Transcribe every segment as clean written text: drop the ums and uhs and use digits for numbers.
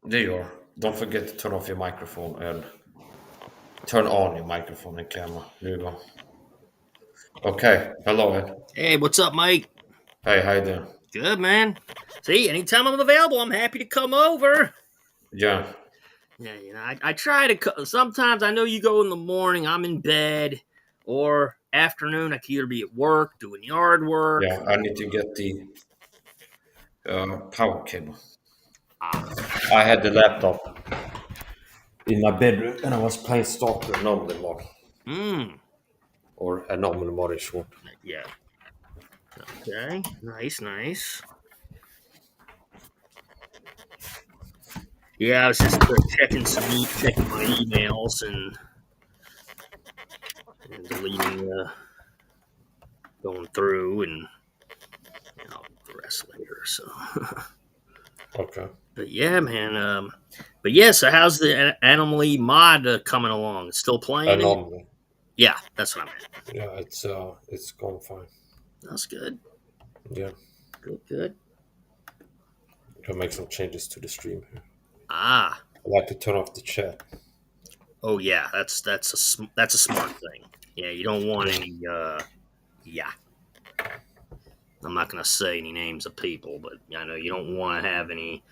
There you are. Don't forget to turn off your microphone and turn on your microphone and camera. There you go. Okay. Hello, Ed. Hey, what's up, Mike? Hey, how you doing? Good, man. See, anytime I'm available, I'm happy to come over. Yeah. Yeah, I try to. Sometimes I know you go in the morning, I'm in bed, or afternoon, I could either be at work doing yard work. Yeah. I need to get the power cable. Ah, I had the laptop in my bedroom and I was playing Stalker normal mode. mm, Or a normal mode in short. yeah. Okay, nice, nice. Yeah, I was just checking my emails and deleting, going through, and I'll do the rest later. So. Okay. But yeah, man. But yeah. So how's the Anomaly mod coming along? Still playing it? Normal. Yeah, that's what I meant. Yeah, it's going fine. That's good. Yeah. Good. Good. Can make some changes to the stream here. Ah. I like to turn off the chat. Oh yeah. That's a smart thing. Yeah, you don't want Yeah. any. Yeah. I'm not gonna say any names of people, but I know you don't want to have any.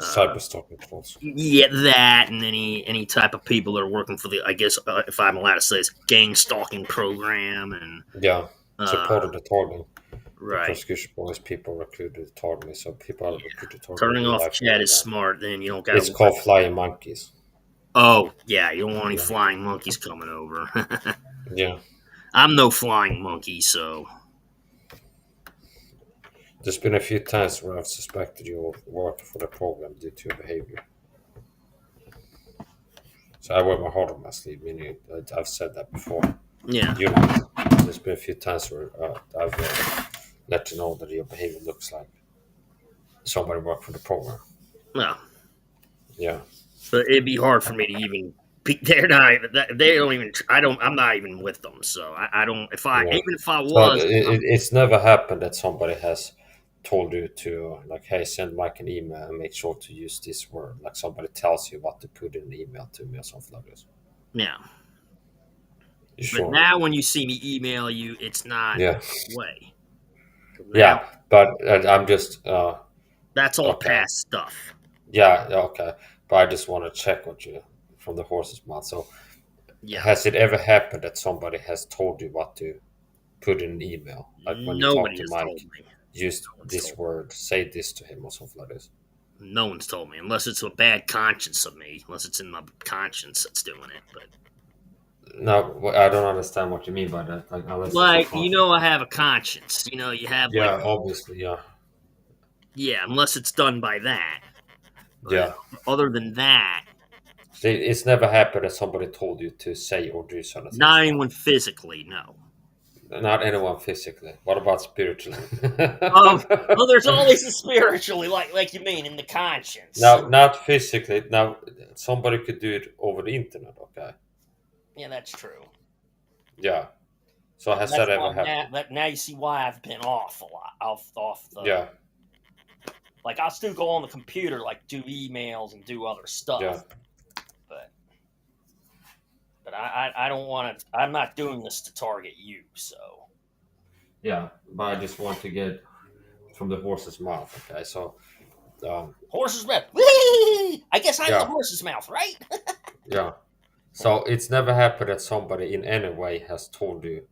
Cyber stalking calls. Yeah, that and any type of people that are working for the. I guess if I'm allowed to say, it's gang stalking program and. Yeah. Uh, Supported the targeting. The right. prosecution police people recruited targeting, so people are recruited targeting Turning in off life chat like is that. smart. Then you don't got It's to. called flying monkeys. Oh yeah, you don't want any Yeah. flying monkeys coming over. Yeah. I'm no flying monkey, so There's been a few times where I've suspected you of working for the program due to your behavior. So I wear my heart on my sleeve, meaning I've said that before. yeah, You know, there's been a few times where I've let you know that your behavior looks like somebody worked for the program. well, Yeah. but it'd be hard for me to even. They're not even. They don't even. I don't. I'm not even with them, so I don't. If I Yeah. even if I So was, it's never happened that somebody has told you to like, hey, send Mike an email and make sure to use this word. Like somebody tells you what to put in the email to me or something like this. yeah. You But sure? now when you see me email you, it's not Yeah. that way. Now Yeah. But I'm just that's all okay. past stuff. Yeah. Okay. But I just want to check with you from the horse's mouth. So Yeah. has it ever happened that somebody has told you what to put in an email? Like when you talk Nobody to has told Mike, me. use No one's this told me. word, say this to him or something like this. No one's told me, unless it's a bad conscience of me, unless it's in my conscience that's doing it. But No, I don't understand what you mean by that. Like, unless it's a like conscious. I have a conscience. You have like Yeah, obviously, yeah, yeah, unless it's done by that. But yeah. other than that, It's never happened that somebody told you to say or do certain things not to anyone physically. No. them. Not anyone physically. What about spiritually? Well, there's always a spiritually, like you mean in the conscience. Now, not physically. Now, somebody could do it over the internet. Okay. Yeah, that's true. Yeah. So has That's that ever why now happened? now you see why I've been off a lot, off the Yeah. like I'll still go on the computer, like do emails and do other Yeah. stuff, but I don't want to. I'm not doing this to target you. So Yeah. But I just want to get from the horse's mouth. Okay. So, horse's mouth. Whee! I guess I'm the yeah. horse's mouth, right? Yeah. So it's never happened that somebody in any way has told you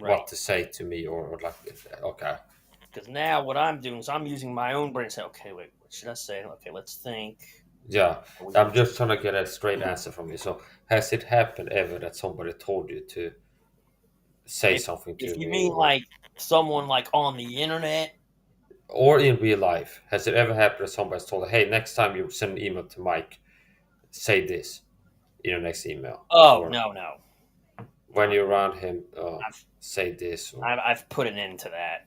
Right. what to say to me or like okay. Because now what I'm doing is I'm using my own brain. And say, okay, wait, what should I say? Okay, let's think. Yeah. We I'm can- just trying to get a straight answer from you. So has it happened ever that somebody told you to say If something to if you me mean like someone like on the internet, or in real life? Has it ever happened that somebody's told, hey, next time you send an email to Mike, say this in your next email? oh Or no, no, when you're around him, I've say this or I've put an end to that.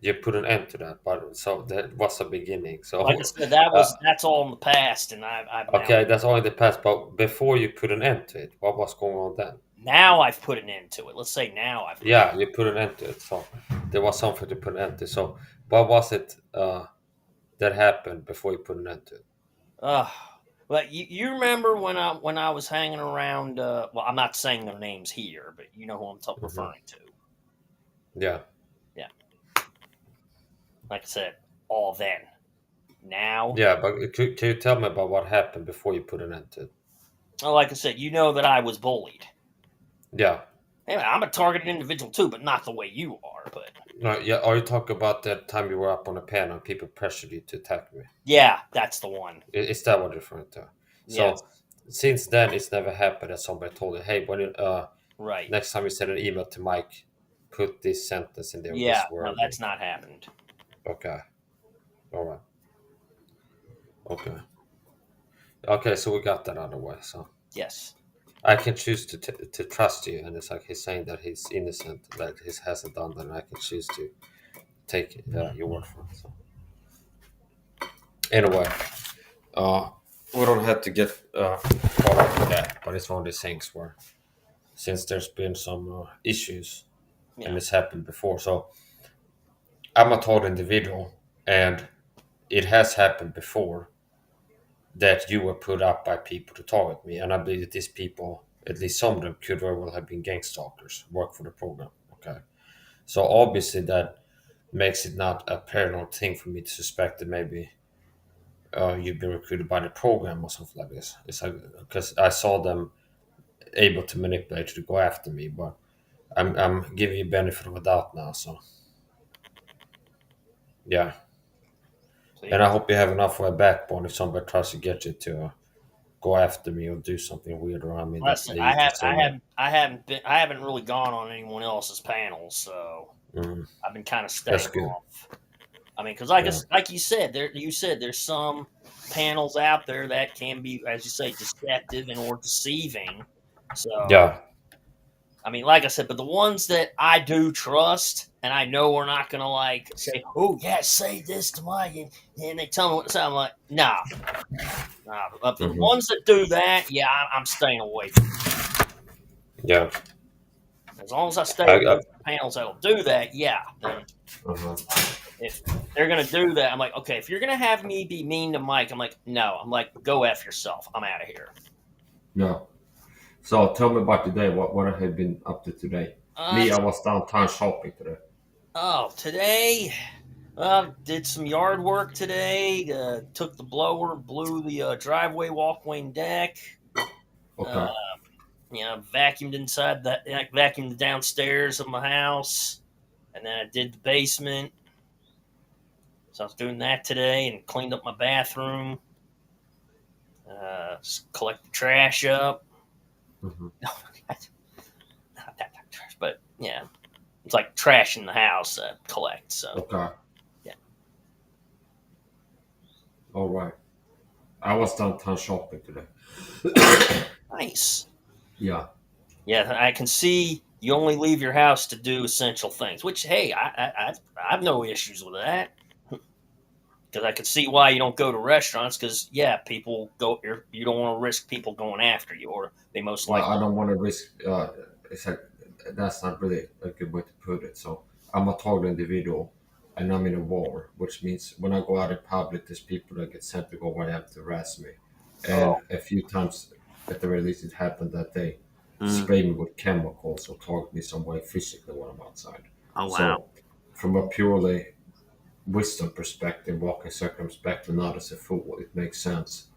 you put an end to that. But so that was a beginning. Like I So said, uh, that's all in the past, and I've now okay, that's all in the past. But before you put an end to it, what was going on then? I've put an end to it. Let's say now I've put. Yeah, you put an end to it. So there was something to put an end to. So what was it that happened before you put an end to it? But you remember when I was hanging around? Well, I'm not saying their names here, but you know who I'm Hmm. referring to. Yeah. Yeah, like I said, all then. Now, Yeah, but can you tell me about what happened before you put an end to it? like I said, you know that I was bullied. Yeah. Hey, I'm a targeted individual too, but not the way you are. But No, yeah. Are you talking about that time you were up on a panel and people pressured you to attack me? yeah, that's the one. Is that what you're referring to? Yes, So since then, it's never happened that somebody told you, "Hey, when you, right. next time you send an email to Mike, put this sentence in there with Yeah, this no, wording." that's not happened. Okay. All right. Okay. Okay. So we got that out of the way. So Yes. I can choose to trust you, and it's like he's saying that he's innocent, that he hasn't done that, and I can choose to take your word for it. So anyway, uh, we don't have to get caught up with that, but it's one of these things where since there's been some issues Yeah. and it's happened before, so I'm a tall individual, and it has happened before that you were put up by people to target me, and I believe that these people, at least some of them, could very well have been gang stalkers, work for the program. Okay, so obviously that makes it not a parallel thing for me to suspect that maybe you've been recruited by the program or something like this. It's like because I saw them able to manipulate you to go after me, but I'm giving you benefit of a doubt now. So yeah, and See, I hope you have enough of a backbone if somebody tries to get you to go after me or do something weird around me listen, that you can say no. I haven't really gone on anyone else's panels, so Mm, I've been kind of that's staying good. off. I mean, because Yeah, like you said, there's some panels out there that can be, as you say, deceptive and or deceiving. So yeah, I mean, like I said, but the ones that I do trust and I know we're not gonna like say, oh yeah, say this to Mike, and they tell me what to say. I'm like, nah, nah. But for the hmm, ones that do that, yeah, I'm staying away from. yeah. As long as I stay I, away from panels that'll do that, yeah. Then uh-huh. if they're gonna do that, I'm like, okay. If you're gonna have me be mean to Mike, I'm like, no. I'm like, go f yourself. I'm out of here. Yeah. So tell me about today. What I have been up to today? Uh, Me, I was downtown shopping today. today, did some yard work today. Took the blower, blew the driveway, walkway, and deck. Uh, Okay. vacuumed vacuumed the downstairs of my house, and then I did the basement. So I was doing that today and cleaned up my bathroom. Collect the trash up. Hmm. Not that type of trash, but yeah, it's like trash in the house. Collect. So Okay. yeah, All right. I was downtown shopping today. nice. Yeah. Yeah, I can see you only leave your house to do essential things. Which, hey, I have no issues with that. Because I could see why you don't go to restaurants. Because yeah, people go. You don't want to risk people going after you, or they most Well, likely. I don't want to risk. It's like that's not really a good way to put it. So I'm a tall individual, and I'm in a war, which means when I go out in public, there's people that get sent to go where they have to harass me. And Oh, a few times, at the very least, it happened that they mm. spray me with chemicals or target me some way physically when I'm outside. Oh wow. So, from a purely wisdom perspective, walking circumspect and not as a fool, it makes sense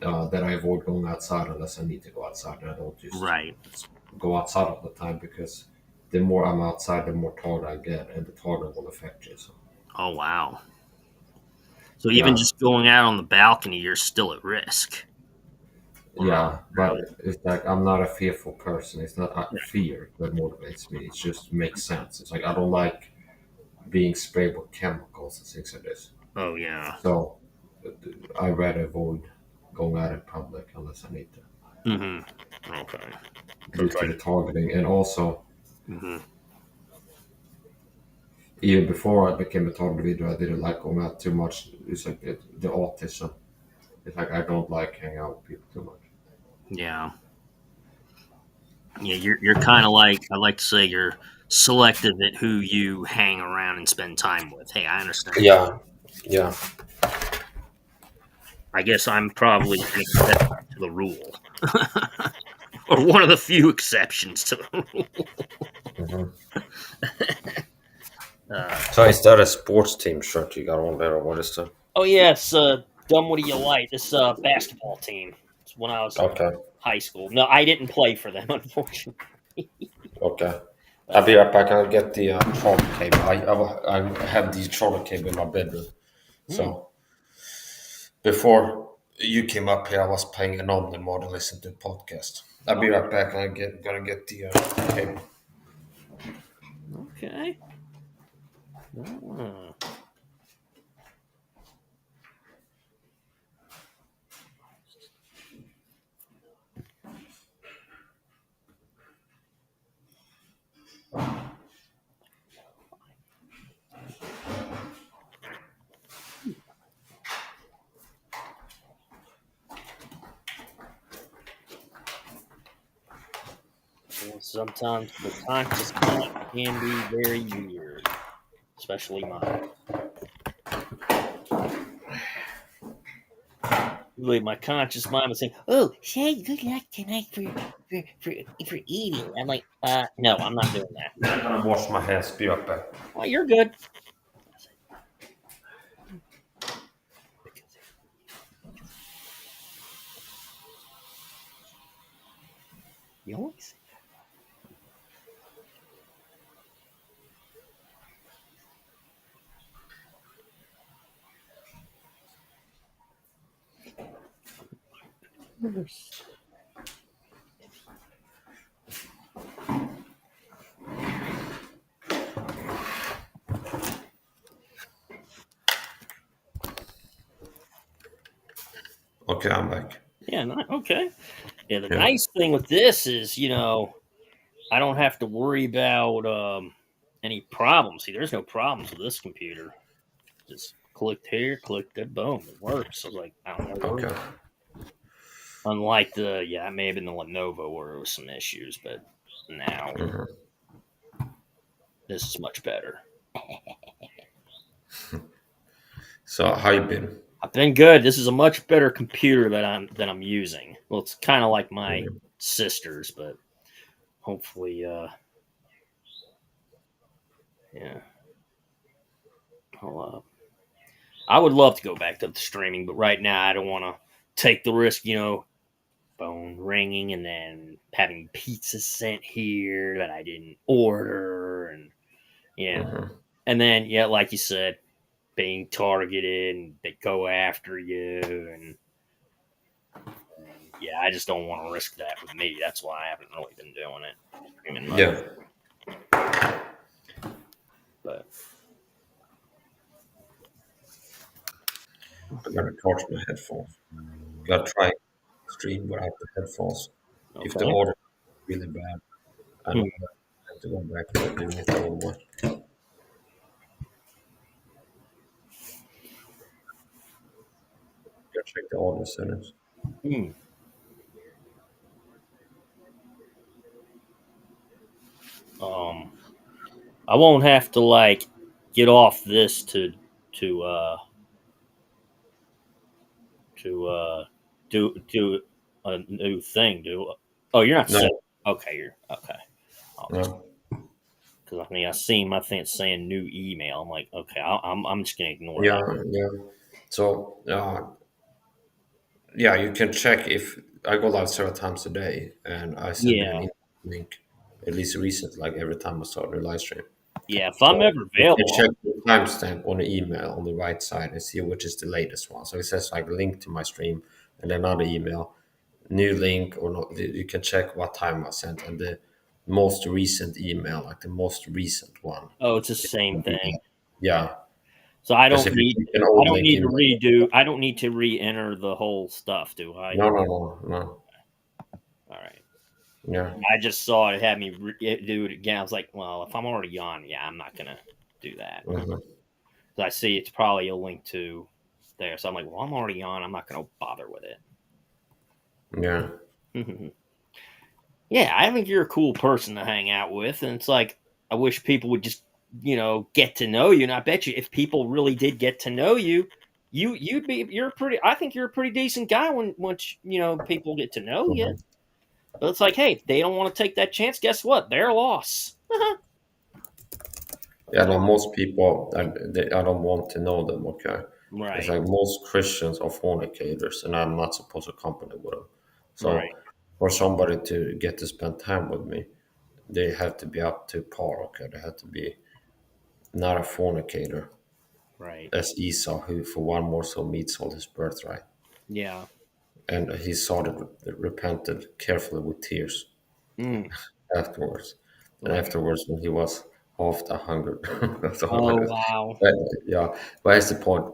that I avoid going outside unless I need to go outside. And I don't just Right. go outside all the time because the more I'm outside, the more tired I get, and the tired will affect you. So, Oh wow. So even yeah, just going out on the balcony, you're still at risk. Or yeah, but really? it's like I'm not a fearful person. It's not fear that motivates me. It just makes sense. It's like I don't like being sprayed with chemicals and things like this. Oh yeah. So I rather avoid going out in public unless I need to, Mm-hmm. Okay. So due try to the to. targeting. And also, Mm-hmm. even before I became a target leader, I didn't like going out too much. It's like the autism. It's like I don't like hanging out with people too much. Yeah. Yeah. You're kind of like I like to say you're selective at who you hang around and spend time with. Hey, I understand. Yeah, yeah. I guess I'm probably an exception to the rule, or one of the few exceptions to the rule. Mhm. Uh, So is that a sports team shirt you got on there, or what is that? oh yeah, it's dumb. What do you like? This basketball team. It's when I was in Okay, high school. No, I didn't play for them, unfortunately. okay. I'll But be right back. I'll get the charger cable. I have the charger cable in my bedroom. hmm, So before you came up here, I was playing Anonymous mode and listening to a podcast. I'll be oh, right back. Gonna get the cable. okay. Ah. Well, sometimes the conscious mind can be very weird, especially mine. Usually my conscious mind was saying, "Oh, say good luck tonight for eating." I'm like, no, I'm not doing that. I'm gonna wash my hands. Be right back. Oh, you're good. You always Okay, I'm back. yeah, okay. Yeah, the Yeah. nice thing with this is, I don't have to worry about any problems. See, there's no problems with this computer. Just clicked here, clicked that, boom, it works. So I was like, I don't know where. Okay. Unlike it may have been the Lenovo where there was some issues, but now Mhm. this is much better. So how you been? I've been good. This is a much better computer that I'm using. Well, it's kind of like my Mhm. sister's, but hopefully, yeah. I'll, I would love to go back to the streaming, but right now I don't want to take the risk. Phone ringing and then having pizza sent here that I didn't order, and yeah, Mhm. and then yeah, like you said, being targeted and they go after you, and yeah, I just don't want to risk that with me. That's why I haven't really been doing it streaming much. Yeah. But I gotta charge my headphones. Gotta try stream without the headphones. If the okay, audio is really bad, I know hmm. I have to go back to doing it over. Gotta check the audio settings. Hmm. Um, I won't have to like get off this to uh to do a new thing. Do oh, you're not set. No, Okay, you're okay. no. Because I seen my thing saying new email. I'm like, okay, I'm just gonna ignore Yeah, that. yeah. So, yeah, you can check if I go live several times a day, and I send you an Yeah, email link at least recent, like every time I start a live stream. yeah. If I'm So ever you can available, check the timestamp on the email on the right side and see which is the latest one. So it says like link to my stream and another email, new link or not. You can check what time I sent and the most recent email, like the most recent one. oh, it's the same thing. Yeah, So I because don't if you need keep an I old don't link need to in, redo. I don't need to re-enter the whole stuff, do I? no, no, no, no. All right. Yeah, I just saw it had me do it again. I was like, well, if I'm already on, yeah, I'm not gonna do that. mhm, 'Cause I see it's probably a link to there. So I'm like, well, I'm already on. I'm not gonna bother with yeah, it. Yeah, I think you're a cool person to hang out with, and it's like I wish people would just get to know you. And I bet you, if people really did get to know you, you're pretty. I think you're a pretty decent guy when once people get to know you. Mhm. But it's like, hey, if they don't want to take that chance, guess what? Their loss. Yeah, no, most people, I don't want to know them, okay? It's Right, like most Christians are fornicators, and I'm not supposed to accompany with them. right, So, for somebody to get to spend time with me, they have to be up to par, okay? They have to be not a fornicator, right. as Esau, who for one morsel of meat sold his birthright. Yeah. And he sought it, repented carefully with tears Mm, afterwards. And right. afterwards, when he was half the hunger. So, Oh wow. but, yeah, but here's the point.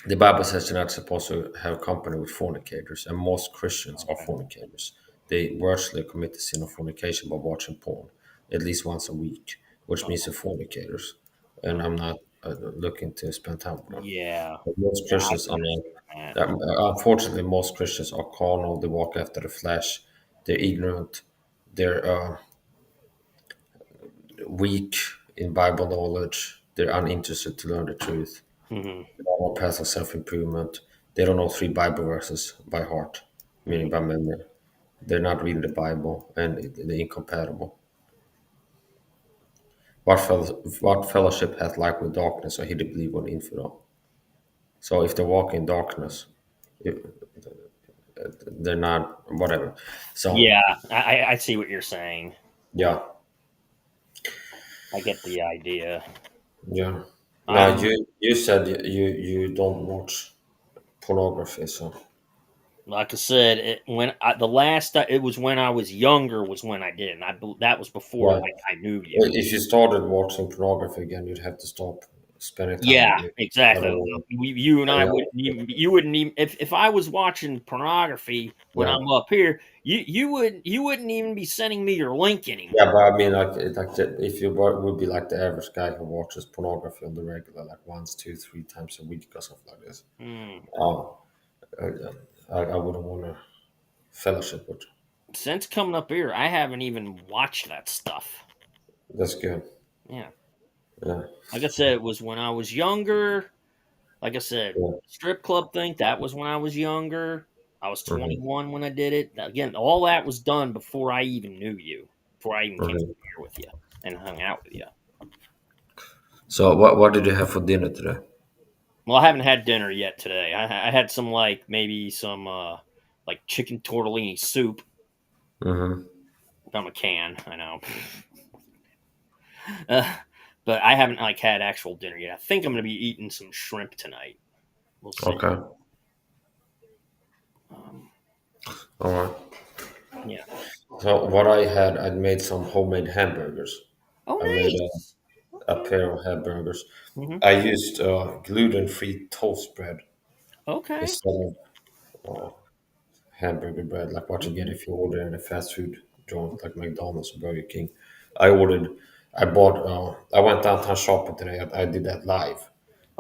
The Bible says you're not supposed to have company with fornicators, and most Christians are Okay. fornicators. They virtually commit the sin of fornication by watching porn at least once a week, which means they're Oh, fornicators. And I'm not looking to spend time with them. yeah. But most Yeah, I Christians can are not. understand that. Unfortunately, most Christians are carnal. They walk after the flesh. They're ignorant. They're weak in Bible knowledge. They're uninterested to learn the truth. Hmm. They don't know paths of self improvement. They don't know three Bible verses by heart, meaning by memory. They're not reading the Bible, and they're incompatible. What fellowship hath light with darkness, or he that believe on infidel? So if they walk in darkness, it, they're not whatever. So Yeah, I see what you're saying. yeah, I get the idea. yeah. Now I'm you said you don't watch pornography, so like I said, the last it was when I was younger was when I did, and that was before yeah. like I knew you. If you started watching pornography again, you'd have to stop spending time with Yeah, me. I exactly. don't want. You and I I don't you wouldn't even if I was watching pornography when yeah, I'm up here, you wouldn't even be sending me your link yeah, anymore. but I mean, if you would be like the average guy who watches pornography on the regular, like once, two, three times a week or something like this, Hmm. uh, I wouldn't want to fellowship with you. Since coming up here, I haven't even watched that stuff. That's good. Yeah. Yeah, Like I said, it was when I was younger. Like I said, yeah. strip club thing, that was when I was younger. I was Hmm. 21 when I did it. Again, all that was done before I even knew you, before I even came Hmm. here with you and hung out with you. So what did you have for dinner today? Well, I haven't had dinner yet today. I had some like maybe some like chicken tortellini soup Hmm. from a can. I know, uh, but I haven't like had actual dinner yet. I think I'm going to be eating some shrimp tonight. We'll see. Okay, Um, all right. yeah. So what I had, I'd made some homemade hamburgers. Oh, I made nice. a Okay. pair of hamburgers. Hmm. I used gluten-free toast bread Okay. instead of uh, hamburger bread, like what you get Mhm. if you order in a fast food joint like McDonald's or Burger King. I ordered, I went downtown shopping today. I did that live,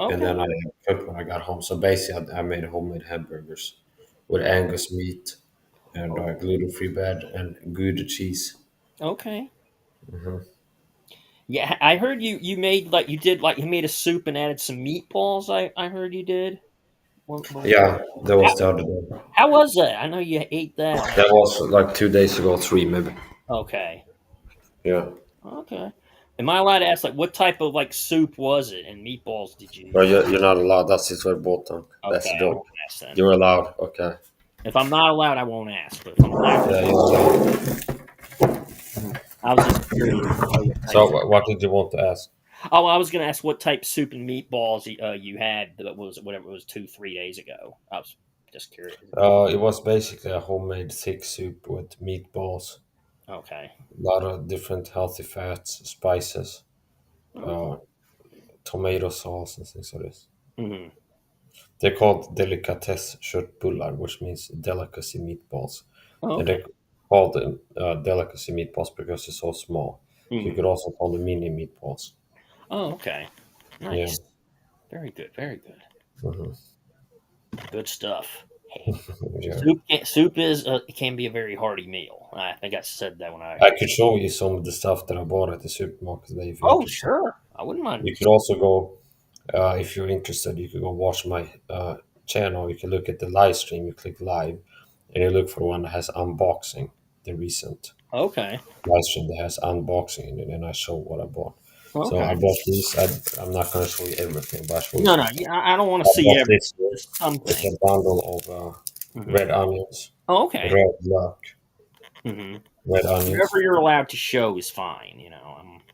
and Okay. then I cooked when I got home. So basically, I made homemade hamburgers with Angus meat and Oh, gluten-free bread and Gouda cheese. okay. Yeah, I heard you made like you did like you made a soup and added some meatballs. I heard you did. Yeah, that How, was the other day. how was that? I know you ate that. That was like 2 days ago, three maybe. Okay. Yeah, Okay. Am I allowed to ask like what type of like soup was it and meatballs did you but use? you're not allowed. That's his word, Bolton. That's Okay, the I joke. won't ask then. You're allowed. Okay. If I'm not allowed, I won't ask. But if I'm allowed, Yeah, you're allowed. I was just curious to know what type. So, what did you want to ask? Oh, I was going to ask what type soup and meatballs you had that was whatever it was 2 3 days ago. I was just curious. It was basically a homemade thick soup with meatballs, Okay. a lot of different healthy fats, spices, Okay. uh, tomato sauce, and things like this. Hmm. They're called delicatesse köttbullar, which means delicacy meatballs. And Okay. they call them delicacy meatballs because they're so small. You Hmm. could also call them mini meatballs. Oh, okay. Yeah. Nice. Very good. Very good. Hmm. Good stuff. Hey, Yeah. soup is it can be a very hearty meal. I think I said that when I. I could show you some of the stuff that I bought at the supermarket today if you're Oh, interested. sure. I wouldn't mind. You could also go. If you're interested, you can go watch my channel. You can look at the live stream. You click live, and you look for one that has unboxing. The recent Okay. live stream that has unboxing in it, and I show what I bought. So I Okay. bought these. I'm not going to show you everything, but I show you No, some no, stuff. I don't want to I see bought everything. this here. Just some It's things. a bundle of Hmm. red onions, Oh, okay. red luck, Hmm. red onions. Whatever you're allowed to show is fine.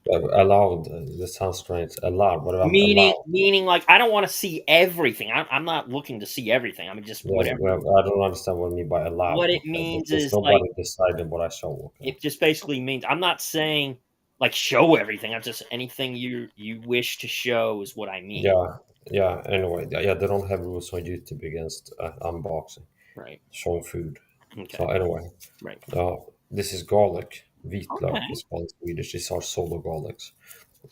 Allowed. This sounds strange. Allowed. What I'm allowed. Meaning, like I don't want to see everything. I'm not looking to see everything. I mean, just Yeah, whatever. well, I don't understand what you mean by allowed. What it Okay, means because is like nobody decided what I show. Okay. it just basically means I'm not saying like show everything. I'm just anything you wish to show is what I mean. Yeah, yeah. Anyway, yeah, they don't have rules on YouTube against unboxing, Right. showing food. So Okay. anyway, Right. this is garlic. Vitlök Okay. is called in Swedish. These are solo garlics.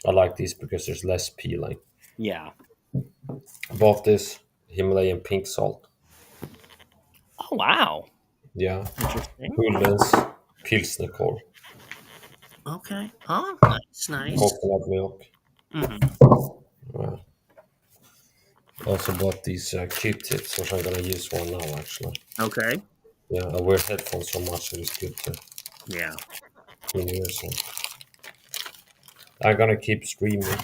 I like these because there's less peeling. Yeah. Bought this Himalayan pink salt. Oh wow. Yeah, Interesting. Kullens Pilsner Korv. Okay. Oh, nice, nice. Coconut milk. Hmm. Uh, also bought these Q-tips, which I'm gonna use one now actually. Okay. Yeah, I wear headphones so much that it's good to Yeah. clean ears. So I'm gonna keep streaming.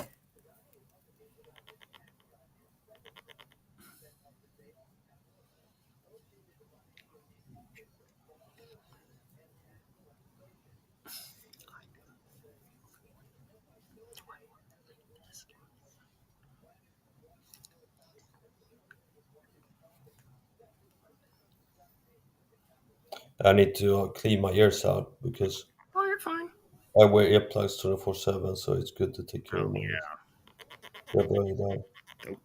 I need to clean my ears out because Oh, you're fine. I wear earplugs 24/7, so it's good to take care Oh of my ears. yeah. Yeah, bloody that. Oh,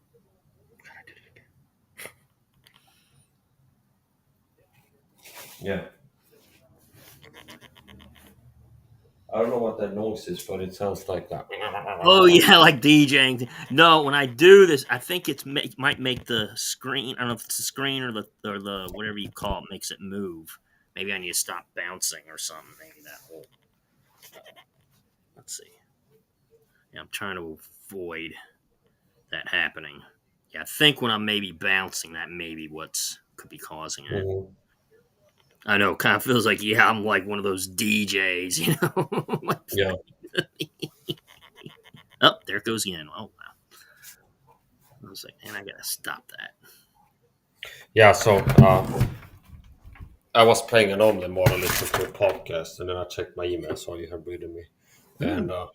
Yeah. I don't know what that noise is, but it sounds like that. oh yeah, like DJing. No, when I do this, I think might make the screen. I don't know if it's the screen or the whatever you call it makes it move. Maybe I need to stop bouncing or something. Maybe that whole. Let's see. Yeah, I'm trying to avoid that happening. Yeah, I think when I'm maybe bouncing, that maybe what's could be causing it. Mhm. I know, kind of feels like yeah, I'm like one of those DJs, you know. Yeah. Oh, there it goes again. Oh wow. I was like, man, I gotta stop that. Yeah, so I was playing an omelet more than listening to a podcast, and then I checked my email, so you have reading me. Hmm. And I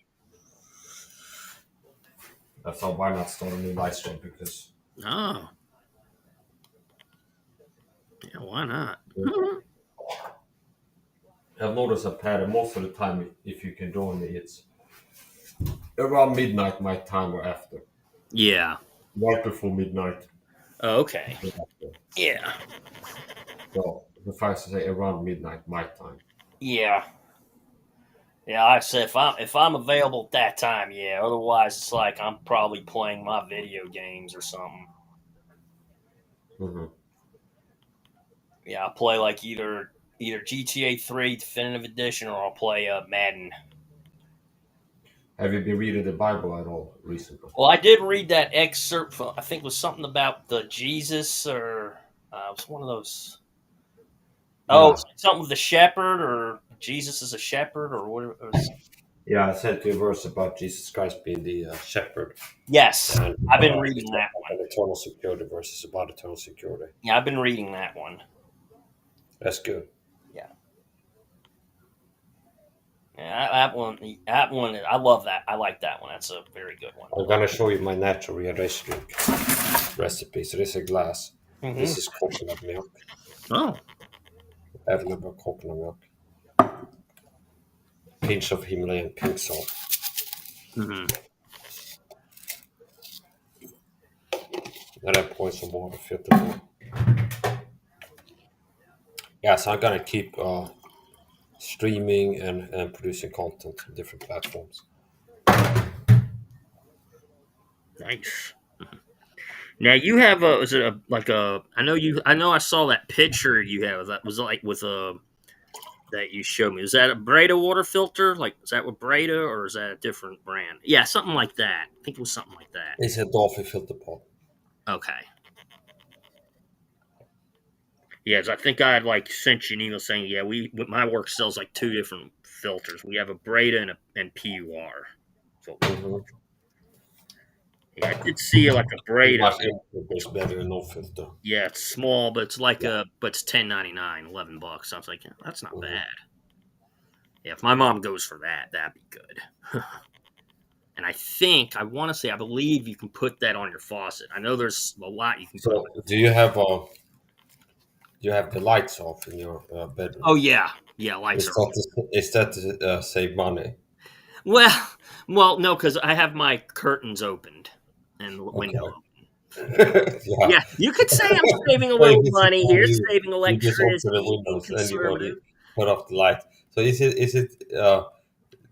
thought, why not start a new live stream? Because Oh, yeah, why not? I've noticed a pattern most of the time. If you can join me, it's around midnight my time or after. Yeah. Right before midnight. Oh, okay. or after. Yeah. So if I say around midnight my time. Yeah. Yeah, like I said if I'm available at that time, yeah. Otherwise, it's like I'm probably playing my video games or something. Hmm. Yeah, I'll play like either GTA 3 Definitive Edition or I'll play Madden. Have you been reading the Bible at all recently? Well, I did read that excerpt. I think it was something about the Jesus or it was one of those. Oh, Yeah. something with the shepherd or Jesus is a shepherd or whatever. It was. Yeah, I sent you a verse about Jesus Christ being the shepherd, Yes, and I've been it's reading that like one. an eternal security verse. It's about eternal security. Yeah, I've been reading that one. That's good. Yeah, yeah, that one, I love that. I like that one. That's a very good one. I'm gonna show you my natural rehydration drink recipe. So this is a glass. Hmm. This is coconut milk. Oh, Add a little bit of coconut milk. Pinch of Himalayan pink salt. hmm, And then pour some water, filter it. Yeah, so I'm gonna keep streaming and producing content on different platforms. nice. Now you have a is it a like a I know I saw that picture you have that was like with a that you showed me. Is that a Breda water filter? Like, is that what Breda, or is that a different brand? Yeah, something like that. I think it was something like that. It's a Dolphin filter pot. Okay. Yes, I think I had like sent you an email saying, yeah, my work sells like two different filters. We have a Breda and PUR. So Mm-hmm. yeah, I did see like a Breda. Much filter is better than no filter. Yeah, it's small, but it's like Yeah. but it's $10.99, $11. I was like, yeah, that's not Mm-hmm. bad. Yeah, if my mom goes for that, that'd be good. And I want to say, I believe you can put that on your faucet. I know there's a lot you can put on. So, do you have the lights off in your bedroom? Oh yeah, yeah, lights Is are on. that to save money? Well, no, because I have my curtains opened and the window Okay. open. Yeah. Yeah, you could say I'm saving a So if little it's money fun, here, you saving you just open the electricity, being windows and conservative. you turn off the light. So is it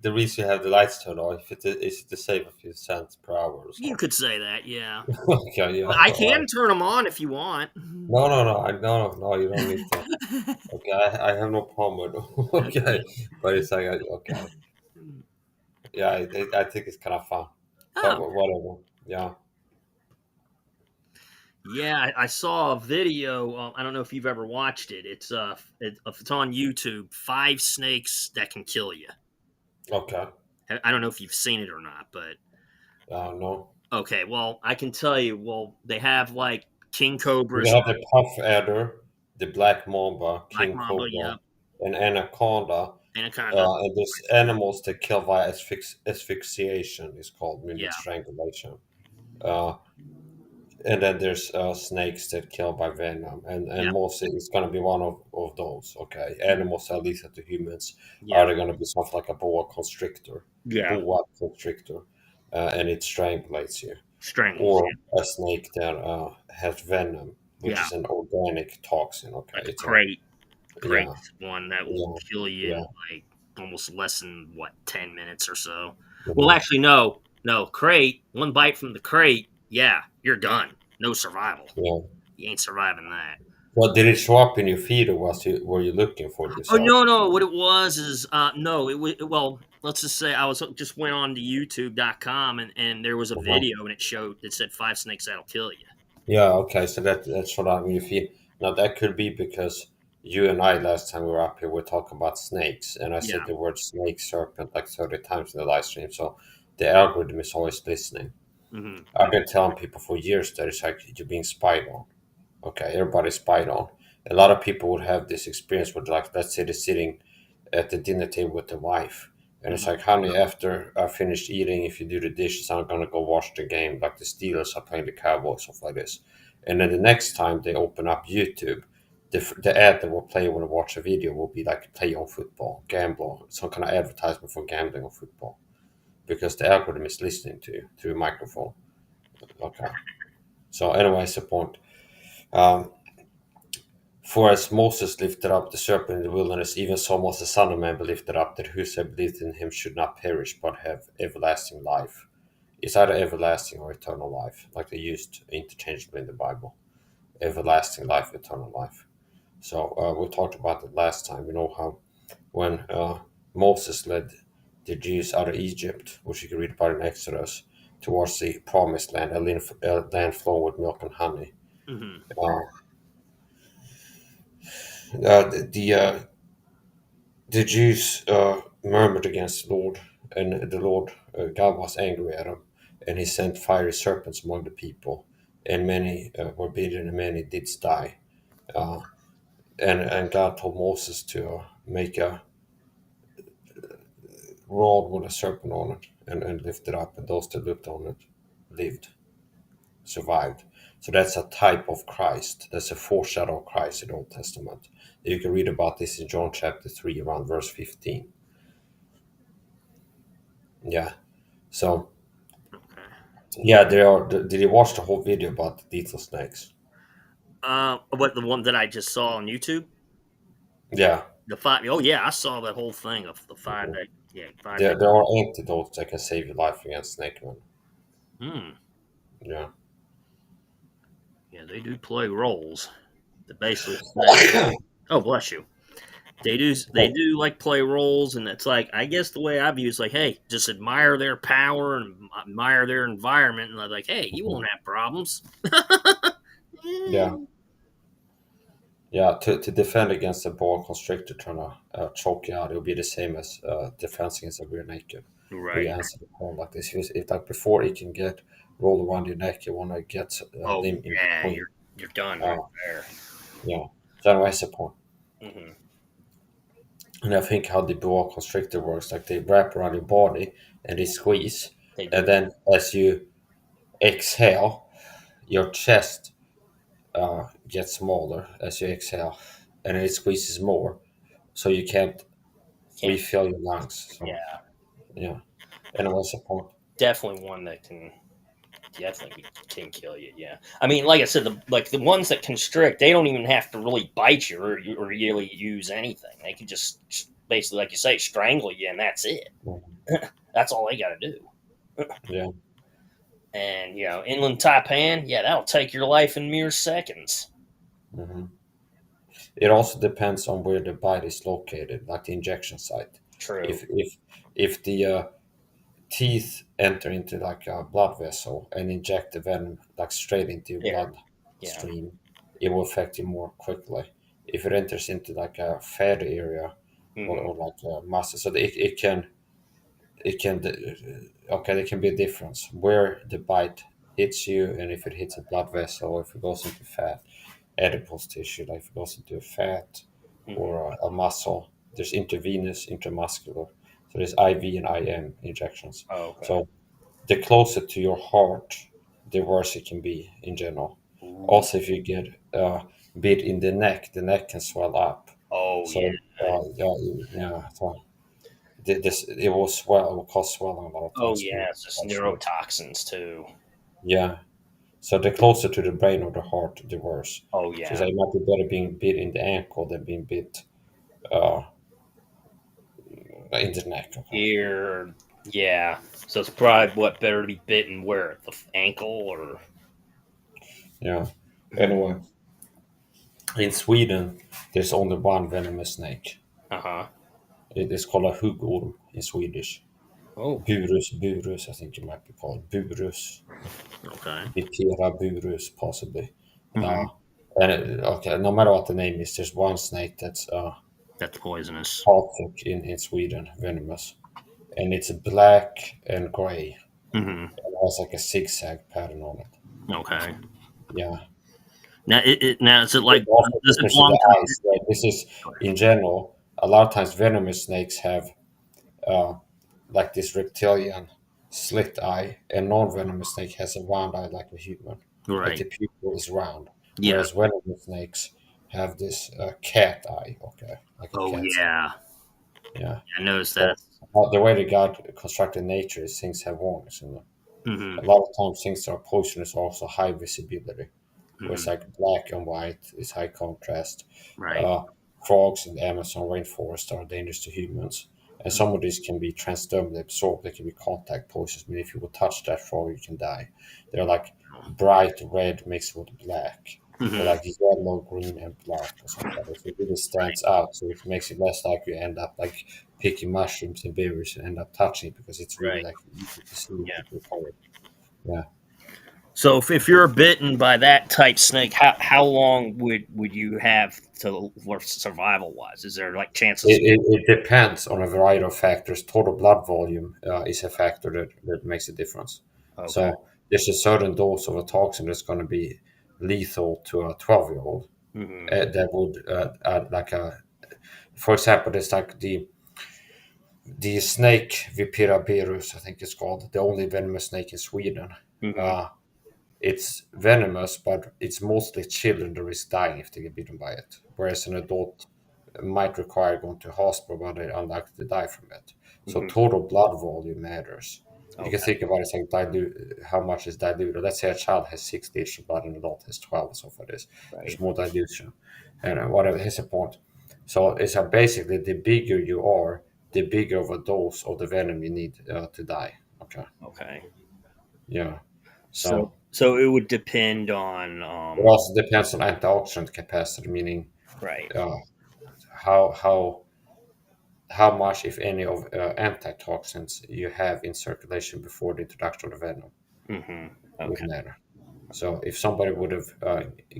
the reason you have the lights turned off? If is it to save a few cents per hour or You so? could say that, yeah. Okay, yeah, I all can right. turn them on if you want. No, no, no, no, you don't need to. Okay, I have no problem with okay, but it's like okay, yeah, I think it's kind of fun, but Oh, whatever. Yeah, yeah, I saw a video. I don't know if you've ever watched it. It's on YouTube. 5 snakes that can kill you. okay, I don't know if you've seen it or not, but no. okay. Well, I can tell you. Well, they have like king We cobras, have the puff adder, the black mamba, black king mamba, cobra, yep, and anaconda. anaconda, And there's animals that kill via asphyxiation. It's called yeah, mimic strangulation. Uh, and then there's snakes that kill by venom, and yeah, mostly it's going to be one of those. Okay, animals are lethal to humans. yeah, Are they going to be something like a yeah. boa constrictor, and it strangulates you, Strangles, or a snake that has venom, which yeah. is an organic toxin. Okay, Like a it's a crate yeah, one that will yeah, kill you in yeah. like almost less than what 10 minutes or so. Well, Mhm. actually, no, crate. One bite from the crate, yeah, you're done. No survival. Yeah. You ain't surviving that. Well, did it show up in your feed, or were you looking for it Oh yourself? no. What it was is no. It was well. Let's just say I was just went on to YouTube.com and there was a Uh-huh. video and it said 5 snakes that'll kill you. Yeah, okay, so that's what I mean. Now that could be because you and I last time we were up here were talking about snakes, and I said Yeah. the word snake serpent like 30 times in the live stream. So the algorithm is always listening. Hmm. I've been telling people for years that it's like you're being spied on. Okay, everybody's spied on. A lot of people would have this experience with, like, let's say they're sitting at the dinner table with the wife, and it's Hmm. like, honey, after I finish eating, if you do the dishes, I'm gonna go watch the game, like the Steelers are playing the Cowboys, stuff like this. And then the next time they open up YouTube, the ad that will play when they watch a video will be like play on football, gamble, some kind of advertisement for gambling on football, because the algorithm is listening to you through a microphone. Okay. So, anyways, the point. Um, For as Moses lifted up the serpent in the wilderness, even so must the Son of Man be lifted up, that whosoever believeth in him should not perish, but have everlasting life. It's either everlasting or eternal life, like they used interchangeably in the Bible. Everlasting life, eternal life. So we talked about it last time. You know how when Moses led the Jews out of Egypt, which you can read about in Exodus, towards the promised land, a land flowing with milk and honey. Hmm. Uh, the Jews murmured against the Lord, and the Lord God was angry at them, and he sent fiery serpents among the people, and many were bitten, and many did die. Uh, and God told Moses to make a rod with a serpent on it and lift it up, and those that looked on it lived, survived. So that's a type of Christ. That's a foreshadow of Christ in the Old Testament. You can read about this in John chapter 3, around verse 15. Yeah. So, Okay. yeah, there are. Did you watch the whole video about the lethal snakes? What the one that I just saw on YouTube? Yeah. The five. Oh yeah, I saw that whole thing of the five. Mhm. That yeah, five. There, That, there are antidotes that can save your life against snake venom. hmm. Yeah. Yeah, they do play roles. That basically say, "Oh, bless you." They do like play roles, and it's like I guess the way I view it's like, hey, just admire their power and admire their environment, and I'm like, hey, you Mhm. won't have problems. Yeah, yeah. To defend against a boa constrictor trying to choke you out, it'll be the same as defense against a rear naked. Where you Right. answer the call like this. If like before it can get roll around your neck, you want to get Oh them in yeah, between. you're done right Uh, there. yeah, that's the point. Hmm. And I think how the boa constrictor works, like they wrap around your body and they squeeze, They and do. then as you exhale, your chest gets smaller as you exhale, and it squeezes more, so you can't Can't. refill your lungs. So Yeah, yeah, and what's the point? definitely one that can definitely can kill you. Yeah, I mean, like I said, the ones that constrict, they don't even have to really bite you or really use anything. They can just basically, like you say, strangle you, and that's it. That's all they got to do. Yeah. And inland taipan, yeah, that'll take your life in mere seconds. Hmm. It also depends on where the bite is located, like the injection site. True. If the teeth enter into like a blood vessel and inject the venom like straight into your Yeah. blood Yeah. stream, it will affect you more quickly. If it enters into like a fat area Hmm. or like a muscle, so it can okay, there can be a difference where the bite hits you and if it hits a blood vessel or if it goes into fat adipose tissue, like if it goes into a fat Hmm. or a muscle. There's intravenous, intramuscular. So there's IV and IM injections. Oh, okay. So the closer to your heart, the worse it can be in general. Ooh. Also, if you get bit in the neck can swell up. Oh yeah. So yeah, so this it will swell, it will cause swelling a lot of Oh times. yeah. It's just neurotoxins too. Yeah, so the closer to the brain or the heart, the worse. Oh So it's yeah. like it might be better being bit in the ankle than being bit uh, in the neck. Okay. Ear. Yeah. So it's probably what better to be bitten where the ankle or. Yeah. Anyway, in Sweden, there's only one venomous snake. Uh huh. It is called a huggorm in Swedish. Oh. Burus, I think it might be called. Burus. Okay. Bitera burus, possibly. Hmm. Uh, okay, no matter what the name is, there's one snake that's That's poisonous. toxic in Sweden, venomous. And it's black and gray. Hmm. It has like a zigzag pattern on it. Okay. Yeah. Now, now is it It like also does it differs to belong the to eyes. Like this is in general, a lot of times venomous snakes have uh, like this reptilian slit eye, and non-venomous snake has a round eye like a human. the Like right? the pupil is round, Yeah. whereas venomous snakes have this cat eye. Okay, like a Oh cat's eye. yeah. Yeah. I noticed that. So the way the God constructed nature is things have warnings in them. Hmm. A lot of times things that are poisonous are also high visibility. Where it's Hmm. like black and white is high contrast. Right. Uh, Frogs in the Amazon rainforest are dangerous to humans. And some of these can be transdermally absorbed. They can be contact poisons. I mean, if you would touch that frog, you can die. They're like bright red mixed with black, or Hmm. like yellow, green, and black, or something like that. So it really stands out. So it makes it less likely you end up like picking mushrooms and berries and end up touching it because it's really Right. like easy to see Yeah. people recover. Yeah. So if you're bitten by that type snake, how long would you have to for survival wise? Is there like chances? It depends on a variety of factors. Total blood volume is a factor that makes a difference. Okay. So there's a certain dose of a toxin that's going to be lethal to a 12-year-old. Hmm. That would add like a, for example, there's like the snake Vipera berus, I think it's called, the only venomous snake in Sweden. Hmm. Uh, it's venomous, but it's mostly children that risk dying if they get bitten by it, whereas an adult might require going to hospital, but they're unlikely to die from it. So Hmm. total blood volume matters. You can Okay. think about it like how much is diluted. Let's say a child has 6 liters of blood, and an adult has 12, so for this, there's Right. more dilution, and whatever. Here's the point. So it's basically the bigger you are, the bigger of a dose of the venom you need to die. Okay, Okay. yeah. So So so it would depend on it also depends on antioxidant capacity, meaning right. uh, how much, if any, of antitoxins you have in circulation before the introduction of the venom Mm-hmm. would Okay. matter. So if somebody would have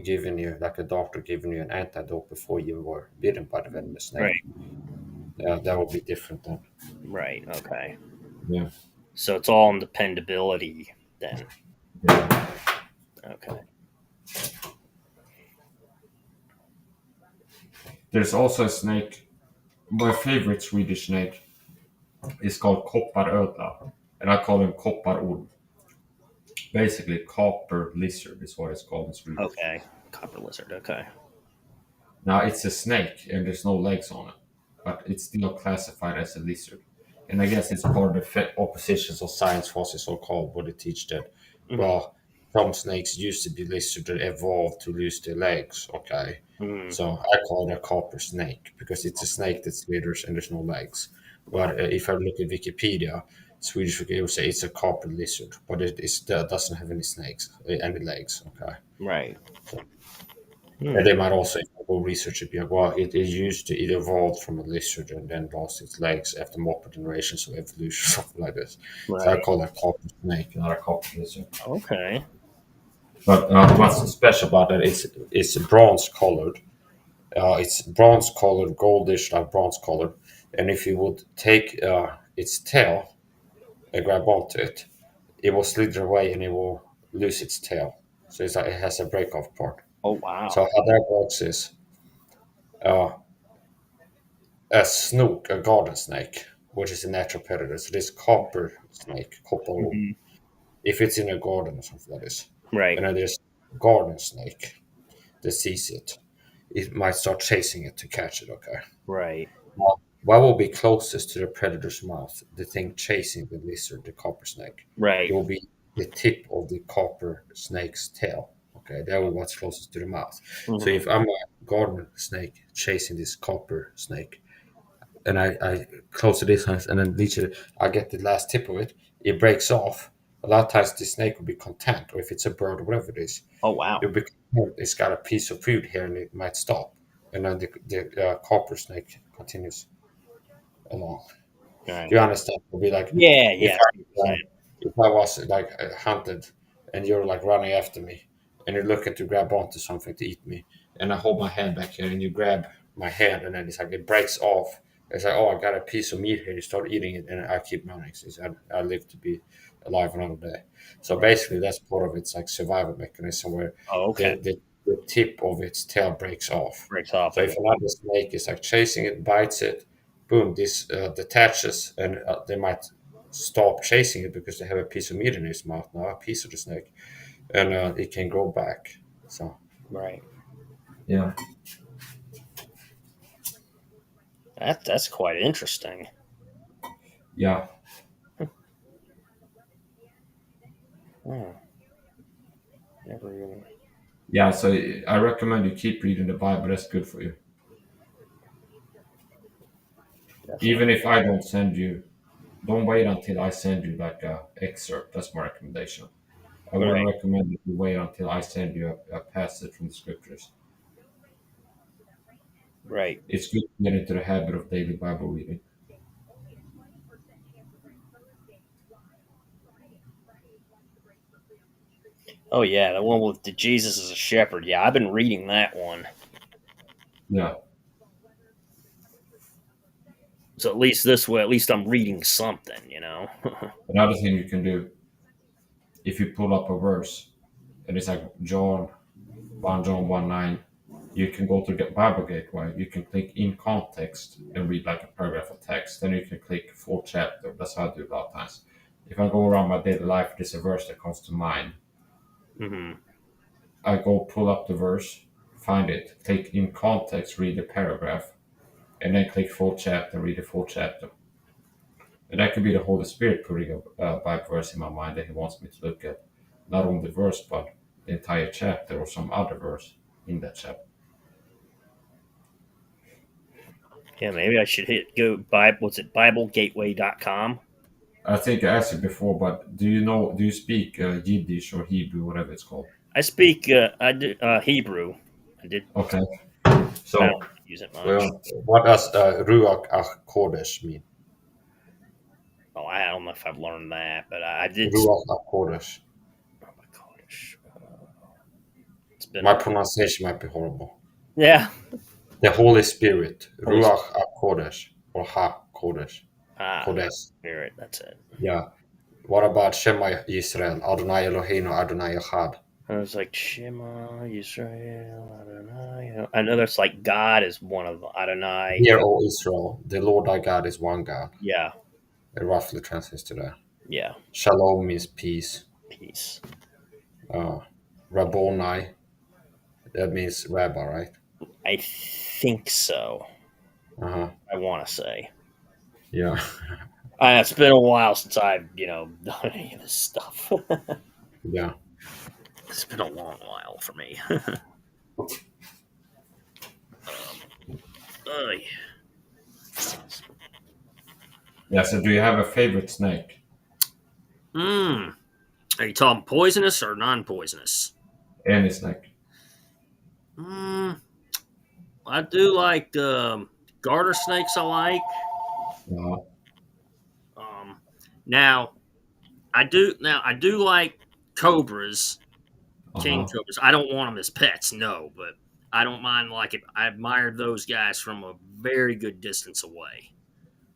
given you, like a doctor giving you an antidote before you were bitten by the venomous snake, Right. that would be different then. Right. Okay. Yeah. So it's all on dependability then. Yeah. Okay. There's also a snake. My favorite Swedish snake is called kopparödla, and I call him kopparorm. Basically, copper lizard is what it's called in Swedish. Okay. Copper lizard. Okay. Now it's a snake and there's no legs on it, but it's still classified as a lizard. And I guess it's part of the oppositions of science, was it so called, where they teach that, Mm-hmm. well, some snakes used to be lizard that evolved to lose their legs. Okay, Mm-hmm. so I call it a copper snake because it's a snake that slithers and there's no legs. Wow. But if I look at Wikipedia, Swedish Wikipedia will say it's a copper lizard, but it doesn't have any snakes, any legs. Okay. Right. So and Hmm. they might also go research it, be like, well, it evolved from a lizard and then lost its legs after multiple generations of evolution, something like this. So I Right. call that copper snake, not a copper lizard. Okay. But what's special about it is it's bronze colored. It's bronze colored, goldish, like bronze colored. And if you would take its tail and grab onto it, it will slither away and it will lose its tail. So it's like it has a break off part. Oh So wow. how that works is uh, a snook, a garden snake, which is a natural predator. So this copper snake, copper, Hmm. if it's in a garden or something like this, Right. and then there's garden snake that sees it, it might start chasing it to catch it. Okay, Right. now, what will be closest to the predator's mouth? The thing chasing the lizard, the copper snake. It Right. will be the tip of the copper snake's tail. Okay, that will what's closest to the mouth. So Hmm. if I'm a garden snake chasing this copper snake, and I close the distance and then reach it, I get the last tip of it, it breaks off. A lot of times the snake will be content, or if it's a bird or whatever it is, Oh wow. it'll be content. It's got a piece of food here and it might stop. And then the copper snake continues along. Do Right. you understand? It'll be like Yeah. if Yeah. I see what you're saying. if I was like hunted and you're like running after me and you're looking to grab onto something to eat me, and I hold my hand back here and you grab my hand and then it's like it breaks off. It's like, oh, I got a piece of meat here. You start eating it and I keep running. So I live to be alive another day. So Right. basically, that's part of its like survival mechanism where Oh, okay. the tip of its tail breaks off. Breaks off So of if it. another snake is like chasing it, bites it, boom, this detaches and they might stop chasing it because they have a piece of meat in its mouth now, a piece of the snake, and it can grow back. So Right. yeah, That's quite interesting. yeah, Hmm. Never even. yeah. So I recommend you keep reading the Bible. That's good for you. Definitely. Even if I don't send you, don't wait until I send you like a excerpt. That's my recommendation. I would Right. recommend that you wait until I send you a passage from the scriptures. Right. It's good to get into the habit of daily Bible reading. Oh yeah, the one with the Jesus as a shepherd. Yeah, I've been reading that one. Yeah. So at least this way, at least I'm reading something, you know. Another thing you can do, if you pull up a verse and it's like John 1 9, you can go to the Bible Gateway. You can click in context and read like a paragraph of text. Then you can click full chapter. That's how I do it a lot of times. If I go around my daily life, there's a verse that comes to mind. Hmm. I go pull up the verse, find it, click in context, read the paragraph, and then click full chapter, read the full chapter. And that could be the Holy Spirit putting a Bible verse in my mind that He wants me to look at, not only the verse, but the entire chapter or some other verse in that chapter. Yeah, maybe I should hit go Bible. What's it? BibleGateway.com. I think I asked you before, but do you speak Yiddish or Hebrew, whatever it's called? I speak. I do Hebrew. I did. Okay. I So don't. use it much. Well, what does Ruach HaKodesh mean? Oh, I don't know if I've learned that, but I did. Ruach HaKodesh. Oh my gosh, it's been My a pronunciation might be horrible. yeah. The Holy Spirit. Holy Ruach HaKodesh. Or HaKodesh. ah, Kodesh. Spirit. That's it. Yeah. What about Shema Yisrael? Adonai Eloheinu, Adonai Echad. I was like Shema Yisrael Adonai. I know that's like God is one of them. Adonai. Hear, O Israel, the Lord thy God is one God. Yeah, It roughly translates to that. yeah. Shalom means peace. Peace. Rabboni, that means rabbi, right? I think so. Uh-huh. I want to say. Yeah. It's been a while since I've done any of this stuff. Yeah. It's been a long while for me. Oy. Yeah, so do you have a favorite snake? Are you talking poisonous or non-poisonous? Any snake. Mm, I do like garter snakes. I like. Uh-huh. Um, now I do like cobras, king Uh-huh. cobras. I don't want them as pets, no, but I don't mind like it. I admire those guys from a very good distance away.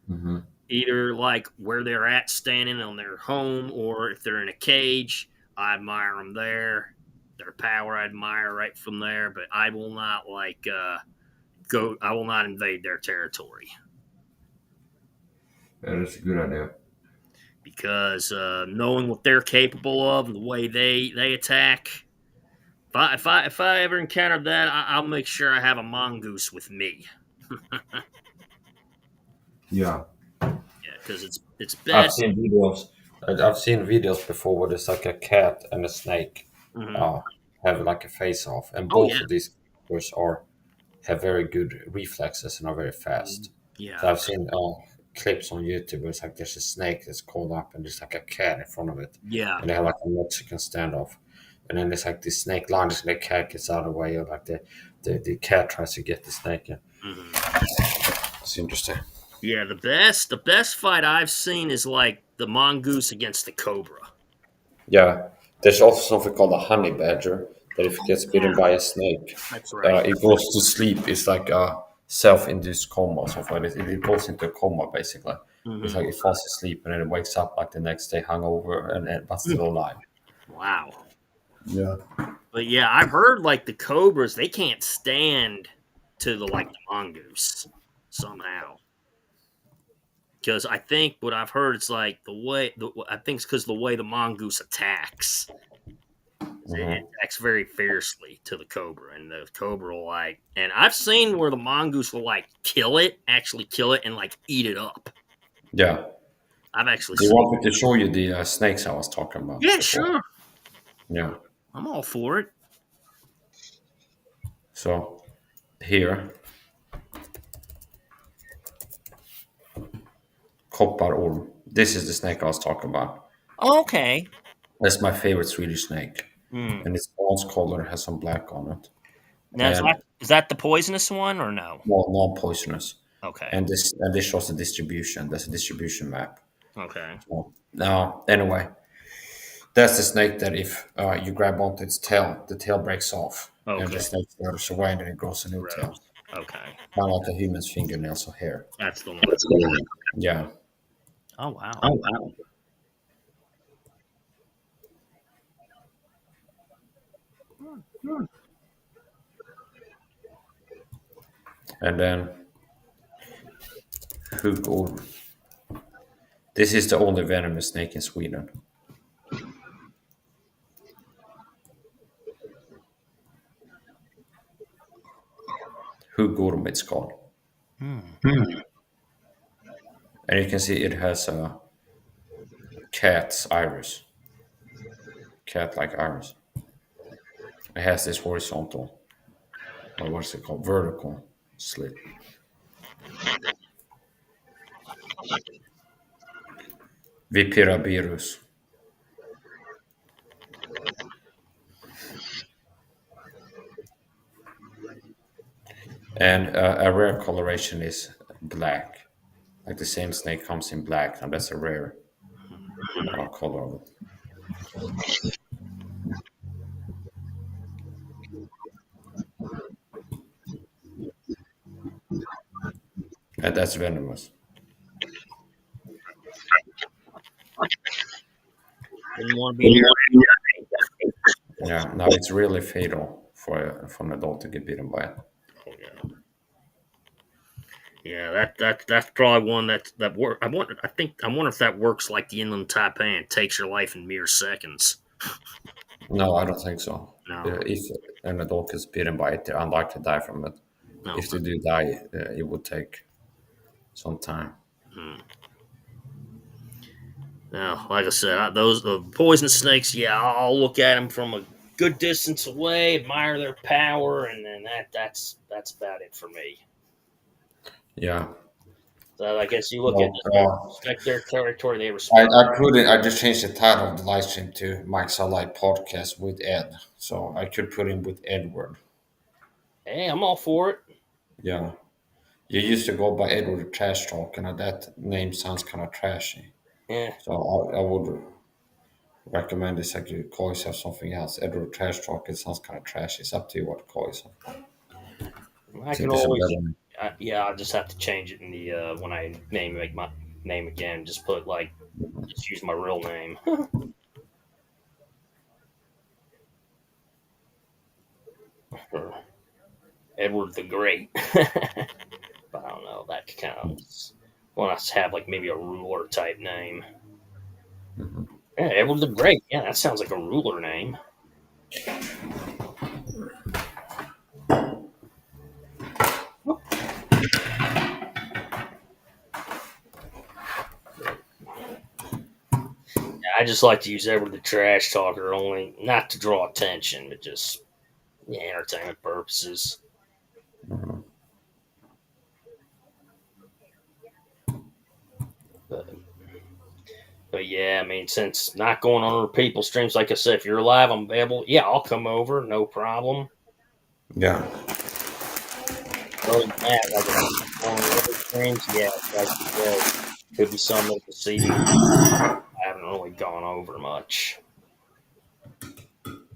Mm-hmm. Either like where they're at standing on their home, or if they're in a cage, I admire them there. Their power I admire right from there, but I will not go. I will not invade their territory That is a good idea. because knowing what they're capable of and the way they attack. If I ever encounter that, I'll make sure I have a mongoose with me. Yeah. Yeah, because it's I've best. seen videos. I've seen videos before where there's like a cat and a snake Mhm. uh, have like a face off, and Oh both yeah, of these creatures are have very good reflexes and are very fast. So yeah, I've seen clips on YouTube where it's like there's a snake that's called up and there's like a cat in front of it, yeah. and they have like a Mexican standoff, and then there's like this snake lunges and the cat gets out of the way, or like the cat tries to get the snake in. Mhm. It's interesting. Yeah, the best fight I've seen is like the mongoose against the cobra. Yeah, there's also something called a honey badger that if it gets bitten Yeah, by a snake, that's right. it goes to sleep. It's like a self-induced coma or something like this. It goes into a coma basically. It's Hmm. like it falls asleep and then it wakes up like the next day hungover and but still alive. Wow. Yeah. But yeah, I've heard like the cobras they can't stand to the like the mongoose somehow. Because I think what I've heard it's like I think it's because the way the mongoose attacks. It Hmm. attacks very fiercely to the cobra, and the cobra will like. And I've seen where the mongoose will like actually kill it, and like eat it up. Yeah. I've actually Do you seen. want me to show you the snakes I was talking about Yeah, before? sure. Yeah. I'm all for it. So here, copper orm. This is the snake I was talking about. Okay. That's my favorite Swedish snake, Hmm. and its bronze color has some black on it. Now And is that the poisonous one or no? well, non-poisonous. Okay. And this shows the distribution. That's a distribution map. Okay. So now, anyway, that's the snake that if you grab onto its tail, the tail breaks off, and the Okay. snake flutters away, and then it grows a new tail, Gross. Okay. kind of like a human's fingernails or hair. That's the one. Yeah, Oh wow. oh wow. And then hook. This is the only venomous snake in Sweden. Huggorm it's called. Hmm. And you can see it has a cat's iris, cat-like iris. It has this horizontal, or what's it called, vertical slit. Vipirabirus. And a rare coloration is black. Like the same snake comes in black, and that's a rare color of it. And that's venomous. Wouldn't want to be near. Yeah, no, it's really fatal for an adult to get bitten by it. Oh, yeah. Yeah, that's probably one that work. I wonder if that works like the inland taipan, takes your life in mere seconds. No, I don't think so. No, If an adult gets bitten by it, they're unlikely to die from it. no. If they do die, it would take some time. Hmm. Now, like I said, those the poisonous snakes. Yeah, I'll look at them from a good distance away, admire their power, and then that's about it for me. Yeah. So I guess you look at Well, this, they respect their territory, they respect. I could I just changed the title of the live stream to Mike's Light Podcast with Ed, so I could put him with Edward. Hey, I'm all for it. Yeah. You used to go by Edward the Trash Talk, and that name sounds kind of trashy. Yeah, So I would recommend this. Like you call yourself something else. Edward Trash Talk. It sounds kind of trashy. It's up to you what to call yourself. I could Think it's a always. better name. Yeah, I'll just have to change it in the when I make my name again. Just put like just use my real name. Or Edward the Great. But I don't know. That kind of want to have like maybe a ruler type name. Mhm. Yeah, Edward the Great. Yeah, that sounds like a ruler name. I just like to use Edward the Trash Talker, only not to draw attention, but just entertainment purposes. Mhm. But, but yeah, I mean, since not going on other people's streams, like I said, if you're live, I'm available. Yeah, I'll come over, no problem. Yeah. Other than that, like if I'm on the other streams, yeah, like you said, could be something to see. I haven't really gone over much.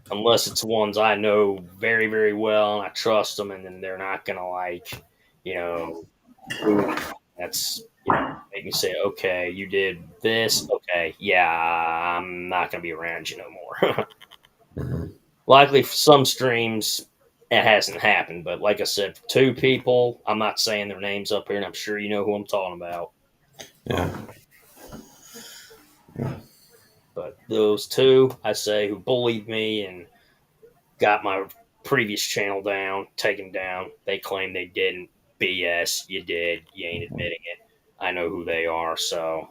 Unless it's ones I know very, very well and I trust them, and then they're not gonna like, you know, that's make me say, okay, you did this, okay, yeah, I'm not gonna be around you no more. Mhm. Likely for some streams, it hasn't happened, but like I said, for two people, I'm not saying their names up here, and I'm sure you know who I'm talking about. Yeah. But those two, I say, who bullied me and got my previous channel down, taken down. They claim they didn't. BS. You did. You ain't admitting it. I know who they are. So,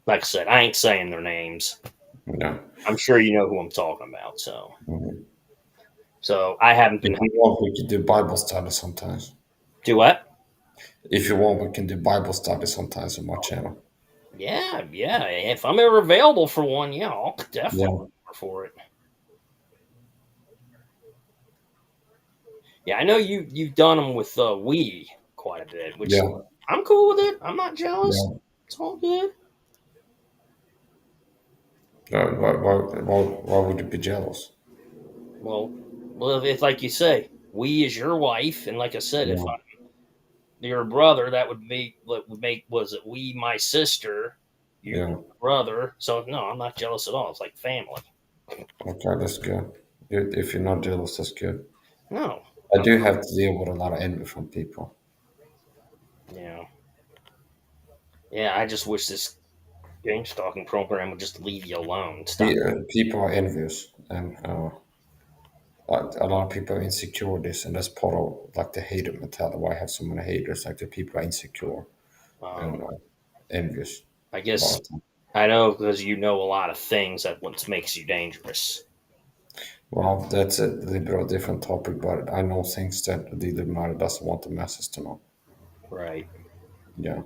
like I said, I ain't saying their names. Yeah. I'm sure you know who I'm talking about. So, Mhm. so I haven't If been. you want, we can do Bible study sometimes. Do what? If you want, we can do Bible study sometimes on my channel. Yeah, yeah. If I'm ever available for one, yeah, I'll definitely Yeah. go for it. Yeah, I know you've done them with Wii quite a bit, which Yeah. I'm cool with it. I'm not jealous. Yeah. It's all good. Why would you be jealous? Well, if like you say, we is your wife, and like I said, if Yeah. I'm your brother, that would make what would make was it we my sister, you Yeah. brother. So no, I'm not jealous at all. It's like family. Okay, that's good. If you're not jealous, that's good. No, I do have to deal with a lot of envy from people. yeah, yeah. I just wish this game stalking program would just leave you alone. Stop. People are envious, and a lot of people are insecure. This, and that's part of like the hater mentality. Why I have so many haters? Like the people are insecure Um, and envious I a lot guess of time. I know because you know a lot of things that what makes you dangerous. Well, that's a little bit of a different topic, but I know things that the Illuminati doesn't want the masses to know. Right. Yeah.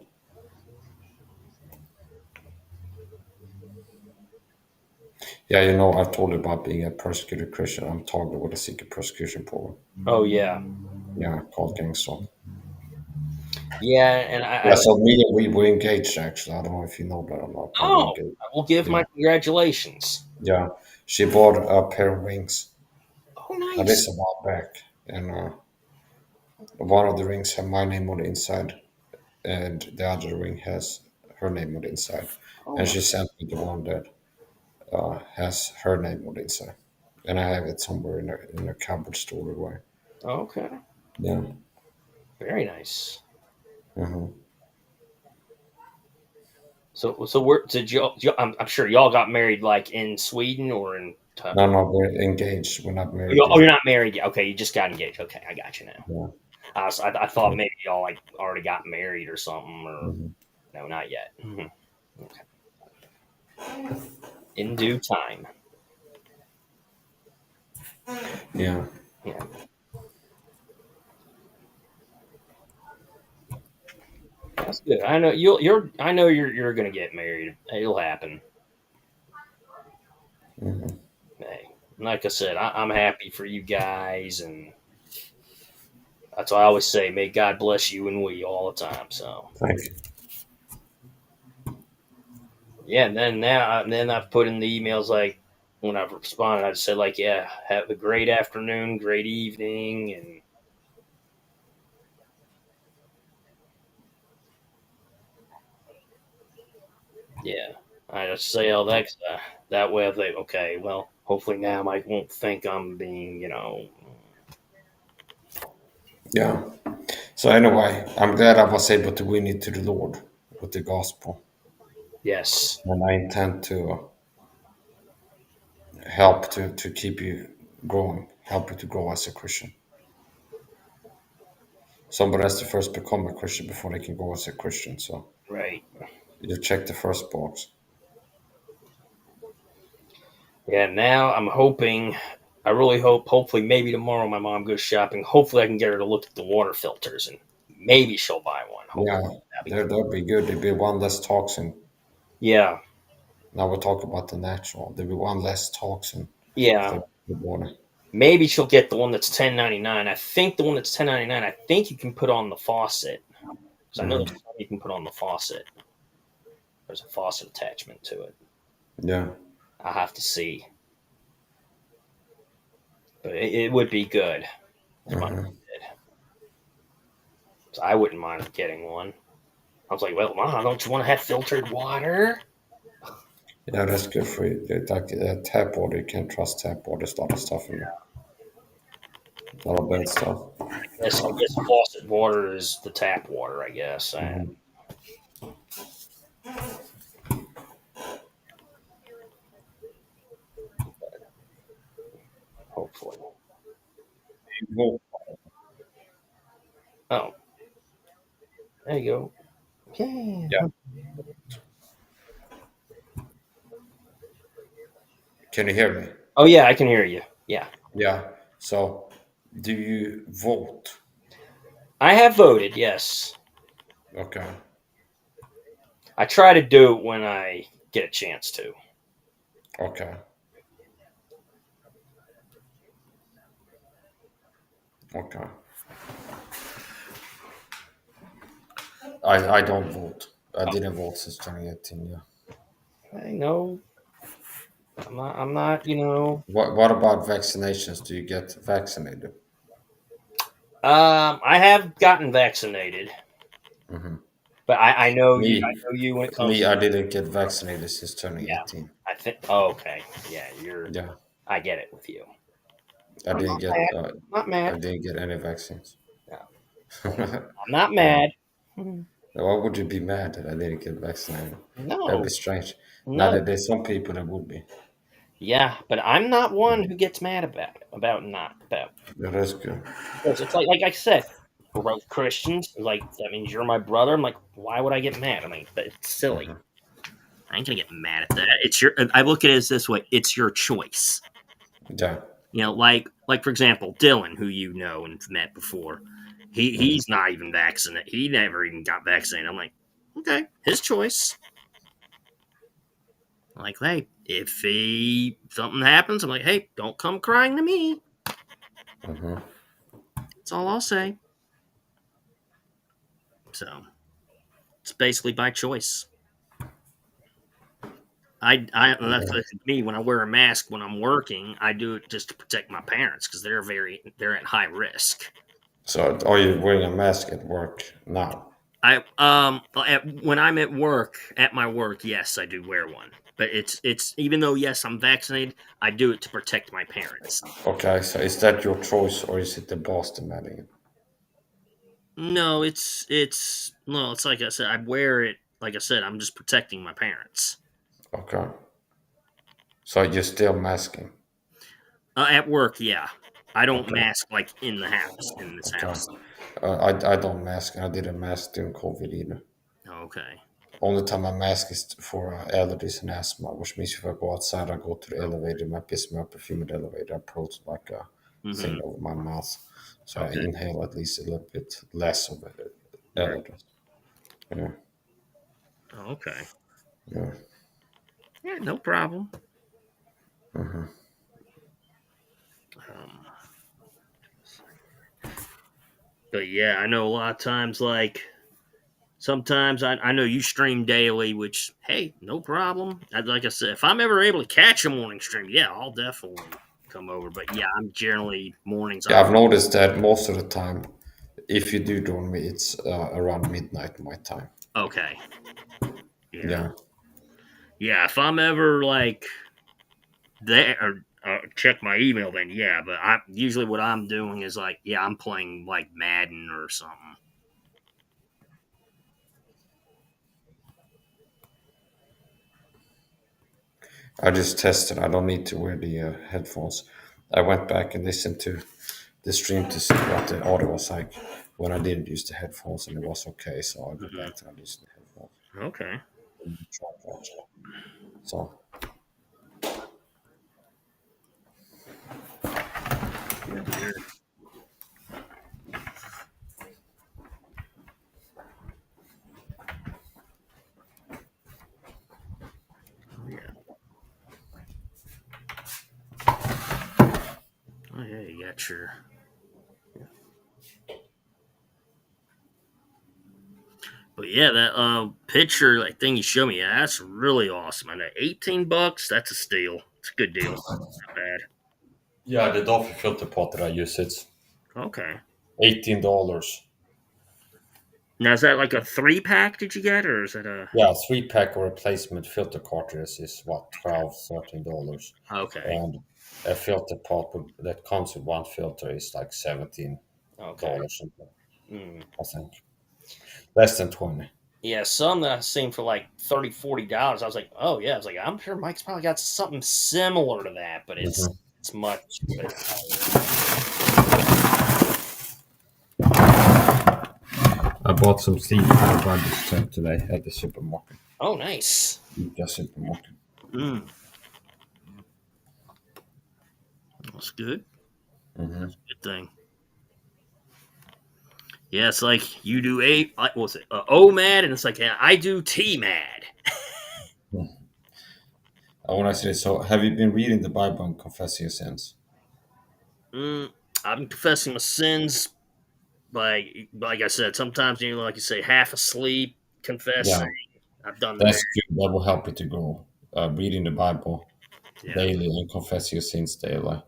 Yeah, I've told you about being a persecuted Christian. I'm targeted with a secret persecution program. Oh yeah. Yeah, called gangster. Yeah, and Yeah, so me and we were engaged actually. I don't know if you know that or not, but we oh, engaged. I will give Yeah, my congratulations. yeah. She bought a pair of rings, Oh, and nice. this a while back, and one of the rings had my name on the inside, and the other ring has her name on the inside. Oh, And no. she sent me the one that has her name on the inside, and I have it somewhere in a cupboard stored away. Okay. Yeah. Very nice. Hmm. So where did I'm sure y'all got married like in Sweden or in. No, no, we're engaged. We're not married Oh, you're yet. not married yet. Okay, you just got engaged. Okay, I got you now. Yeah. I thought maybe y'all like already got married or something, or Hmm. no, not yet. Okay. In due time. Yeah. Yeah, that's good. I know I know you're gonna get married. It'll happen. Hmm. Hey, like I said, I'm happy for you guys, and that's why I always say, may God bless you and we all the time. So Thank you. yeah, and then I've put in the emails like when I've responded, I've said like, yeah, have a great afternoon, great evening, and yeah, I just say all that 'cause, that way I think, okay, well, hopefully now Mike won't think I'm being, Yeah. So anyway, I'm glad I was able to win it to the Lord with the gospel, yes, and I intend to help to keep you growing, help you to grow as a Christian. Somebody has to first become a Christian before they can go as a Christian. So right, you check the first box. yeah. Now I'm hoping, I really hope, hopefully maybe tomorrow my mom goes shopping. Hopefully I can get her to look at the water filters and maybe she'll buy one. Yeah, Hopefully that'd be there cool. that'll be good. There'll be one less toxin. Yeah, Now we'll talk about the natural. There'll be one less toxin yeah. for the water. Maybe she'll get the one that's 10.99. I think the one that's 10.99. I think you can put on the faucet because I know Hmm. there's some you can put on the faucet. There's a faucet attachment to it. Yeah. I'll have to see, but it would be good if my Hmm. did. So I wouldn't mind getting one. I was like, well, Mom, don't you want to have filtered water? Yeah, that's good for you. Like tap water, you can't trust tap water. There's a lot of stuff in there. A lot of bad stuff. I guess faucet water is the tap water. I guess. Hmm. Hopefully. Well, Oh, there you go. yeah. Yeah. Can you hear me? Oh yeah, I can hear you. Yeah, Yeah. So, do you vote? I have voted. Yes, Okay. I try to do it when I get a chance to. Okay. Okay. I don't vote. I Oh, didn't vote since 2018. Yeah. I know. I'm not. What about vaccinations? Do you get vaccinated? I have gotten vaccinated, Hmm. but I know you. I Me, know you when it comes me, to. I didn't get vaccinated since Yeah, 2018. I think. Oh, okay. Yeah, you're. Yeah. I get it with you. I I'm didn't not get. mad. I'm not I mad. didn't get any vaccines. No, I'm not Why mad. Mhm. would you be mad that I didn't get vaccinated? That'd be No, strange. Now no. that there's some people that would be. Yeah, but I'm not one who gets mad about not about Yeah, that's good. because it's like I said, we're both Christians. Like that means you're my brother. I'm like, why would I get mad? I mean, but it's silly. Hmm. I ain't gonna get mad at that. It's your. I look at it as this way: it's your choice. Yeah. Like for example, Dylan, who you know and met before, Hmm. he's not even vaccinated. He never even got vaccinated. I'm like, okay, his choice. I'm like, hey, if something happens, I'm like, hey, don't come crying to me. Hmm. That's all I'll say. So it's basically by choice. That's Yeah. like me when I wear a mask when I'm working. I do it just to protect my parents because they're at high risk. So are you wearing a mask at work now? When I'm at my work, yes, I do wear one. But it's even though yes, I'm vaccinated, I do it to protect my parents. Okay, so is that your choice or is it the boss demanding it? No, it's no, it's like I said, I wear it. Like I said, I'm just protecting my parents. Okay. So you're still masking. At work, yeah, I don't Okay. mask like in the house in this Okay. house. I don't mask. I didn't mask during COVID either. Okay. Only time I mask is for allergies and asthma, which means if I go outside, I go to the elevator, it might piss me up, a humid elevator, I put like a Mm-hmm. thing over my mouth. So I Okay. inhale at least a little bit less of it, Right. allergies. Yeah, Okay. yeah. Yeah, no problem. Hmm. Um, but yeah, I know a lot of times, like sometimes I know you stream daily, which hey, no problem. Like I said, if I'm ever able to catch a morning stream, yeah, I'll definitely come over. But yeah, I'm generally mornings. Yeah, I've noticed that most of the time, if you do join me, it's around midnight my time. Okay. Yeah. Yeah. Yeah. If I'm ever like there or check my email, then yeah. But I usually what I'm doing is like, yeah, I'm playing like Madden or something. I just tested. I don't need to wear the headphones. I went back and listened to the stream to see what the audio was like when I didn't use the headphones, and it was okay. So I'll go Hmm. back to using the headphones. Okay. And try to watch it. So Yeah. Weird. Oh yeah. Oh yeah. You got your. But yeah, that picture like thing you showed me, yeah, that's really awesome. And at $18, that's a steal. It's a good deal. Not bad. yeah, the Dolphin filter pot that I use, it's Okay. $18. Now is that like a 3 pack? Did you get, or is it a? Yeah, 3 pack or replacement filter cartridges is what, 12 $13, Okay. and a filter pot that comes with one filter is like Okay. $17 something. Mm. I think less than 20. Yeah, some that I've seen for like $30, $40. I was like, oh yeah. I was like, I'm sure Mike's probably got something similar to that, but it's Mhm. it's much. But I bought some seeds for the garbage truck today at the supermarket. oh, nice. The supermarket. Mm. That's good. Hmm. That's a good thing. Yeah, it's like you do what was it? O-Mad, and it's like yeah, I do T-Mad. I want to say, so have you been reading the Bible and confessing your sins? Mm, I'm confessing my sins. Like I said, sometimes like you say, half asleep, Yeah, confessing. I've done that. that's good. That will help you to grow. Reading the Bible Yeah. daily and confessing your sins daily.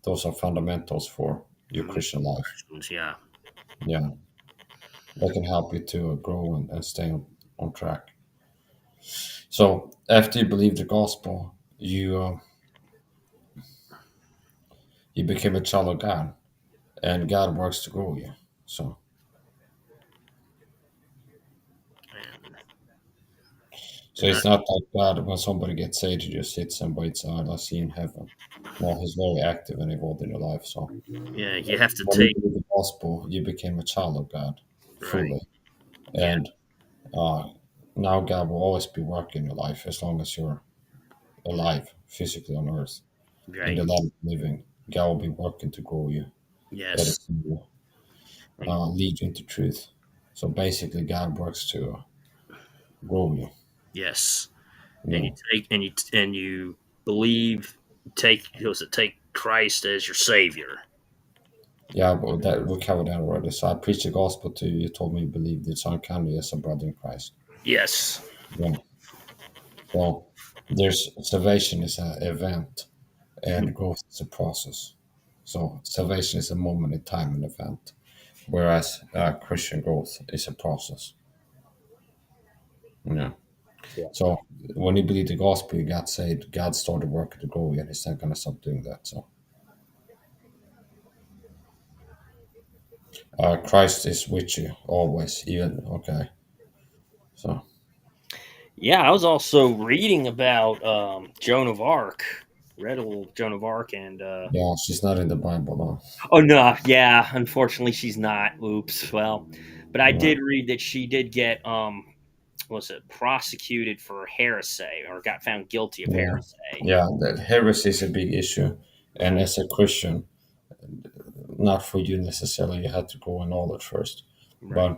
Those are fundamentals for your Mhm. Christian life. Yeah. Yeah, that can help you to grow and stay on track. So after you believe the gospel, you became a child of God, and God works to grow you. So And, So and I, it's not like God, when somebody gets saved, he just sits and waits, I see in heaven. No, he's very active and involved in your life. So yeah, you have to when you take believe the gospel, you became a child of God right. fully. Yeah. And uh, now God will always be working in your life as long as you're alive physically on earth. In Right. the land of living, God will be working to grow you, Yes. edify you, And lead you into truth. So basically, God works to grow you. yes. And you Yeah. take and you believe take was it take Christ as your savior. Yeah, but that we covered that already. So I preached the gospel to you. You told me you believed the Son kindly as a brother in Christ. Yes. Yeah. So there's salvation is an event, and growth is a process. So salvation is a moment in time, an event, whereas Christian growth is a process. Yeah. Yeah. So when you believe the gospel, you got saved. God started working to grow you, and He's not going to stop doing that. So Christ is with you always, even okay. So Yeah, I was also reading about Joan of Arc. Read a little Joan of Arc, and yeah, she's not in the Bible, no. oh no, yeah, unfortunately she's not. Oops. Well, but I Yeah, did read that she did get was it prosecuted for heresy or got found guilty of yeah, heresy. yeah. That heresy is a big issue, and as a Christian, not for you necessarily. You had to go in knowledge first, Right.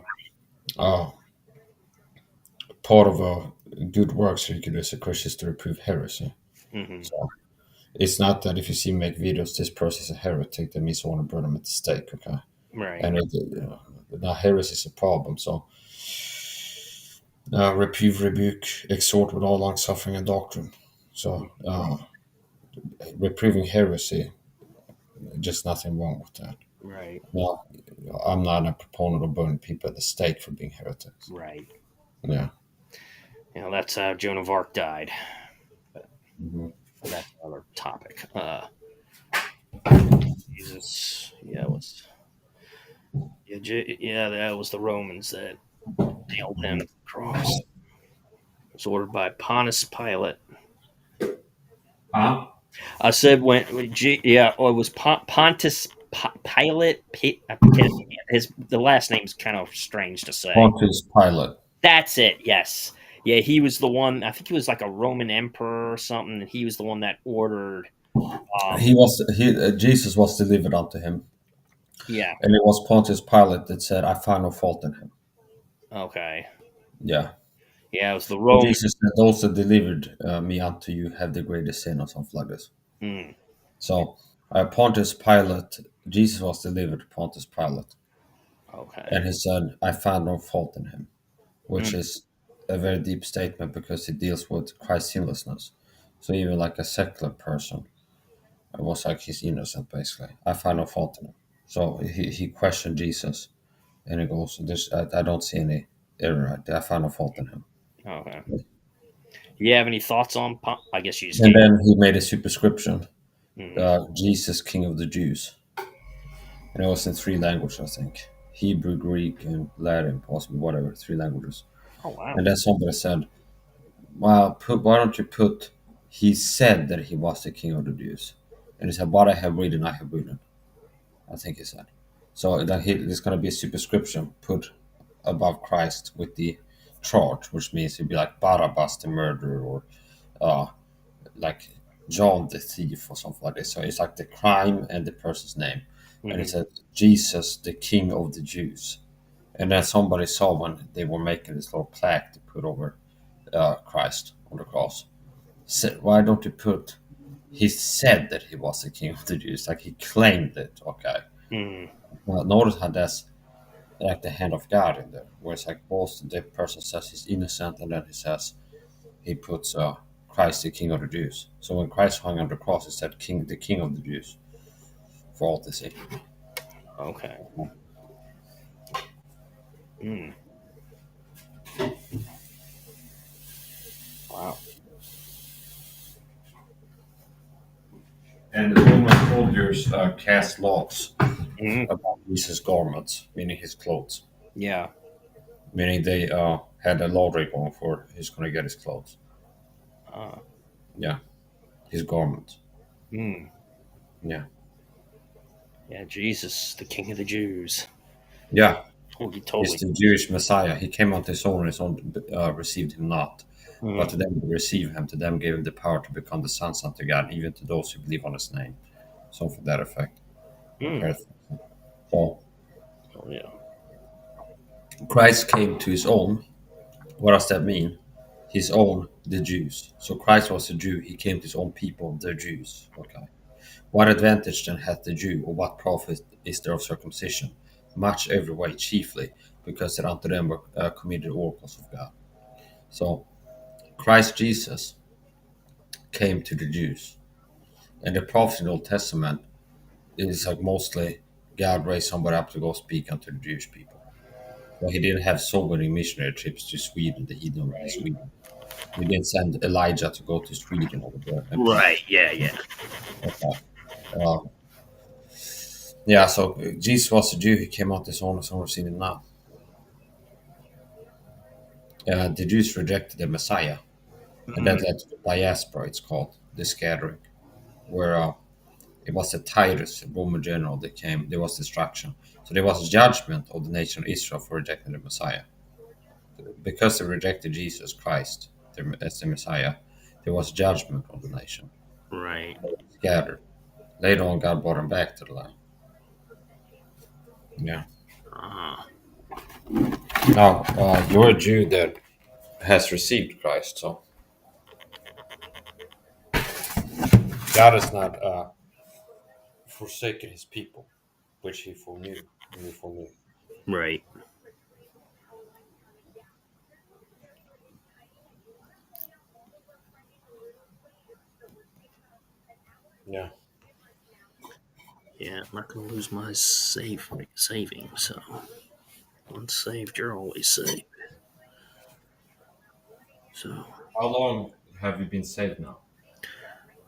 but uh, part of a good works you can do as a Christian is to reprove heresy. Hmm. So it's not that if you see me make videos, this person is a heretic, that means I want to burn them at the stake. Okay, Right. and now heresy is a problem. So reprove, rebuke, exhort with all long suffering and doctrine. So reproving heresy, just nothing wrong with that. Right. Now, I'm not a proponent of burning people at the stake for being heretics. Right. Yeah. You know, that's how Joan of Arc died. But Mhm. that's another topic. Jesus. Yeah, it was. Yeah, yeah, that was the Romans that nailed him to the cross. It was ordered by Pontius Pilate. Huh? I said yeah, oh, it was Pontius Pilate. I can't, his the last name's kind of strange to say. Pontius Pilate. That's it. Yes. Yeah, he was the one. I think he was like a Roman emperor or something, and he was the one that ordered. Um, Jesus was delivered unto him, yeah. and it was Pontius Pilate that said, "I find no fault in him." Okay. Yeah. Yeah, it was the So Roman. Jesus said, "Those that delivered me unto you have the greatest sin," or something like this. Mm, So Pontius Pilate, Jesus was delivered to Pontius Pilate, okay. and he said, "I found no fault in him," which Mm, is a very deep statement because it deals with Christ's sinlessness. So even like a secular person, it was like he's innocent basically. I find no fault in him. So he questioned Jesus, and he goes, "This I don't see any error. I find no fault in him." okay. You have any thoughts on? I guess you just And gave. then he made a superscription, Mm, Jesus, King of the Jews, and it was in three languages, I think: Hebrew, Greek, and Latin, possibly whatever, three languages. oh wow. And then somebody said, "Well, why don't you put? He said that he was the King of the Jews," and he said, "What I have written, I have written." I think he said. So then there's going to be a superscription put above Christ with the charge, which means it'd be like Barabbas the murderer, or uh, like John the thief, or something like this. So it's like the crime and the person's name, and it Hmm. said Jesus, the King of the Jews. And then somebody saw when they were making this little plaque to put over Christ on the cross. Said, why don't you put? He said that he was the King of the Jews, like he claimed it. Okay. Mm, Well, notice how that's like the hand of God in there, where it's like both the person says he's innocent, and then he says he puts Christ the King of the Jews. So when Christ hung on the cross, it said King, the King of the Jews, for all to see. okay. Mm, wow. And the Roman soldiers cast lots Mm, about Jesus' garments, meaning his clothes, yeah. meaning they had a lottery going for who's going to get his clothes. Uh, Yeah, his garments. mm, Yeah, yeah. Jesus, the King of the Jews. yeah. Oh, he He's totally. the Jewish Messiah. He came unto his own, and his own received him not. But Mm, to them who receive him, to them gave him the power to become the sons unto God, even to those who believe on his name. So for that effect. mm. Okay. So Oh, yeah. Christ came to his own. What does that mean? His own, the Jews. So Christ was a Jew. He came to his own people, the Jews. Okay. What advantage then hath the Jew, or what profit is there of circumcision? Much every way, chiefly, because that unto them were committed oracles of God. So Christ Jesus came to the Jews, and the prophets in the Old Testament is like mostly God raised somebody up to go speak unto the Jewish people. But he didn't have so many missionary trips to Sweden, the heathen in Sweden. He didn't send Elijah to go to Sweden over there and preach. Right. Yeah. Yeah. Okay. Uh, yeah, so Jesus was a Jew. He came out his own, as we've seen him now. The Jews rejected the Messiah, and that Mhm. led to the diaspora, it's called, the scattering, where it was the Titus, a Roman general, that came, there was destruction. So there was judgment of the nation of Israel for rejecting the Messiah. Because they rejected Jesus Christ as the Messiah, there was judgment on the nation. Right. They were scattered. Later on, God brought them back to the land. Yeah. Uh, Now, you're a Jew that has received Christ, so God has not forsaken his people, which he foreknew. When he foreknew. right. Yeah. Yeah. I'm not gonna lose my saving. So once saved, you're always saved. So. How long have you been saved now?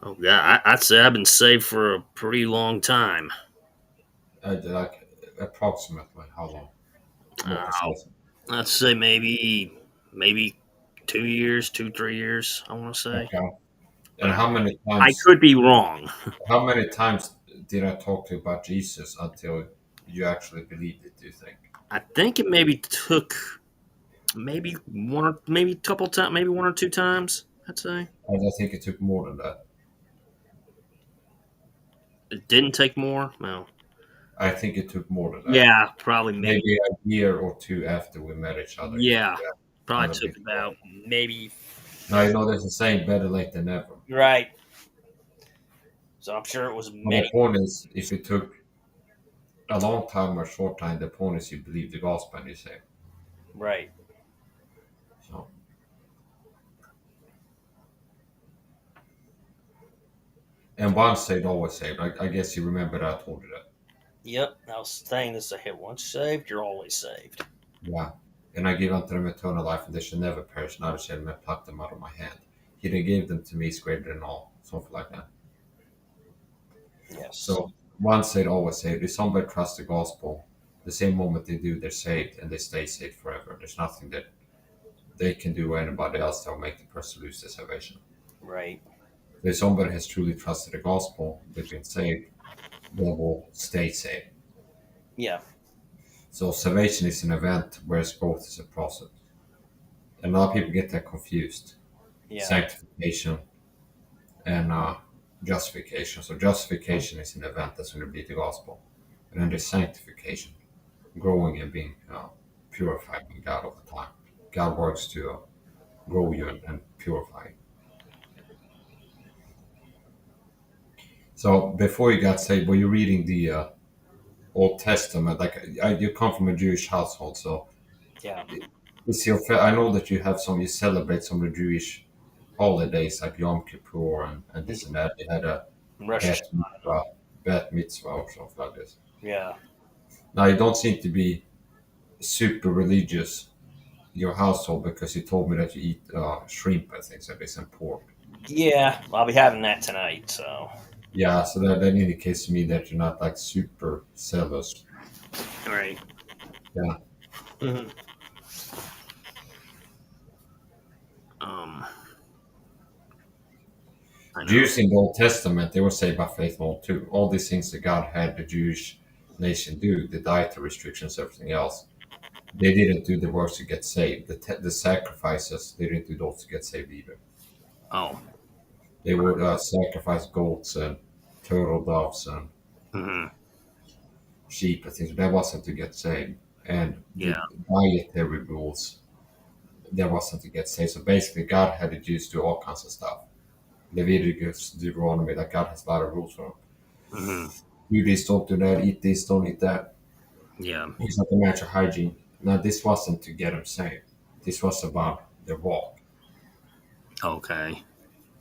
Oh God, I'd say I've been saved for a pretty long time. Like approximately how long? More Uh, precisely. I'd say maybe 2 years, 2 3 years. I want to say, Okay. but And I could be wrong. how many times did I talk to you about Jesus until you actually believed it? Do you think? I think it maybe took maybe one or maybe a couple times, maybe 1 or 2 times. I'd say I think it took more than that. it didn't take more. No, I think it took more than that. yeah, probably maybe. Maybe a year or two after we met each other. It took Yeah, that, probably not a took bit more. about maybe. Now you know there's a saying, better late than never. Right. So I'm sure it was But the many. point is, if it took a long time or short time, the point is you believe the gospel and you say. Right. So, and once saved, always saved. I guess you remember that I told you that. Yep. I was saying this ahead. Once saved, you're always saved. Yeah. And I give unto them eternal life, and they shall never perish, neither shall men pluck them out of my hand. He that gave them to me is greater than all. Something like that. Yes. So once saved, always saved. If somebody trusts the gospel, the same moment they do, they're saved and they stay saved forever. There's nothing that they can do or anybody else that will make the person lose their salvation. Right. If somebody has truly trusted the gospel, they've been saved, they will stay saved. Yeah. So salvation is an event, whereas growth is a process. And a lot of people get that confused. Yeah. Sanctification and justification. So justification is an event that's going to be the gospel. And then there's sanctification, growing and being purified by God all the time. God works to grow you and purify you. So before you got saved, were you reading the Old Testament? Like you come from a Jewish household, so Yeah. is your I know that you have some, you celebrate some of the Jewish holidays like Yom Kippur and this and that. You had a Rush. bat mitzvah, bat mitzvah or something like this. Yeah. Now you don't seem to be super religious your household because you told me that you eat shrimp, I think, so it's and pork. Yeah. I'll be having that tonight. So. Yeah, so that indicates to me that you're not like super zealous. Right. Yeah. hmm Um. I know. Jews in the Old Testament, they were saved by faith alone too. All these things that God had the Jewish nation do, the dietary restrictions, everything else, they didn't do the works to get saved. The sacrifices, they didn't do those to get saved either. Oh. They would sacrifice goats and turtle doves and hmm sheep and things. That wasn't to get saved. And the Yeah. dietary rules, that wasn't to get saved. So basically, God had the Jews do all kinds of stuff. Leviticus, Deuteronomy, that God has a lot of rules for them. Hmm. Do this, don't do that, eat this, don't eat that. Yeah. He's not a match of hygiene. Now, this wasn't to get him saved. This was about their walk. Okay.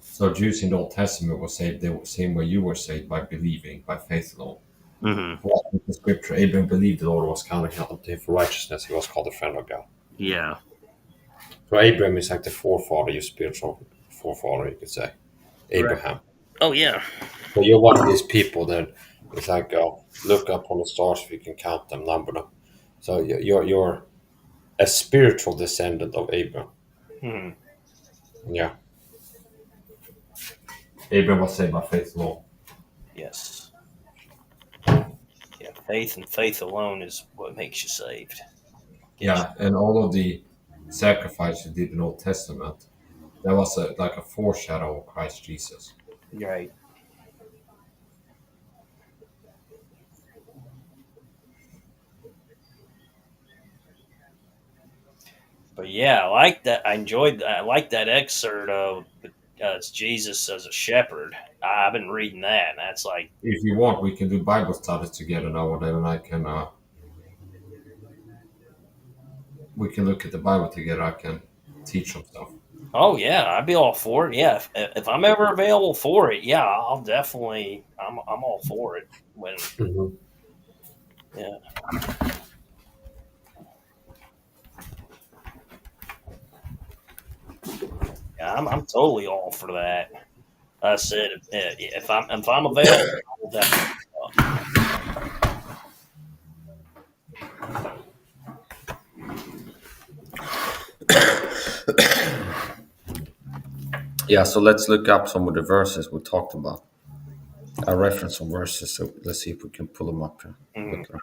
So Jews in the Old Testament were saved the same way you were saved, by believing, by faith alone. Hmm. For in the scripture, Abraham believed the Lord was counted unto him for righteousness. He was called a friend of God. Yeah. So Abraham is like the forefather, your spiritual forefather, you could say. Right. Abraham. Oh yeah. So you're one of these people that it's like, look up on the stars if you can count them, number them. So you're a spiritual descendant of Abraham. Hmm. Yeah. Abraham was saved by faith alone. Yes. Yeah. Faith and faith alone is what makes you saved. Gets Yeah, and all of the sacrifices he did in the Old Testament, that was like a foreshadow of Christ Jesus. you right. But yeah, I like that. I enjoyed that. I like that excerpt of it's Jesus as a shepherd. I've been reading that, and that's like, If you want, we can do Bible studies together now, and then I can we can look at the Bible together. I can teach some stuff. oh yeah, I'd be all for it. Yeah, if I'm ever available for it, yeah, I'll definitely. I'm all for it. When Mhm. yeah, yeah, I'm totally all for that. I said if I'm available, I will definitely. Yeah, so let's look up some of the verses we talked about. I reference some verses, so let's see if we can pull them up here Mhm. quickly.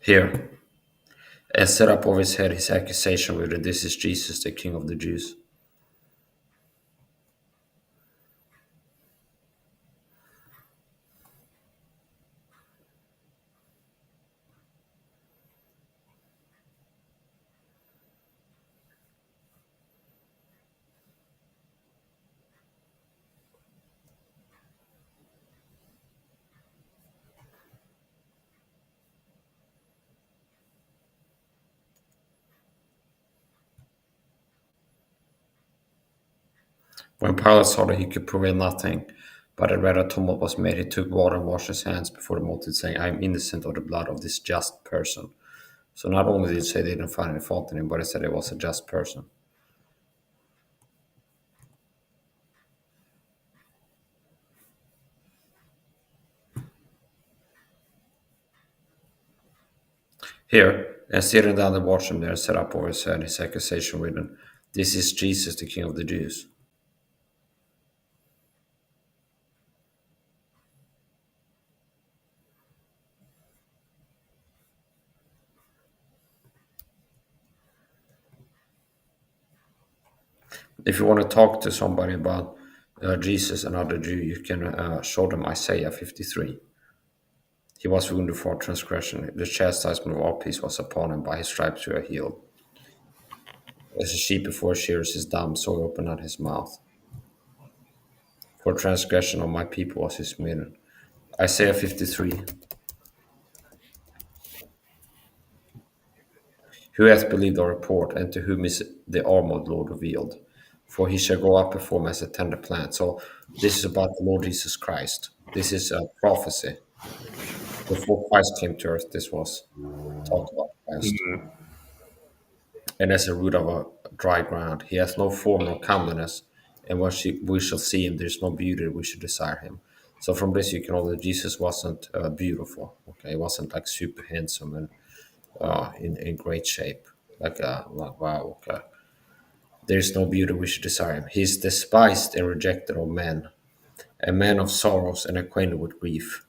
Here, and set up over his head his accusation with it, this is Jesus, the King of the Jews. When Pilate saw that he could prevail nothing, but a greater tumult was made, he took water and washed his hands before the multitude, saying, I am innocent of the blood of this just person. So not only did he say they didn't find any fault in him, but he said he was a just person. Here, and sitting down they watched him there, set up over his head his accusation written, this is Jesus, the King of the Jews. If you want to talk to somebody about Jesus, another Jew, you can show them Isaiah 53. He was wounded for transgression. The chastisement of our peace was upon him. By his stripes we are healed. As a sheep before shears is dumb, so he opened not his mouth. For transgression of my people was he smitten. Isaiah 53. Who hath believed our report, and to whom is the arm of the Lord revealed? For he shall grow up before him as a tender plant. So this is about the Lord Jesus Christ. This is a prophecy. Before Christ came to earth, this was talked about Christ. Mhm. And as a root of a dry ground, he hath no form nor comeliness, and when we shall see him, there is no beauty that we should desire him. So from this you can know that Jesus wasn't beautiful. Okay, he wasn't like super handsome and in great shape. Like wow, okay. There is no beauty we should desire him. He is despised and rejected of men, a man of sorrows and acquainted with grief.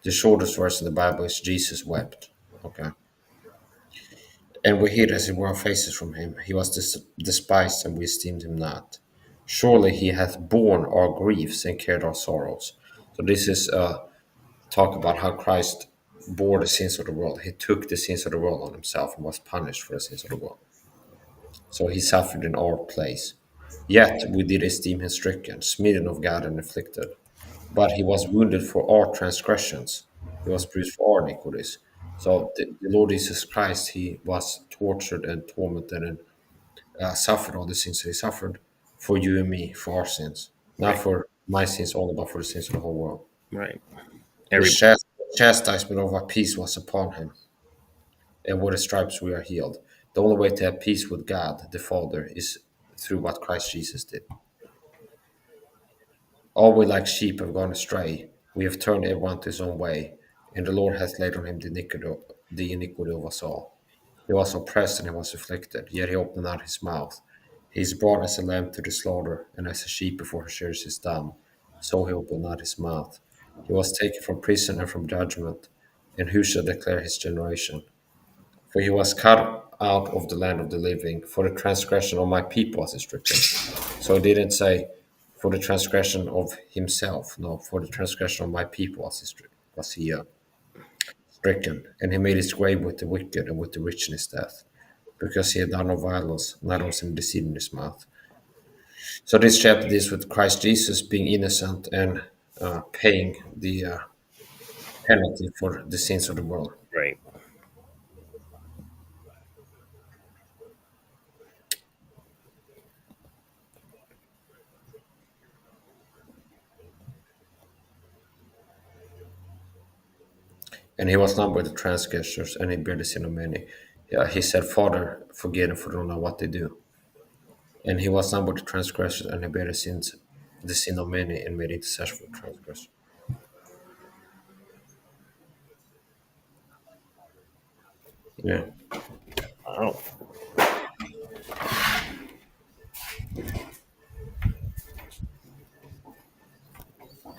The shortest verse in the Bible is Jesus wept. Okay. And we hid as it were our faces from him. He was despised, and we esteemed him not. Surely he hath borne our griefs and carried our sorrows. So this is talk about how Christ bore the sins of the world. He took the sins of the world on himself and was punished for the sins of the world. So he suffered in our place. Yet we did esteem him stricken, smitten of God, and afflicted. But he was wounded for our transgressions, he was bruised for our iniquities. So the Lord Jesus Christ, he was tortured and tormented and suffered all the sins that he suffered for you and me, for our sins. Not Right. for my sins only, but for the sins of the whole world. Right. The Every chastisement of our peace was upon him, and with his stripes we are healed. The only way to have peace with God, the Father, is through what Christ Jesus did. All we like sheep have gone astray. We have turned everyone to his own way, and the Lord hath laid on him the iniquity of us all. He was oppressed and he was afflicted, yet he opened not his mouth. He is brought as a lamb to the slaughter, and as a sheep before her shears is dumb. So he opened not his mouth. He was taken from prison and from judgment, and who shall declare his generation? For he was cut out of the land of the living. For the transgression of my people was he stricken. So he didn't say, for the transgression of himself. No, for the transgression of my people was he stricken. And he made his grave with the wicked and with the rich in his death, because he had done no violence, neither was any deceit in his mouth. So this chapter deals with Christ Jesus being innocent and paying the penalty for the sins of the world. right. And he was numbered with the transgressors, and he bare the sin of many. Yeah, he said, Father, forgive them, for they don't know what they do. And he was numbered with the transgressors, and he bare the sin of many, and made intercession for the transgressors. Yeah. Oh,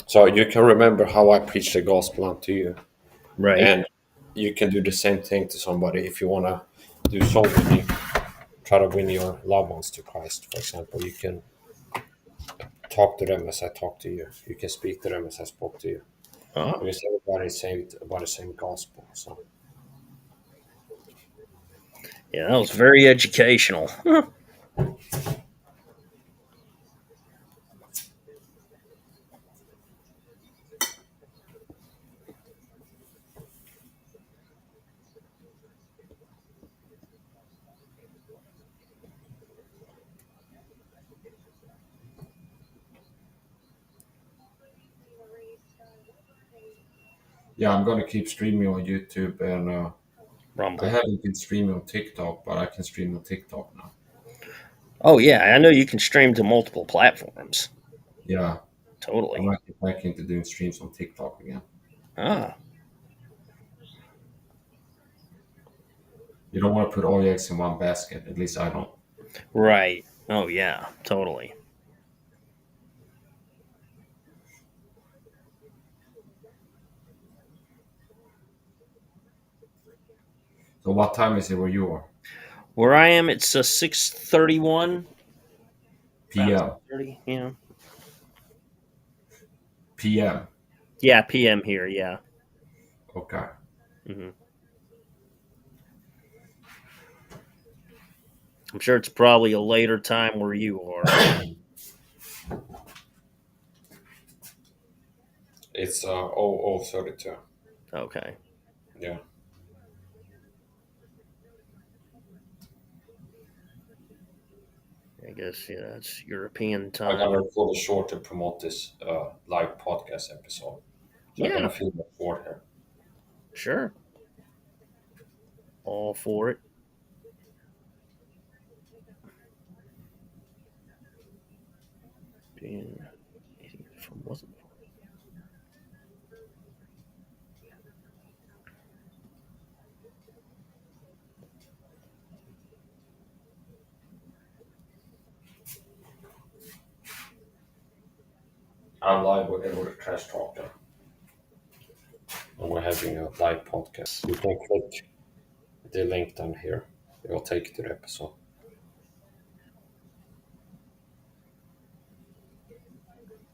So you can remember how I preached the gospel unto you, right. and you can do the same thing to somebody if you want to do soul winning. Try to win your loved ones to Christ, for example. You can talk to them as I talk to you. You can speak to them as I spoke to you. Oh, Because everybody is saved by the same gospel. So yeah, that was very educational. yeah, I'm gonna keep streaming on YouTube, and I Rumble. haven't been streaming on TikTok, but I can stream on TikTok now. Oh yeah, I know you can stream to multiple platforms. Yeah, I Totally. might get back into doing streams on TikTok again. Ah, You don't want to put all your eggs in one basket. At least I don't. right. Oh yeah, totally. So what time is it where you are? Where I am, it's a 6:31. About PM. 6:30. Yeah. PM. Yeah, PM here. Yeah. Okay. hmm I'm sure it's probably a later time where you are. It's 0032. Okay. Yeah. I guess yeah, it's European I'm time. gonna record a short to promote this live podcast episode. So I'm Yeah, gonna film a short here. sure. All for it. Being from wasn't. I'm live with Edward Trash Talker, and we're having a live podcast. You can click the link down here. We'll take it to the episode.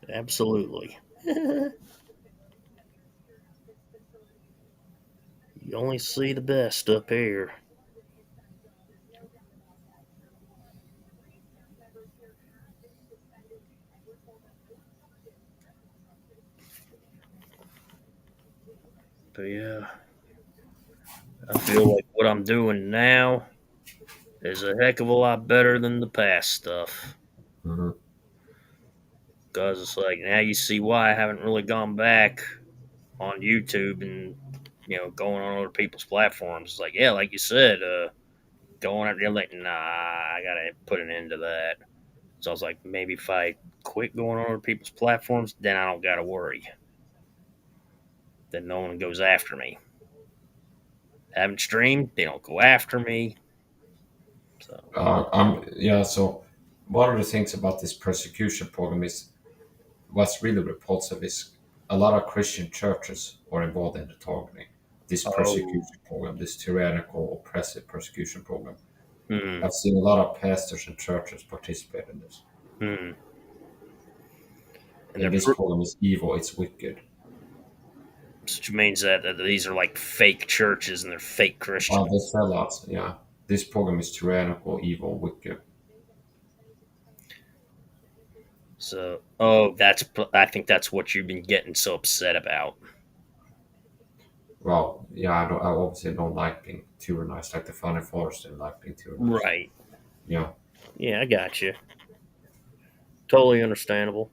Absolutely. You only see the best up here. But yeah, I feel like what I'm doing now is a heck of a lot better than the past stuff. Hmm. Because it's like now you see why I haven't really gone back on YouTube and going on other people's platforms. It's like, yeah, like you said, going out there like, nah, I gotta put an end to that. So I was like, maybe if I quit going on other people's platforms, then I don't gotta worry. Then no one goes after me. Haven't streamed, they don't go after me. So Yeah. So one of the things about this persecution program is what's really repulsive is a lot of Christian churches are involved in the targeting. This oh, persecution program, this tyrannical, oppressive persecution program. hmm, I've seen a lot of pastors and churches participate in this. hmm. And And they're this program is evil, it's wicked. which means that these are like fake churches and they're fake They Christians. sell out, yeah. This program is tyrannical, evil, wicked. So, I think that's what you've been getting so upset about. Well, yeah, I obviously don't like being tyrannized, like the founding fathers didn't like being tyrannized. Right. Yeah. Yeah, I got you. Totally understandable.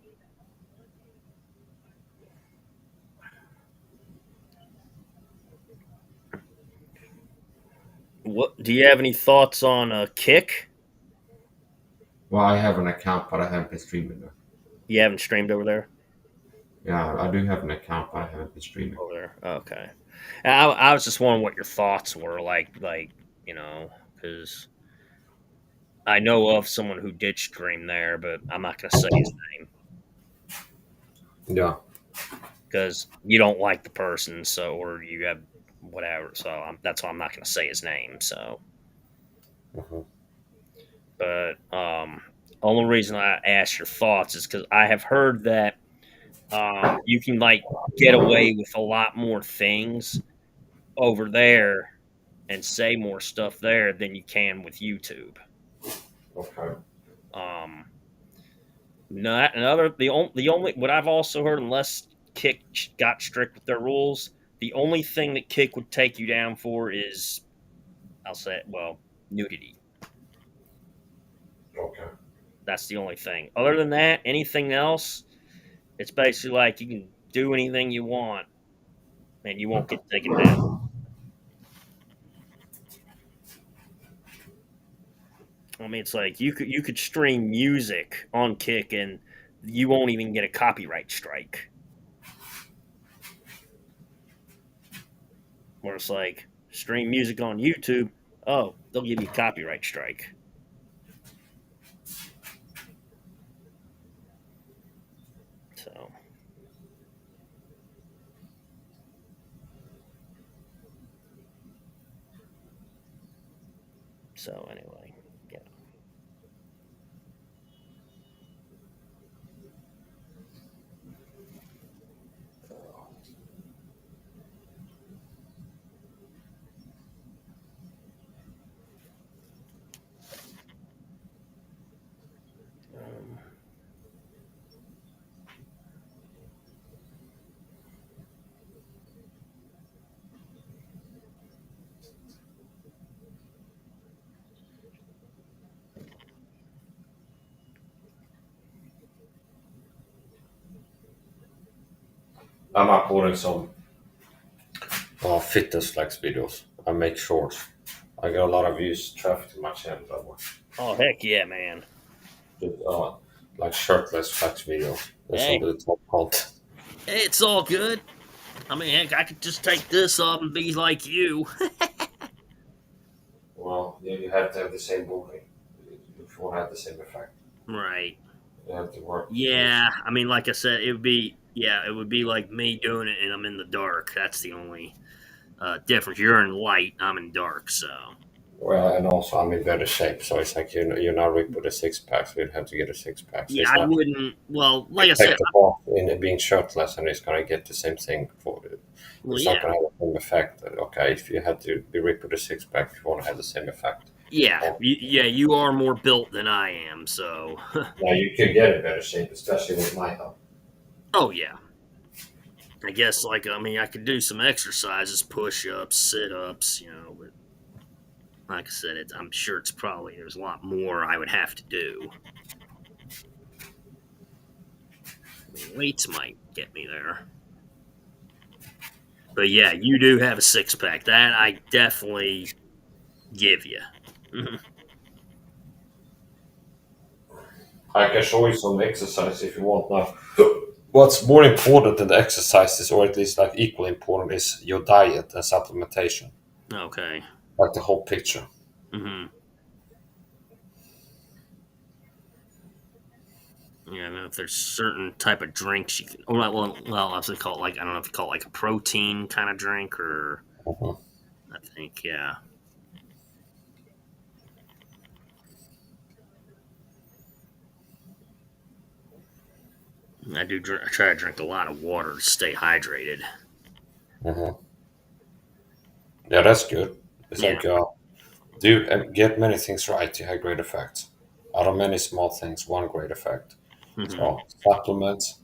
What do you have any thoughts on Kick? Well, I have an account, but I haven't been streaming there. You haven't streamed over there? Yeah, I do have an account, but I haven't been streaming. Over there. Okay. I was just wondering what your thoughts were because I know of someone who did stream there, but I'm not going to say his name Yeah. because you don't like the person, so or you have whatever. So that's why I'm not going to say his name. So, Hmm. but only reason I asked your thoughts is because I have heard that you can like get away with a lot more things over there and say more stuff there than you can with YouTube. Okay. Um, not another the only what I've also heard, unless Kick got strict with their rules, the only thing that Kick would take you down for is I'll say well nudity. Okay. That's the only thing. Other than that, anything else, it's basically like you can do anything you want and you won't get taken down. I mean, it's like you could stream music on Kick and you won't even get a copyright strike. Where it's like stream music on YouTube, oh, they'll give you a copyright strike. So anyway, yeah. Um, I'm uploading some fitness flex videos. I make shorts. I get a lot of views, traffic to my channel that way. oh heck yeah, man. Just, like shirtless flex videos. That's some Hey, of the top content. it's all good. I mean, heck, I could just take this off and be like you. Well, yeah, you have to have the same movie if you want to have the same effect. Right. You have to work. Yeah. I mean, like I said, it would be like me doing it and I'm in the dark. That's the only difference. You're in light, I'm in dark, so. Well, and also I'm in better shape, so it's like you're not ripped with a six pack, so you'd have to get a six pack. So Yeah, it's I not wouldn't. Well, you like I said, take the off in being shirtless, and it's gonna get the same thing for it. well, It's not yeah, gonna have the same effect. Okay, if you had to be ripped with a six pack, you want to have the same effect. yeah, Oh, yeah. You are more built than I am, so. now you could get in better shape, especially with my help. Oh yeah. I guess like I mean I could do some exercises, push ups, sit ups, but like I said, I'm sure it's probably there's a lot more I would have to do. I mean, weights might get me there, but yeah, you do have a six pack. That I definitely give you. Mhm. I can show you some exercise if you want now. What's more important than the exercises, or at least like equally important, is your diet and supplementation, Okay. like the whole picture. Hmm. Yeah, I know if there's certain type of drinks you can. Oh, well, I was gonna call it like I don't know if you call it like a protein kind of drink or Mhm. I think yeah. I try to drink a lot of water to stay hydrated. Mhm. Yeah, that's good. It's Yeah. like do get many things right, you have great effects. Out of many small things, one great effect. Hmm. So supplements.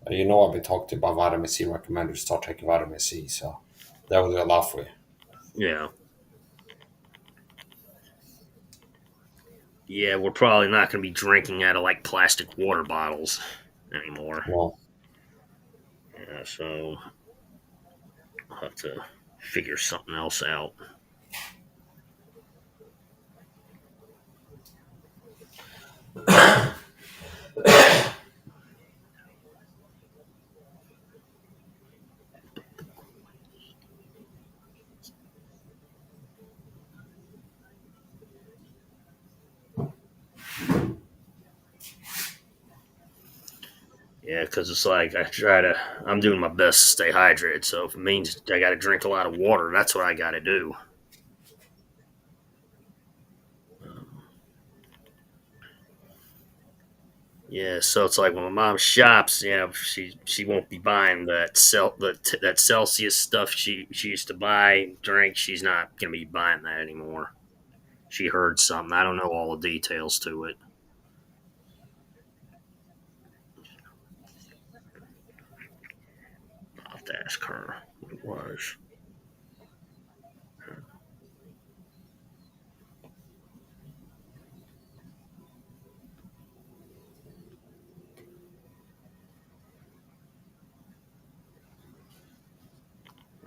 I've been talking about vitamin C. Recommended to start taking vitamin C. So that will do a lot for you. Yeah. Yeah, we're probably not going to be drinking out of like plastic water bottles anymore. Well, Yeah, so I'll have to figure something else out. Yeah, because it's like I'm doing my best to stay hydrated. So if it means I got to drink a lot of water, that's what I got to do. Um, yeah, so it's like when my mom shops, she won't be buying that Celsius stuff she used to buy drink. She's not gonna be buying that anymore. She heard something. I don't know all the details to it. I'll have to ask her what it was.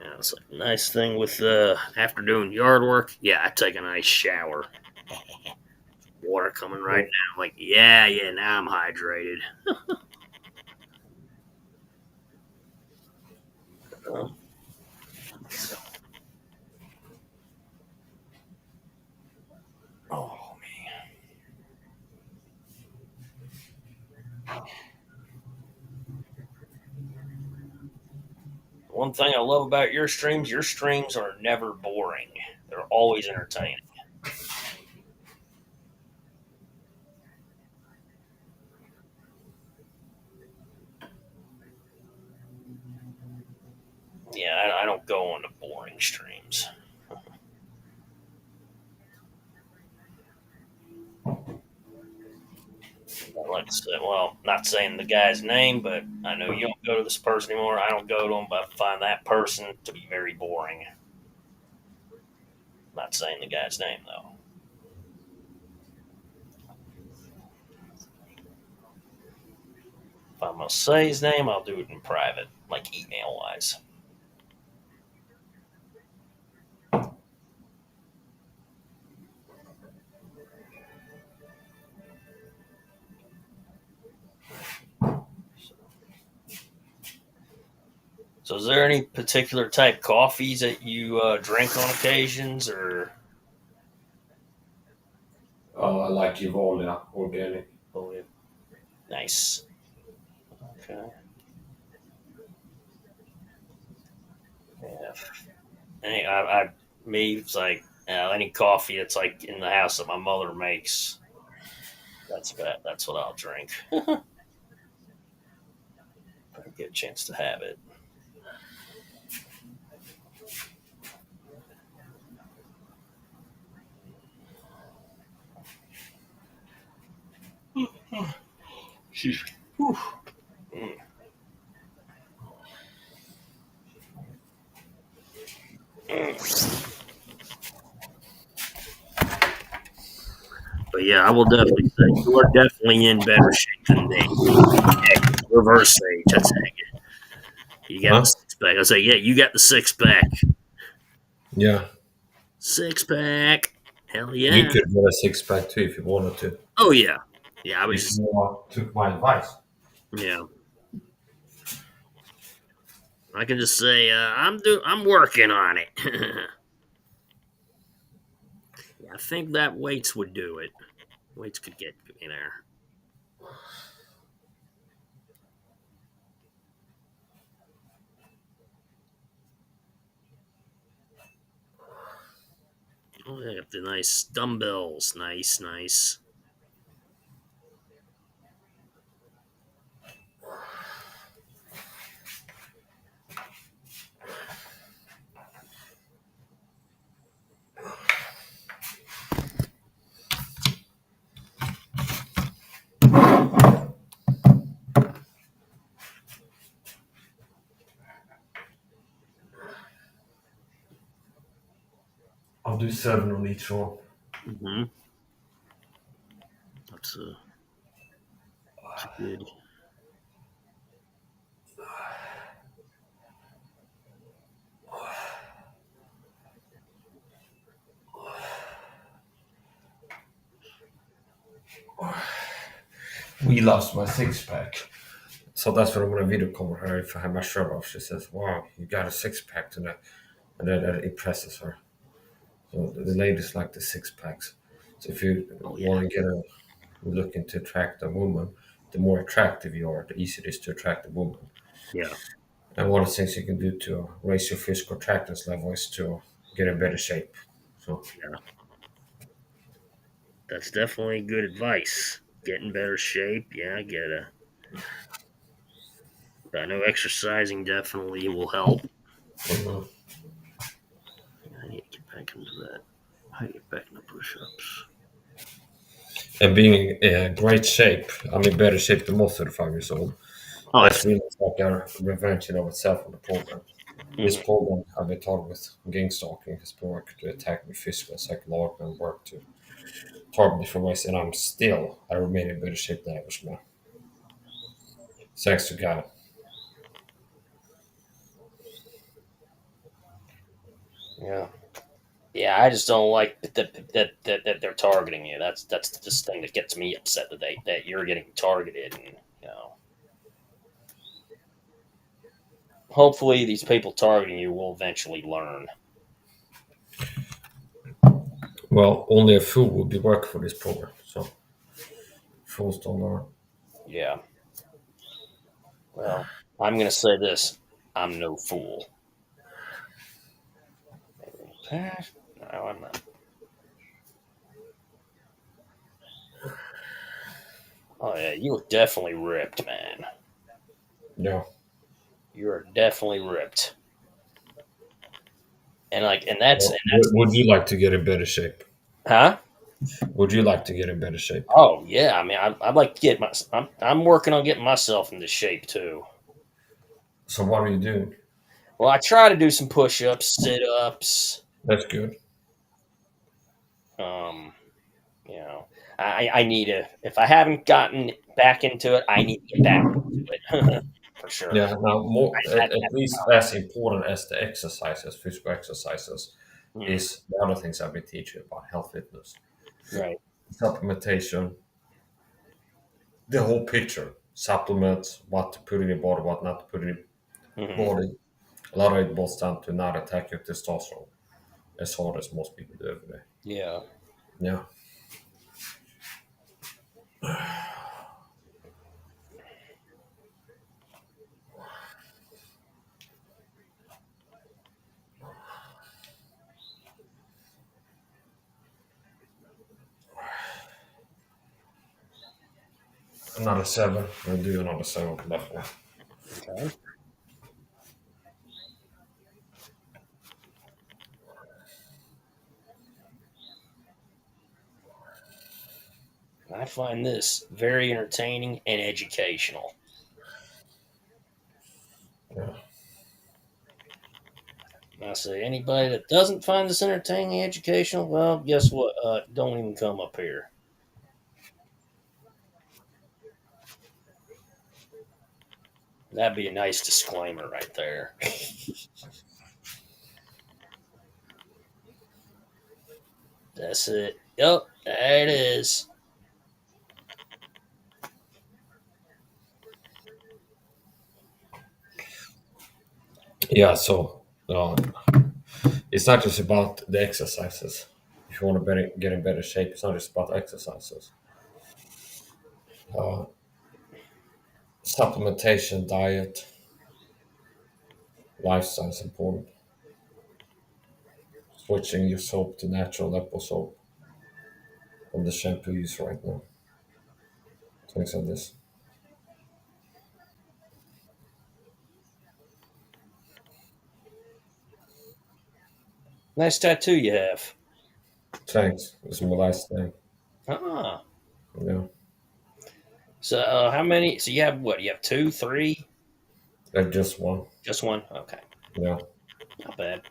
Yeah, it's like nice thing with after doing yard work. Yeah, I take a nice shower. Water coming right well, now. Like yeah. Now I'm hydrated. Um, oh man. One thing I love about your streams are never boring. They're always entertaining. Yeah, I don't go on to boring streams. Like I said, well, not saying the guy's name, but I know you don't go to this person anymore. I don't go to him, but I find that person to be very boring. Not saying the guy's name though. If I'm gonna say his name, I'll do it in private, like email wise. So, is there any particular type coffees that you drink on occasions, or I like Evolia organic. oh, yeah. Nice? Okay. Yeah. Hey, me, it's like Any coffee that's like in the house that my mother makes, that's bad. That's what I'll drink. If I get a chance to have it. Excuse me. Whew. Mm. Mm. But yeah, I will definitely say you are definitely in better shape than me. Heck, reverse age, I take it. You got the Huh? six pack. I say, yeah, you got the six pack. Yeah. Six pack. Hell You yeah. could get a six pack too if you wanted to. Oh yeah. Yeah, I was If just you took my advice. yeah. I can just say I'm working on it. Yeah, I think that weights would do it. Weights could get in there. Oh, they got the nice dumbbells. Nice, nice. I'll do seven on each one. Mm-hmm. That's good. We lost my six pack. So that's when I'm gonna video call her if I have my shirt off. She says, "Wow, you got a six pack tonight," and that impresses her. So the ladies like the six packs. So if you Oh yeah, want to get a looking to attract a woman, the more attractive you are, the easier it is to attract a woman. yeah, And one of the things you can do to raise your physical attractiveness level is to get in better shape. So yeah. That's definitely good advice. Get in better shape. Yeah, I get it. I know exercising definitely will help. uh, I need to get back into that. I need to get back into push-ups. and being in great shape, I'm in better shape than most 35 years old. Oh, That's really like a revenge of itself on the program. This mhm. program I've been taught with gang stalking has been working to attack me physically and psychologically and work to target different ways, and I remain in better shape than I was, man. Thanks to God. Yeah. Yeah, I just don't like that they're targeting you. That's this thing that gets me upset that you're getting targeted, and you know, hopefully these people targeting you will eventually learn. Well, only a fool would be working for this program, so fools don't learn. Yeah. Well, I'm gonna say this: I'm no fool. No, I'm not. Oh yeah, you look definitely ripped, man. Yeah. You are definitely ripped, and Well, that's would you like to get in better shape? huh? Would you like to get in better shape? Oh yeah, I mean, I'd like to get my. I'm working on getting myself into shape too. So what are you doing? Well, I try to do some push-ups, sit-ups. That's good. Um, you know, I need to. If I haven't gotten back into it, I need to get back into it for sure. Yeah. Now, more at That's least as important as the exercises, physical exercises, mm, is the other things I've been teaching about health fitness, right. supplementation, the whole picture, supplements, what to put in your body, what not to put in your Hmm. body. A lot of it boils down to not attack your testosterone as hard as most people do every day. Yeah. Yeah. Another 7. We'll do another 7 with left one. Okay. I find this very entertaining and educational. Yeah. I say anybody that doesn't find this entertaining and educational, well, guess what? Don't even come up here. That'd be a nice disclaimer right there. That's it. Yep, there it is. Yeah, so it's not just about the exercises. If you want to get in better shape, it's not just about exercises. Uh, Supplementation, diet, lifestyle is important. Switching your soap to natural apple soap from the shampoo you use right now. Things like this. Nice tattoo you have. Thanks. It's my last name. Ah. Yeah. So how many? So you have what? You have two, three, Just one. just one? Okay, Yeah. not bad.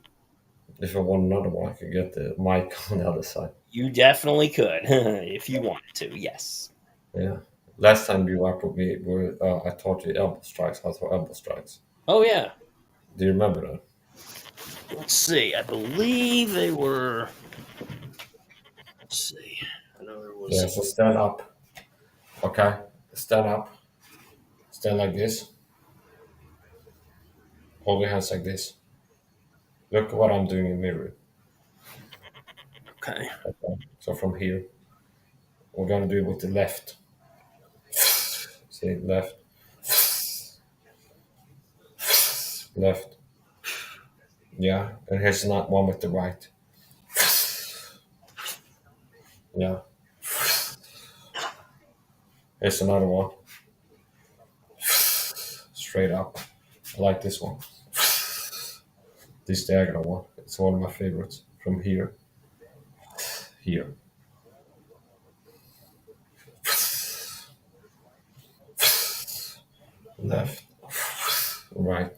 If I want another one, I could get the mic on the other side. You definitely could if you wanted to. Yes. Yeah. Last time you worked with me, I taught you elbow strikes, how to throw elbow strikes. Oh yeah. Do you remember that? Let's see. I believe they were. Let's see. I know there was. Yeah, so stand up. Okay? Stand up. Stand like this. Hold your hands like this. Look at what I'm doing in the mirror. Okay. Okay. So from here, we're gonna do it with the left. See, left, left. Yeah, and here's not one with the right. Yeah, here's another one. Straight up. I like this one. This diagonal one. It's one of my favorites. From here, here. Left, right.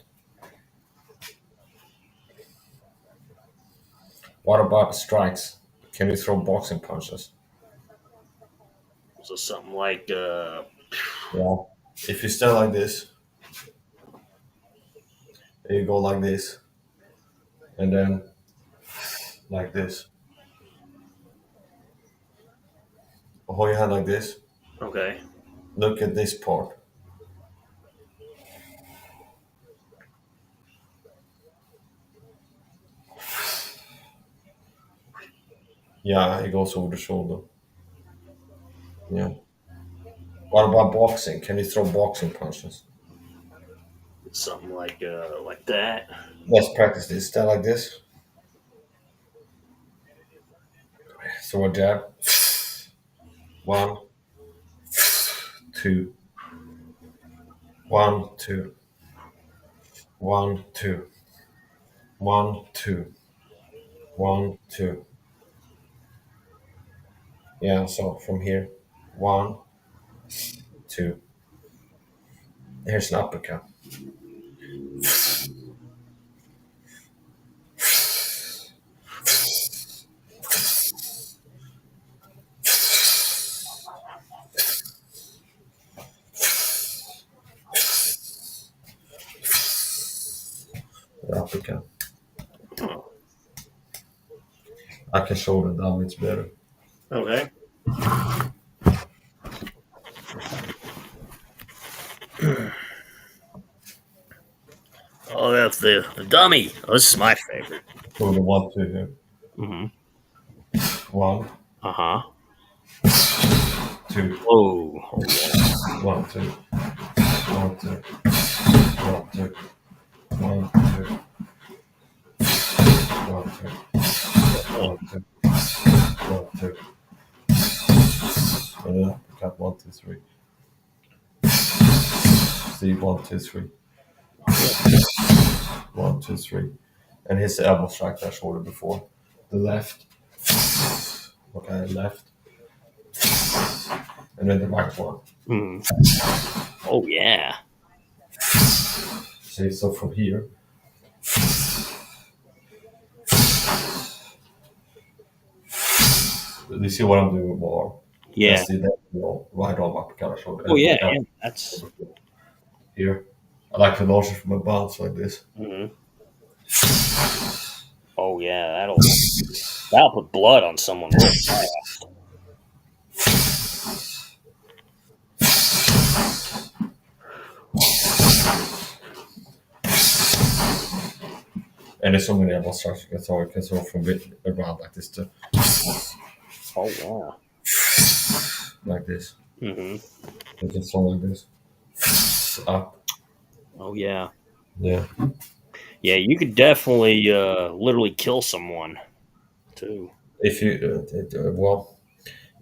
What about strikes? Can you throw boxing punches? So something like. Yeah. If you stand like this, you go like this, and then like this. Hold your hand like this. Okay. Look at this part. Yeah, it goes over the shoulder. Yeah. What about boxing? Can you throw boxing punches? Something like that. Let's practice this. Stand like this. Throw a jab. One, two, one, two, one, two, one, two, one, two. Yeah, so from here, one, two. Here's an uppercut. Uppercut. Oh, I can shoulder down, it's better. okay. Oh, that's the dummy. Oh, this is my favorite. So the one, two here. Mm-hmm. One, Uh huh. two, Whoa. Hold on. one, two, one, two, one, two, one, two, one, two, one, two, one, two. And then uppercut, one, two, three. See, 1, 2, 3. Yeah. 1, 2, 3. And his elbow strike that I showed you before. The left. Okay, left. And then the right one. Mm. Oh yeah. See, so from here. You see what I'm doing with my arm? Yeah. That's the right arm uppercut I showed Oh you. yeah. Yeah. That's. Here. I like to launch it from a bounce like this. Mm. Oh yeah. That'll put blood on someone real fast. And there's so many elbow strikes you can throw. You can throw from around like this to Oh yeah. like this. Mm-hmm. You can throw like this. Up. Oh yeah. Yeah. Yeah. You could definitely literally kill someone too. If you, well,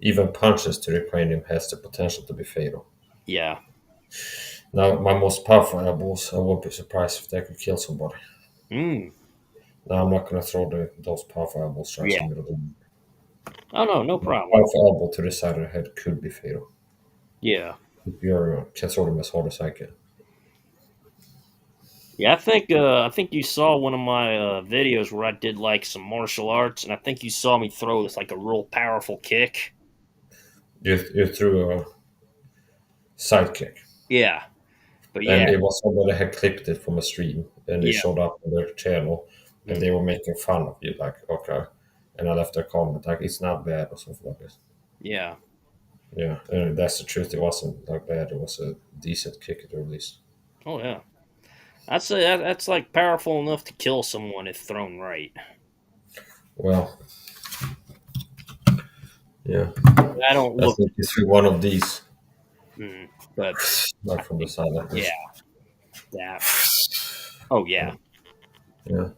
even punches to the cranium has the potential to be fatal. Yeah. Now, my most powerful elbows, I won't be surprised if they could kill somebody. Mm. Now, I'm not going to throw those powerful elbow strikes Yeah. in the middle. Oh no. No problem. Powerful elbow to the side of the head could be fatal. Yeah. If you can throw them as hard as I can. Yeah, I think you saw one of my videos where I did like some martial arts, and I think you saw me throw this like a real powerful kick. You threw a side kick. Yeah, but And yeah, it was somebody had clipped it from a stream, and it yeah, showed up on their channel, and they mhm, were making fun of you, like, okay. And I left a comment, like, it's not bad, or something like this. yeah. Yeah, and that's the truth. It wasn't like bad. It was a decent kick at the least. Oh yeah, I'd say that's like powerful enough to kill someone if thrown right. Well, yeah. I don't I look, think you threw one of these, mm, but I like from the think side like yeah, this. that. Oh yeah, Yeah.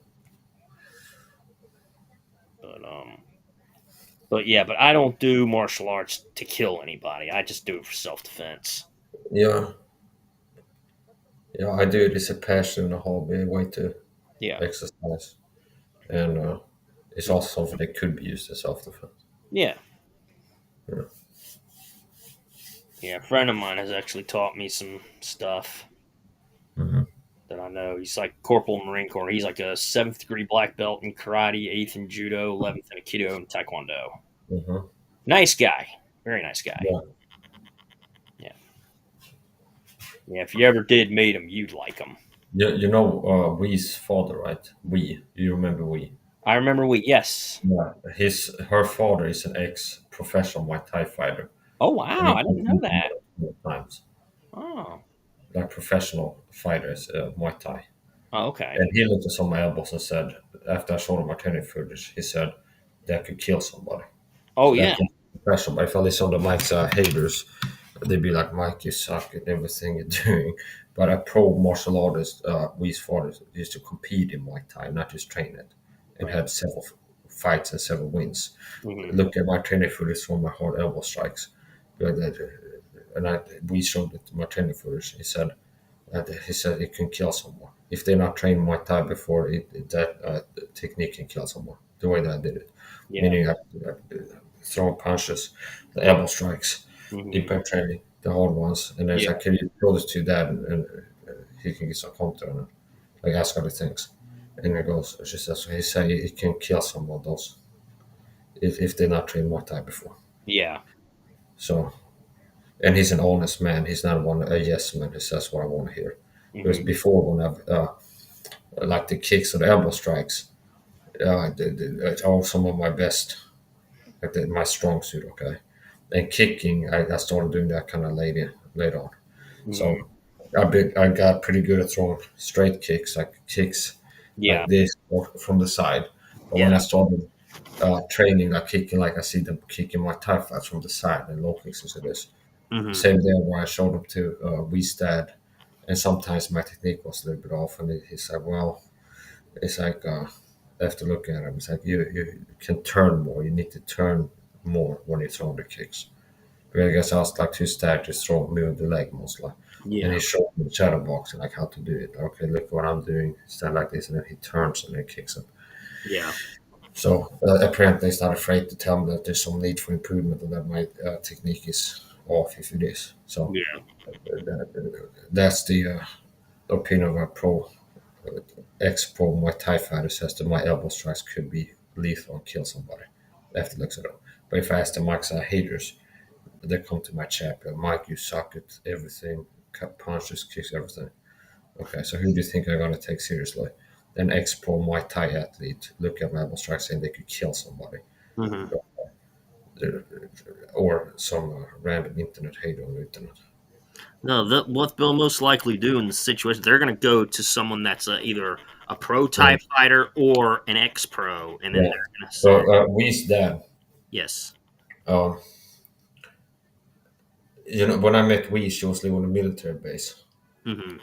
but but yeah, but I don't do martial arts to kill anybody. I just do it for self defense. Yeah. Yeah, I do it as a passion, a hobby, a way to Yeah, exercise. And it's also something that could be used as self defense. yeah. Yeah. Yeah, a friend of mine has actually taught me some stuff Hmm. that I know. He's like corporal in the Marine Corps. He's like a seventh degree black belt in karate, eighth in judo, 11th in aikido, and taekwondo. Hmm. Nice guy, very nice guy. Yeah. Yeah, yeah. If you ever did meet him, you'd like him. You know Wee's father, right? Wee. You remember Wee? I remember we. Yes. Yeah. Her father is an ex-professional Muay Thai fighter, Oh and wow, he I didn't know competed that. more times, Oh. like professional fighters, Muay Thai. Oh, okay. And he looked at some of my elbows and said, after I showed him my training footage, he said that could kill somebody. Oh So that yeah. could be professional. But if I listen to Mike's haters, they'd be like, Mike, you suck at everything you're doing. But a pro martial artist, Wee's father, used to compete in Muay Thai, not just train it, and Right. had several fights and several wins. Hmm. Look at my training footage from my hard elbow strikes. And we showed it to my training footage. He said it can kill someone if they're not trained Muay Thai before. That technique can kill someone. The way that I did it, Yeah. meaning throwing punches, the elbow strikes, Hmm. impact training, the hard ones, and then it's Yeah. like, can you throw this to dad, and he can get some counter on it, like ask other things. And he goes, she says, he say it can kill someone those if they're not trained Muay Thai before. Yeah. So, and he's an honest man. He's not a yes man who says what I want to hear. Whereas Hmm. before, when I've like the kicks or the elbow strikes, are some of my best, like my strong suit. Okay, and kicking, I started doing that kind of later on. Hmm. So I got pretty good at throwing straight kicks, like kicks Yeah. like this or from the side. But Yeah. when I started training, like kicking, like I see them kicking my tie fights from the side and low kicks into this. Hmm. Same there where I showed him to Westad, and sometimes my technique was a little bit off, and he said, "Well, it's like after looking at him, it's like you can turn more. You need to turn more when you're throwing the kicks." But I guess I was like too stacked, just throw moving the leg mostly. And he Yeah. showed me the shadow box and like how to do it. Okay, look what I'm doing. Stand like this, and then he turns and then kicks him. Yeah. So apparently, he's not afraid to tell me that there's some need for improvement and that my technique is off if it is. So Yeah. that's the opinion of a pro, ex-pro Muay Thai fighter says that my elbow strikes could be lethal and kill somebody after he looks it up. But if I ask the Mike's haters, they come to my chapter. Mike, you suck at everything, cut punches, kicks, everything. Okay, so who do you think I'm gonna take seriously? An ex-pro Muay Thai athlete look at my elbow strikes saying they could kill somebody, Hmm. or some random internet hater on the internet. No, what they'll most likely do in the situation, they're going to go to someone that's either a pro Yeah, type fighter or an ex pro, and then yeah. they're going to say, So Wee's dad, yes. um, when I met Wee, she was living on a military base. Hmm.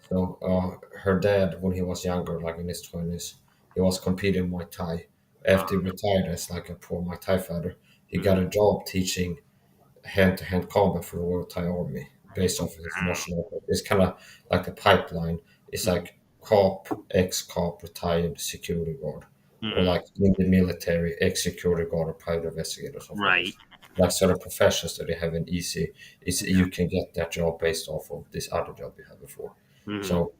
So her dad, when he was younger, like in his 20s, he was competing Muay Thai. After he retired as like a pro Muay Thai fighter, he got a job teaching hand-to-hand combat for the Royal Thai Army based off of his martial art. It's kind of like a pipeline. It's like cop, ex-cop, retired security guard, or Hmm. like in the military, ex-security guard or private investigator, stuff like Right. this. Like sort of professions that they have an easy, it's you can get that job based off of this other job you had before. Hmm. So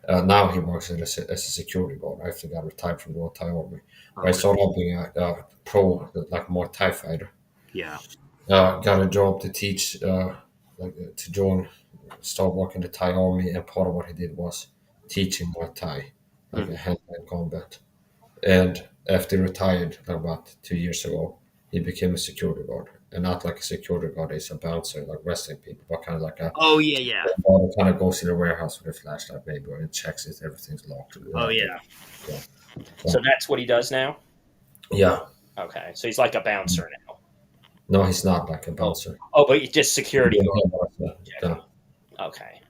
now he works as a security guard after he got retired from the Royal Thai Army. But I Okay. started out being a pro, like Muay Thai fighter. Yeah. Got a job to teach, to join, start working the Thai army, and part of what he did was teaching Muay Thai, like a Hmm. hand-to-hand combat. And after he retired, like about 2 years ago, he became a security guard, and not like a security guard, he's a bouncer, like wrestling people, but kind of like a Oh yeah, yeah. kind of goes to the warehouse with a flashlight, maybe, and checks if everything's locked. Oh Like that. yeah. Yeah, So so, that's what he does now. yeah. Okay, so he's like a bouncer now. No, he's not like a Oh, bouncer. oh, but he's just security guard Yeah, checking. yeah, Okay,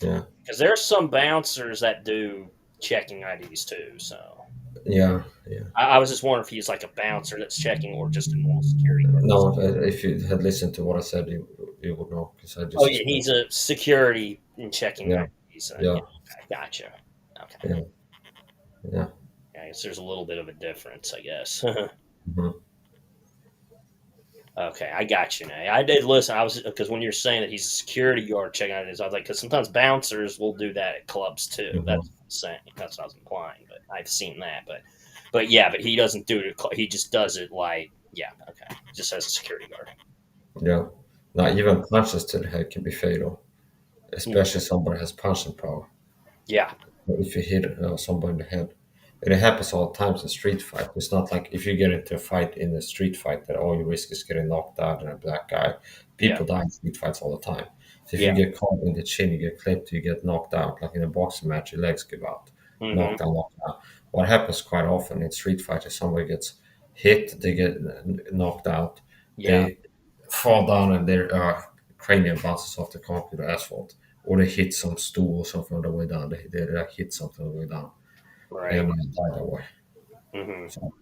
yeah, because there's some bouncers that do checking IDs too. So yeah, yeah. I was just wondering if he's like a bouncer that's checking or just a normal security guard. No, if you had listened to what I said, you would know because I Oh just yeah, explained. he's a security in checking Yeah, IDs. yeah, Yeah, okay, gotcha. Okay, yeah, yeah. I guess there's a little bit of a difference, I guess. Hmm. Okay, I got you now. I did listen. I was because when you're saying that he's a security guard checking out his, I was like, because sometimes bouncers will do that at clubs too. That's Hmm. what I'm saying. That's what I was implying. But I've seen that. But yeah, but he doesn't do it. He just does it like yeah. Okay, just as a security guard. Yeah. Now, even punches to the head can be fatal, especially somebody has punching power. Yeah. If you hit somebody in the head, and it happens all the times in street fight. It's not like if you get into a fight in a street fight that all you risk is getting knocked out and a black guy. Yeah. People die in street fights all the time. So if you Yeah. get caught in the chin, you get clipped, you get knocked out. Like in a boxing match, your legs give out, Hmm. knocked out, knocked out. What happens quite often in street fight is somebody gets hit, they get knocked out, Yeah. they fall down and their cranium bounces off the concrete or asphalt, or they hit some stool or something on the way down. They like, hit something on the way down Right. and die that way. Hmm. So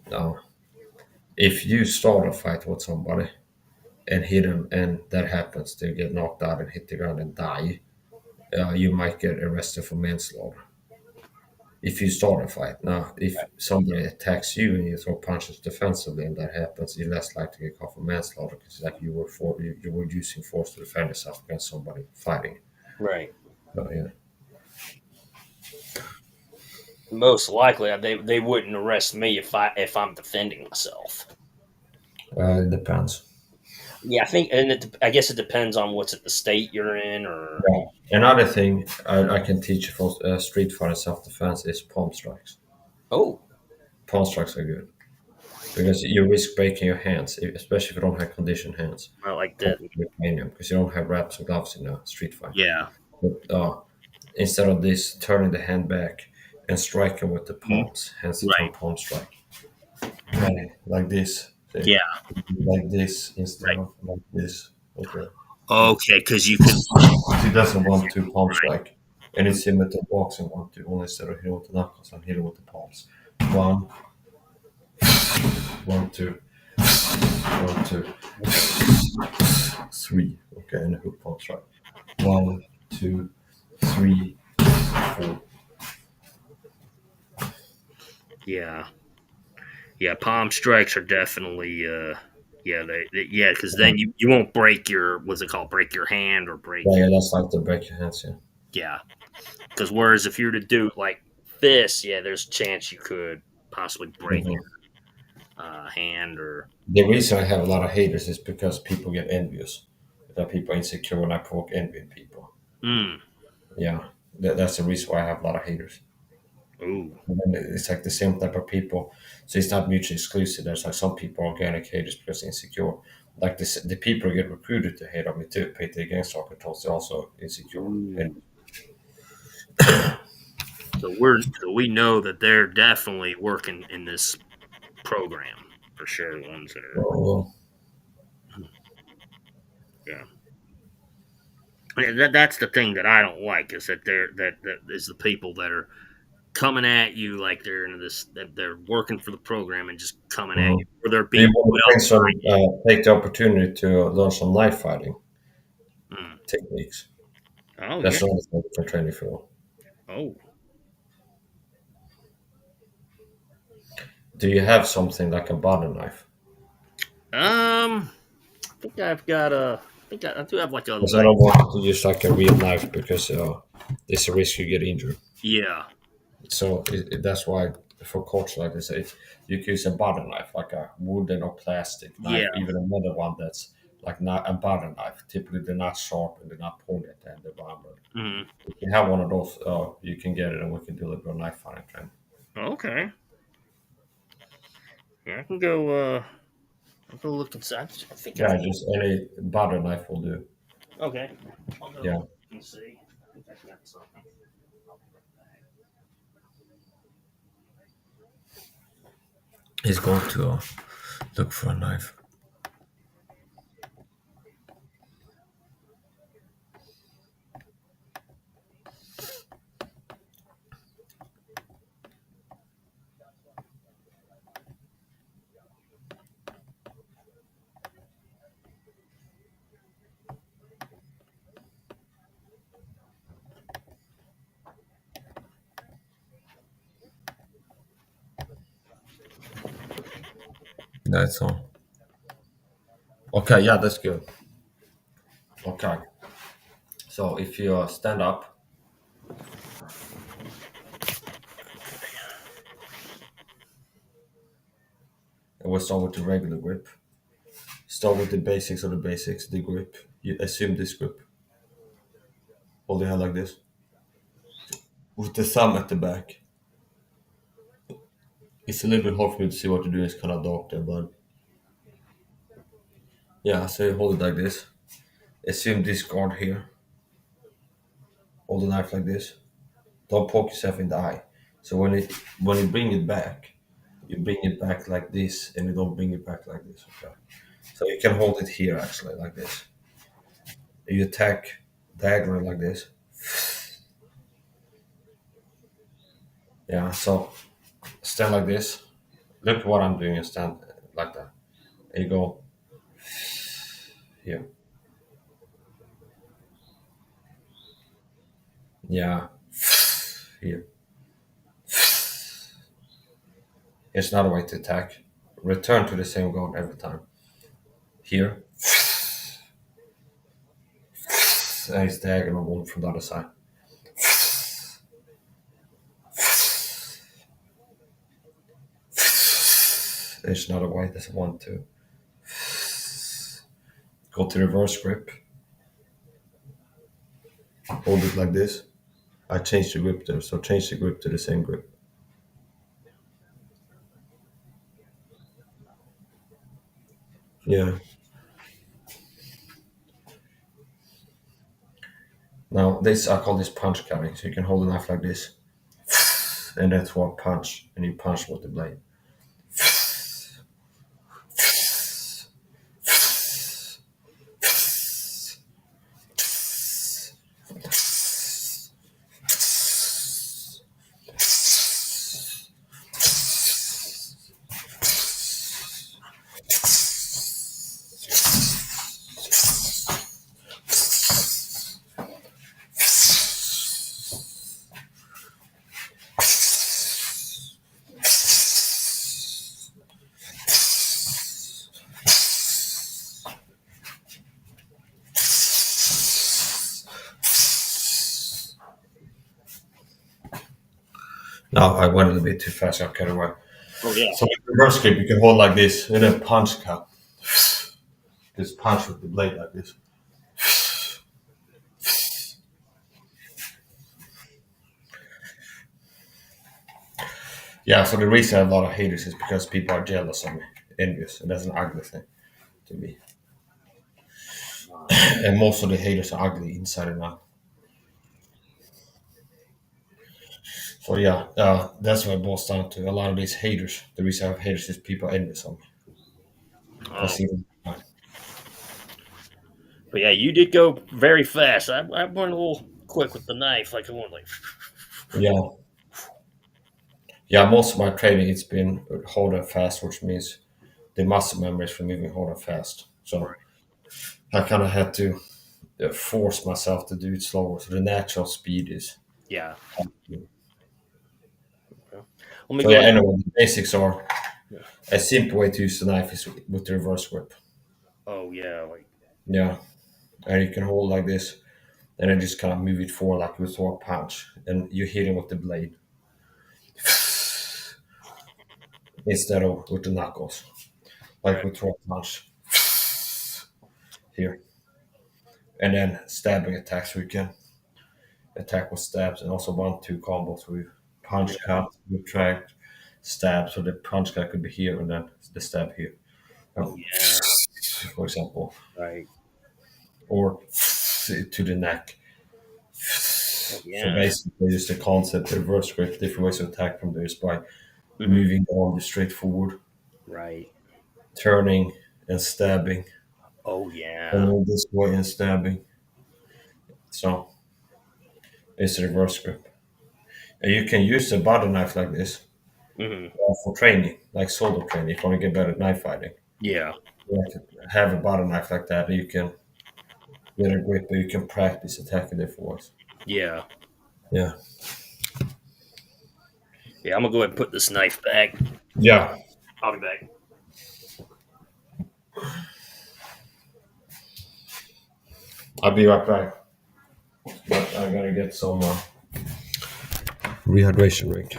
now, if you start a fight with somebody and hit them, and that happens, they get knocked out and hit the ground and die, you might get arrested for manslaughter. If you start a fight, now if somebody attacks you and you throw punches defensively and that happens, you're less likely to get caught for manslaughter because like you were using force to defend yourself against somebody fighting. Right. So yeah, Most likely, they wouldn't arrest me if I'm defending myself. it depends. Yeah, I think, and I guess it depends on what's at the state you're in, or Yeah. Another thing I can teach you for street fight and self defense is palm strikes. oh, Palm strikes are good because you risk breaking your hands, especially if you don't have conditioned hands. I like that. Because you don't have wraps and gloves in a street fight. Yeah. But instead of this, turning the hand back and striking with the Mhm. palms, hence the term Right. palm strike. Like this, see? Yeah. Like this instead Right. of like this. Okay. Okay, because you can. He doesn't want to palm strike. And it's similar to boxing, want to only instead of hitting with the knuckles, I'm hitting with the palms. One, one, two, one, two. Three. Okay, and the hook punch, right? One, two, three, four. Yeah, yeah. Palm strikes are definitely yeah yeah, because then you won't break your, what's it called, break your hand or break Yeah, your, yeah, that's like the break your hands, yeah. yeah. Because whereas if you were to do like this, yeah, there's a chance you could possibly break Mhm. your hand or. The reason I have a lot of haters is because people get envious. That people are insecure when I provoke envy in people. Mm. Yeah, that's the reason why I have a lot of haters. Ooh. And then it's like the same type of people. So it's not mutually exclusive. There's like some people are organic haters because they're insecure. Like this, the people who get recruited to hate on me too, pay the gang soccer tones, they're also insecure. Ooh. And So we know that they're definitely working in this program for sure. The ones that are, well, yeah. Yeah, that's the thing that I don't like, is that that is the people that are coming at you like they're into this, that they're working for the program and just coming at mhm. you, or they're Do you being want put to up bring some, take the opportunity to learn some knife fighting by. Mm. techniques? Oh yeah. That's the only thing we can train you for. Oh. Do you have something like a butter knife? I think I've got a. I think I do have like a Because I light. don't want to use like a real knife because there's a risk you get injured. Yeah. So that's why for culture like this, you can use a butter knife, like a wooden or plastic knife, Yeah. even another one that's like not a butter knife. Typically, they're not sharp and they're not pointy at the end. They're rounded. Mm. If you have one of those, you can get it, and we can do a little bit of knife fighting training. Okay. Yeah, I can go. I'll go look inside. I think I've. Yeah, just any butter knife will do. Okay. I'll go Yeah, look and see. I think I've got something. he's going to look for a knife. That's all. Okay, yeah, that's good. Okay, so if you stand up, and we'll start with the regular grip. Start with the basics of the basics, the grip. You assume this grip. Hold your hand like this. With the thumb at the back. It's a little bit hard for me to see what you're doing, it's kind of dark there, but yeah, so you hold it like this. Assume this guard here. Hold the knife like this. Don't poke yourself in the eye. So when you bring it back, you bring it back like this, and you don't bring it back like this. Okay. So you can hold it here actually, like this. You attack diagonally like this. Yeah. So stand like this. Look what I'm doing. And stand like that. And you go here. Yeah. Here. Here's another way to attack. Return to the same guard every time. Here. And it's diagonal one from the other side. There's another way. There's one, two. Go to reverse grip. Hold it like this. I changed the grip there, so change the grip to the same grip. Yeah. Now this I call this punch carrying. So you can hold a knife like this, and that's what punch, and you punch with the blade. No, I went a little bit too fast. I carried away. Oh yeah. So with reverse grip, you can hold like this and then punch cut. Just punch with the blade like this. Yeah, so the reason I have a lot of haters is because people are jealous of me, envious, and that's an ugly thing to me. And most of the haters are ugly inside and out. So yeah, that's what it boils down to. A lot of these haters, the reason I have haters is people envious of me. I Oh. see them. But yeah, you did go very fast. I went a little quick with the knife, like I went like. Yeah, yeah. Most of my training it's been hold and fast, which means the muscle memory is from moving hold and fast. So Right. I kind of had to force myself to do it slower. So the natural speed is. Yeah. Let me So go yeah, ahead. anyway, the basics are Yeah. a simple way to use the knife is with the reverse grip. Oh yeah, like Yeah, and you can hold like this, and then just kind of move it forward like you throw a punch, and you hit it with the blade instead of with the knuckles, like right. we throw a punch here, and then stabbing attacks. We can attack with stabs, and also 1-2 combos with punch, Yeah. cut, retract, stab. So the punch cut could be here, and then the stab here, Oh yeah. for example, Right. or to the neck. Oh So yeah. basically, just the concept of reverse grip, different ways to attack from there is by Hmm. moving the arm straight forward, Right. turning and stabbing, Oh yeah. turning this way and stabbing. So it's a reverse grip. And you can use a butter knife like this Hmm. for training, like solo training. If you want to get better at knife fighting, Yeah. you have to have a butter knife like that. And you can get a grip, but you can practice attacking different ways. Yeah. Yeah. Yeah. I'm gonna go ahead and put this knife back. Yeah. I'll be back. I'll be right back. But I gotta get some rehydration drink.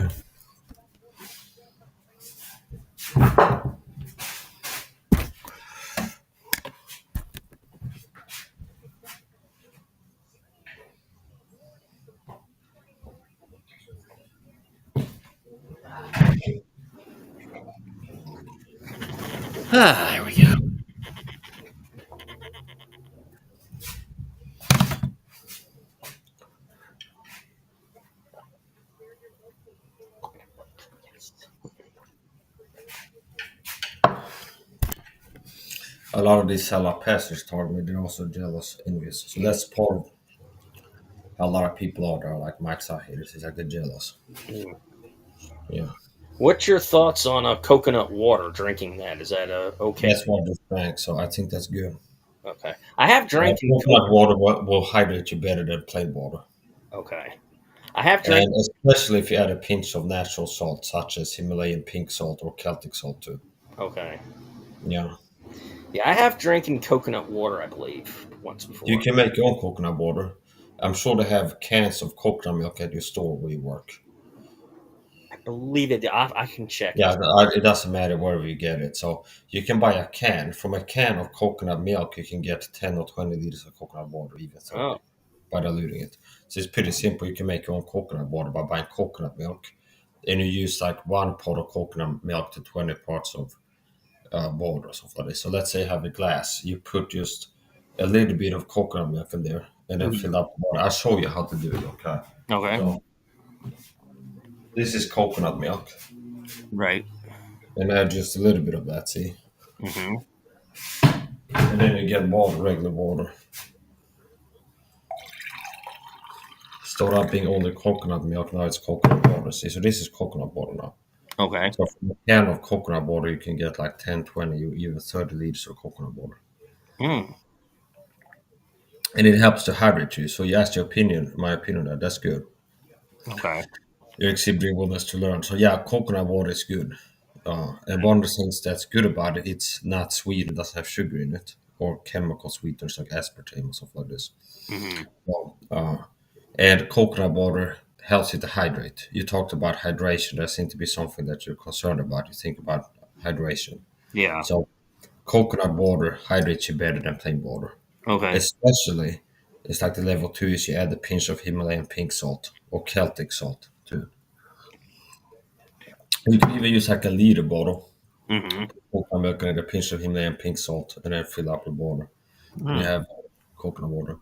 Ah, there we go. A lot of these SAHA passers told me they're also jealous, envious. So that's part of a lot of people out there, like Mike SAHA haters, is like they're jealous. Mm. Yeah. What's your thoughts on coconut water? Drinking that, is that okay? That's what this drank, so I think that's good. Okay. I have drinking Coconut water will hydrate you better than plain water. Okay. I have drank. And especially if you add a pinch of natural salt, such as Himalayan pink salt or Celtic salt too. Okay. Yeah. Yeah, I have drinking coconut water, I believe, once You before. can make your own coconut water. I'm sure they have cans of coconut milk at your store where you work. I believe it. I can check and Yeah, see. it doesn't matter wherever you get it. So you can buy a can. From a can of coconut milk, you can get 10 or 20 liters of coconut water, even Oh, 30, by diluting it. So it's pretty simple. You can make your own coconut water by buying coconut milk. And you use like 1 pot of coconut milk to 20 parts of water or something like this. So let's say you have a glass. You put just a little bit of coconut milk in there and then mhm. fill up water. I'll show you how to do it, okay? Okay. So this is coconut milk. Right. And add just a little bit of that, see? Hmm. And then you get water, regular water. Start out being only coconut milk, now it's coconut water. See, so this is coconut water now. Okay. So from a can of coconut water, you can get like 10, 20, even 30 liters of coconut water. Mm. And it helps to hydrate you. So you asked your opinion, my opinion, that's good. Okay. You exhibit willingness to learn. So yeah, coconut water is good. And one of the things that's good about it, it's not sweet. It doesn't have sugar in it or chemical sweeteners like aspartame or stuff like this. Hmm. Well, and coconut water healthy to hydrate. You talked about hydration. That seems to be something that you're concerned about. You think about hydration. Yeah. So coconut water hydrates you better than plain water. Okay. Especially, it's like the level two is you add a pinch of Himalayan pink salt or Celtic salt too. You can even use like a liter bottle, Mm-hmm. coconut milk and a pinch of Himalayan pink salt, and then fill up with water. And you Mm. have coconut water.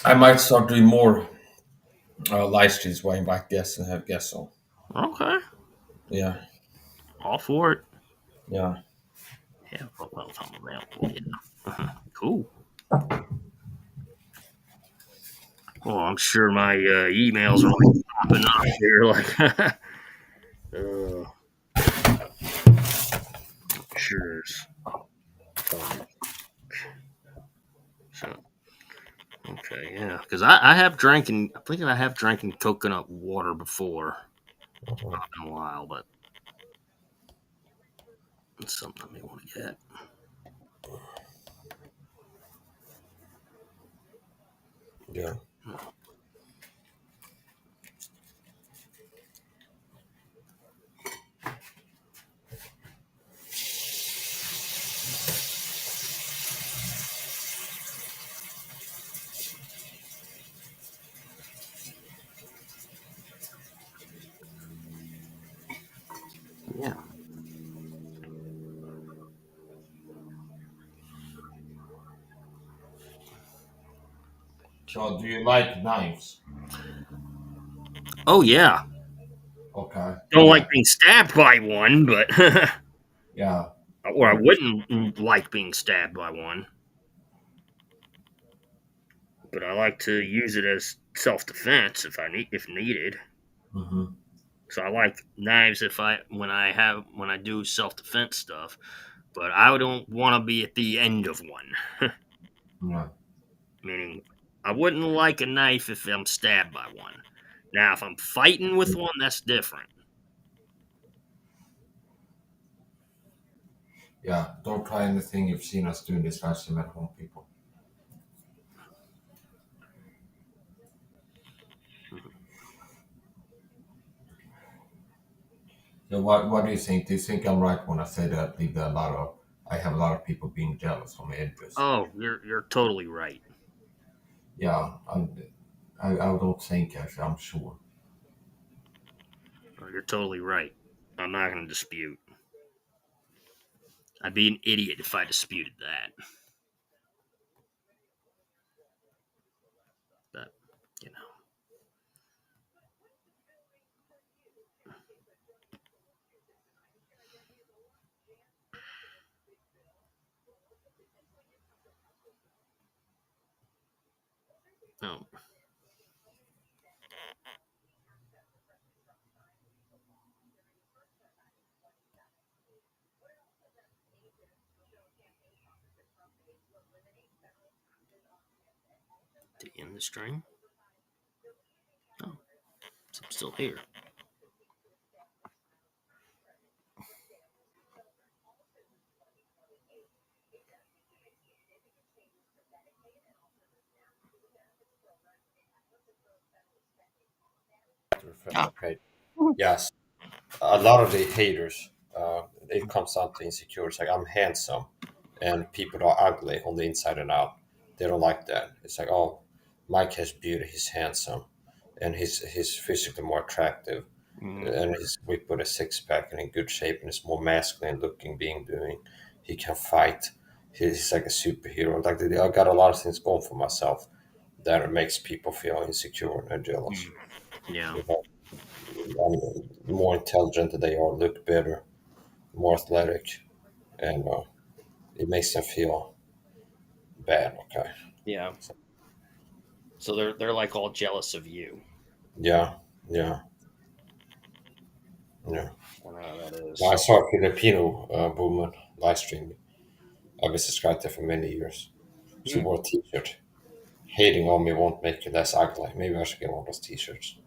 I might start doing more live streams where I invite guests and have guests on. Okay. Yeah, All for it. yeah. Yeah. Well, I'm available. Yeah. Cool. Well, I'm sure my emails are like popping up here. Like, sure. Fun. So, okay, yeah, because I have drinking. I think I have drinking coconut water before. Mhm. Not in a while, but it's something I may want to get. Yeah. Yeah. So, do you like knives? Oh yeah. Okay. Don't Yeah. like being stabbed by one, but Yeah. or I wouldn't like being stabbed by one. But I like to use it as self defense if needed. Mm-hmm. So I like knives if I when I do self defense stuff, but I don't want to be at the end of one. Yeah. Meaning, I wouldn't like a knife if I'm stabbed by one. Now, if I'm fighting with one, that's different. Yeah. Don't try anything you've seen us doing this last time at home, people. So, what do you think? Do you think I'm right when I say that I have a lot of people being jealous of my interest? Oh, you're totally right. Yeah. I don't think actually. I'm sure. You're totally right. I'm not going to dispute. I'd be an idiot if I disputed that. But you know, to end the stream. Oh, so I'm still here. To refresh my Ah, page. Yes. A lot of the haters, it comes down to insecure. It's like I'm handsome, and people are ugly on the inside and out. They don't like that. It's like, oh, Mike has beauty. He's handsome, and he's physically more attractive, mm, and he's with a six pack and in good shape, and is more masculine looking being doing. He can fight. He's like a superhero. Like I got a lot of things going for myself that makes people feel insecure and jealous. mm, yeah, You know, I'm more intelligent than they are, look better, more athletic, and it makes them feel bad. Okay. yeah. So, So they're like all jealous of you. yeah, yeah, yeah. I don't know how that Now, I is. saw a Filipino woman live stream. I've been subscribed to her for many years. She Hmm. wore a T-shirt. Hating on me won't make you less ugly. Maybe I should get one of those T-shirts.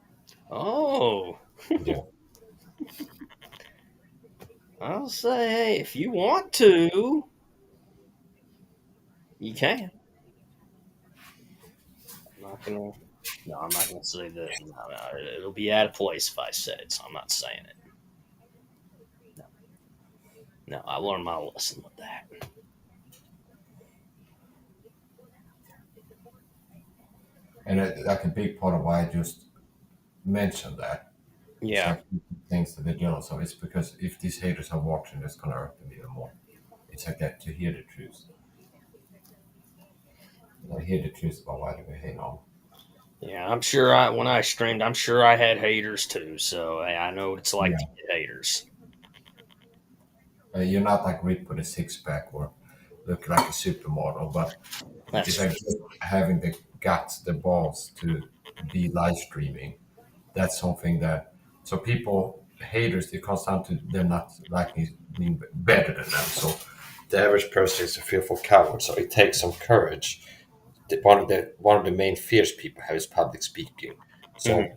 Oh, Yeah, I'll say, hey, if you want to. You can. I'm not gonna. No, I'm not gonna say that. No, no, it'll be out of place if I said it, so I'm not saying it. No, no, I learned my lesson with that. And like a big part of why I just mentioned that, it's Yeah. like things that they're jealous of. It's because if these haters are watching, it's gonna hurt them even more. It's like that to hear the truth. Hear the truth about why they hate on. Yeah, I'm sure I when I streamed, I'm sure I had haters too. So I know what it's like to Yeah, get haters. you're not like ripped with a six pack or look like a supermodel, but That's it's like true. just having the guts, the balls to be live streaming. That's something that so people haters it comes down to them not liking being better than them. So The average person is a fearful coward, so it takes some courage. One of the main fears people have is public speaking. Hmm. So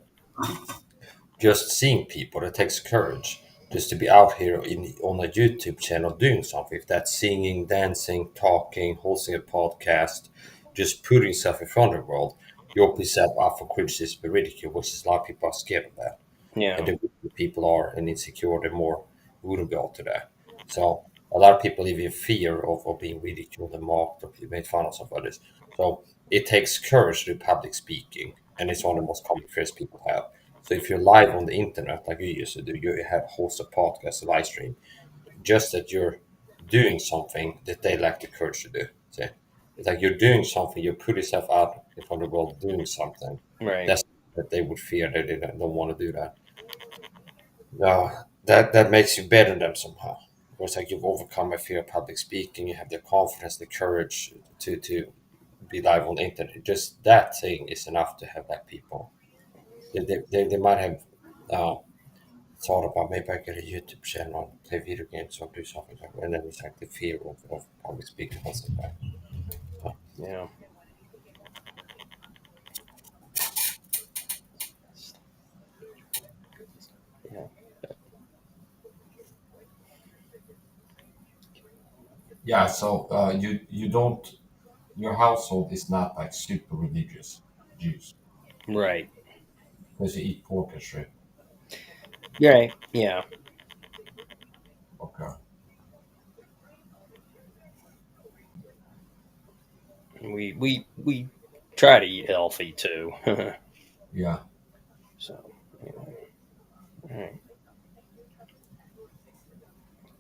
just seeing people, it takes courage just to be out here on a YouTube channel doing something. If that's singing, dancing, talking, hosting a podcast, just putting yourself in front of the world, you open yourself up for criticism and ridicule, which is a lot of people are scared of that. And Yeah. the weaker people are and insecure, the more vulnerable to that. So a lot of people live in fear of being ridiculed and mocked or made fun of something like this. So it takes courage to do public speaking, and it's one of the most common fears people have. So if you're live on the internet like you used to do, you have host a podcast, a live stream, just that you're doing something that they lack the courage to do. See? It's like you're doing something, you put yourself out in front of the world doing something. Right. That's that they would fear that they don't want to do that. No, that makes you better than them somehow. It's like you've overcome a fear of public speaking. You have the confidence, the courage to be live on the internet. Just that thing is enough to have like people. They might have uh, thought about maybe I get a YouTube channel, play video games, or do something like that. And then it's like the fear of public speaking holds them back. So, Yeah. Yeah. yeah, so you don't your household is not like super religious Jews Right. because you eat pork and shrimp. Right. Yeah. Okay. We try to eat healthy too. Yeah. So. You know, right.